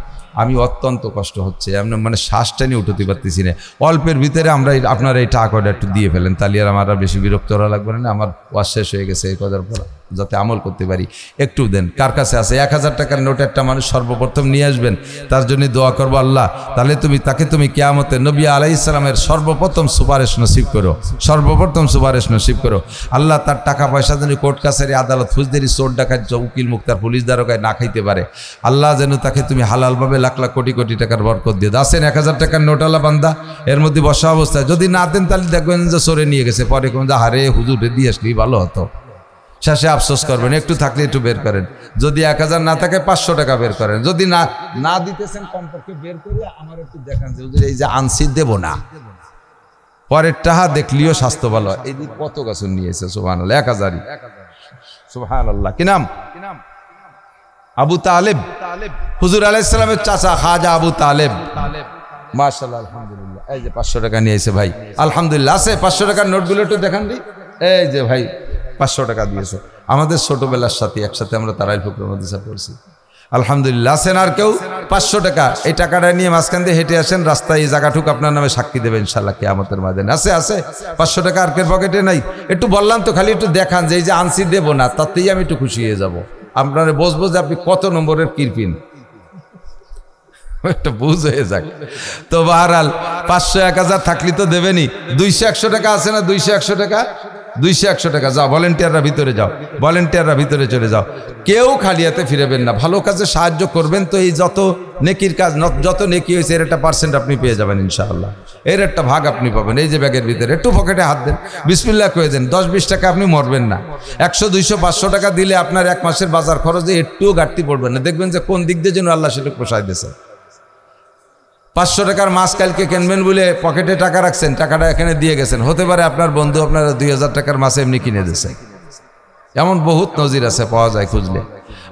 আমি অত্যন্ত কষ্ট হচ্ছে, আমি মানে শ্বাসটা নিয়ে উঠতে পারতেছি না। অল্পের ভিতরে আমরা আপনারা এই টাকাটা একটু দিয়ে ফেলেন, তাহলে আর আমার বেশি বিরক্ত করা লাগবে না। আমার ওয়াজ শেষ হয়ে গেছে, এই কথার পর যাতে আমল করতে পারি একটু দেন। কার কাছে আছে 1000 টাকার নোট একটা মানুষ সর্বপ্রথম নিয়ে আসবেন, তার জন্য দোয়া করবো আল্লাহ তাহলে তাকে তুমি কিয়ামতে নবী আলাইহিস সালামের সর্বপ্রথম সুপারিশ নসিব করো, সর্বপ্রথম সুপারিশ নসিব করো। আল্লাহ তার টাকা পয়সা যেন কোর্ট কাছারি আদালত ফৌজদারি চোর ডাকাত উকিল মুক্তার পুলিশ দারোগায় না খাইতে পারে। আল্লাহ যেন তাকে তুমি হালালভাবে লাখ লাখ কোটি কোটি টাকার বরকত দিয়ে দাও। আছেন 1000 টাকার নোটালা বান্দা, এর মধ্যে বসা অবস্থায় যদি না দেন তাহলে দেখবেন যে চোরে নিয়ে গেছে, পরে কোন হারে হুজুরে দিয়ে আসলেই ভালো হতো, শেষে আফসোস করবেন। একটু থাকলে একটু বের করেন, যদি 1000 না থাকে 500 টাকা বের করেন, যদি না দিতেছেন কমপক্ষে বের করে আমার একটু দেখান যে হুজুর এই যে আনসি দেব না, পরের টাহা দেখলিও স্বাস্থ্য ভালো। এই দিক কত গাছ নিয়েছে সুবহানাল্লাহ, 1000ই সুবহানাল্লাহ। কি নাম? আবু তালেব, হুজুর আলাইহিস সালামের চাচা খাজা আবু তালেব। মাশাআল্লাহ আলহামদুলিল্লাহ। এই যে 500 টাকা নিয়ে এসে ভাই, আলহামদুলিল্লাহ। আছে 500 টাকার নোটগুলো একটু দেখান দিই। এই যে ভাই 500 টাকা দিয়েছে, আমাদের ছোটবেলার সাথে একসাথে আমরা তারাইল ফুকরা মাদ্রাসা পড়ছি, আলহামদুলিল্লাহ। আছেন আর কেউ? 500 টাকা, এই টাকাটা নিয়ে মাঝখান দিয়ে হেঁটে আসেন, রাস্তায় এই জায়গাটুকু আপনার নামে সাক্ষী দেবে ইনশাআল্লাহ কিয়ামতের ময়দানে। আছে আছে 500 টাকা আর কের পকেটে নাই? একটু বললাম তো, খালি একটু দেখান যে এই যে আনসি দেব না, তাতেই আমি একটু খুশি হয়ে যাব। আপনারা বুঝবো যে আপনি কত নম্বরের কিরপিন, একটা বুঝ হয়ে যাক। তো বাহারাল 500 1000 থাকলে তো দেবেনি। 200 100 টাকা আছে না? 200 100 টাকা, 200 100 টাকা। যাও ভলেন্টিয়াররা ভিতরে যাও, ভলেন্টিয়াররা ভিতরে চলে যাও। কেউ খালি হাতে ফিরবেন না, ভালো কাজে সাহায্য করবেন। তো এই যত নেকির কাজ, যত নেকি হয়েছে এর একটা % আপনি পেয়ে যাবেন ইনশাআল্লাহ, এর একটা ভাগ আপনি পাবেন। এই যে ব্যাগের ভিতরে একটু পকেটে হাত দেন, বিসমিল্লাহ করে দেন, 10-20 টাকা আপনি মরবেন না। 100 200 500 টাকা দিলে আপনার 1 মাসের বাজার খরচে একটুও ঘাটতি পড়বেন না। দেখবেন যে কোন দিক দিয়ে যেন আল্লাহ সেটা পোষায় দিয়েছে। 500 টাকার মাছ কালকে কিনবেন বলে পকেটে টাকা রাখছেন, টাকাটা এখানে দিয়ে গেছেন, হতে পারে আপনার বন্ধু আপনার 2000 টাকার মাছ এমনি কিনে দিয়েছে। এমন বহুত নজির আছে, পাওয়া যায় খুঁজলে।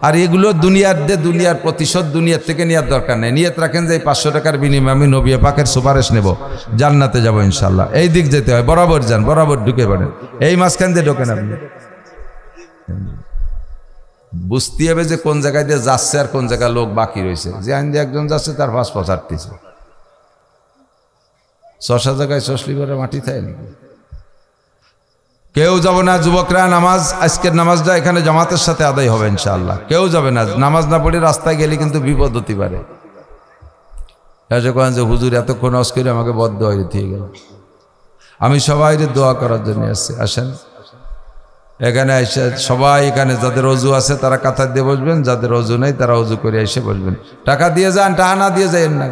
আর এগুলো দুনিয়ার প্রতিশোধ দুনিয়ার থেকে নেওয়ার দরকার নেই। নিয়ত রাখেন যে এই 500 টাকার বিনিময়ে আমি নবী পাকের সুপারিশ নেব, জান্নাতে যাব ইনশাআল্লাহ। এই দিক যেতে হয়, বরাবর যান, বরাবর ঢুকে পড়েন, এই মাঝখান দিয়ে ঢোকেন। আপনি বুঝতে হবে যে কোন জায়গায় দিয়ে যাচ্ছে আর কোন জায়গায় লোক বাকি রয়েছে। যে আইন দিয়ে একজন যাচ্ছে তার ফাঁস পচারতেছে, 6 জায়গায় 6 করে মাটি থাকে নাকি? কেউ যাবে না যুবকরা, নামাজ আজকের নামাজটা এখানে জামাতের সাথে আদায় হবে ইনশাআল্লাহ। কেউ যাবে না, নামাজ না পড়ে রাস্তায় গেলে কিন্তু বিপদ হতে পারে। এসে করেন যে হুজুর এতক্ষণ অস করে আমাকে বদ্ধ হয়ে দিয়ে গেল। আমি সবাই দোয়া করার জন্য আসছি, আসেন এখানে এসে সবাই, এখানে যাদের অজু আছে তারা কাতার দিয়ে বসবেন, যাদের অজু নেই তারা অজু করে এসে বসবেন। টাকা দিয়ে যান, টাকা না দিয়ে যাইয়েন না।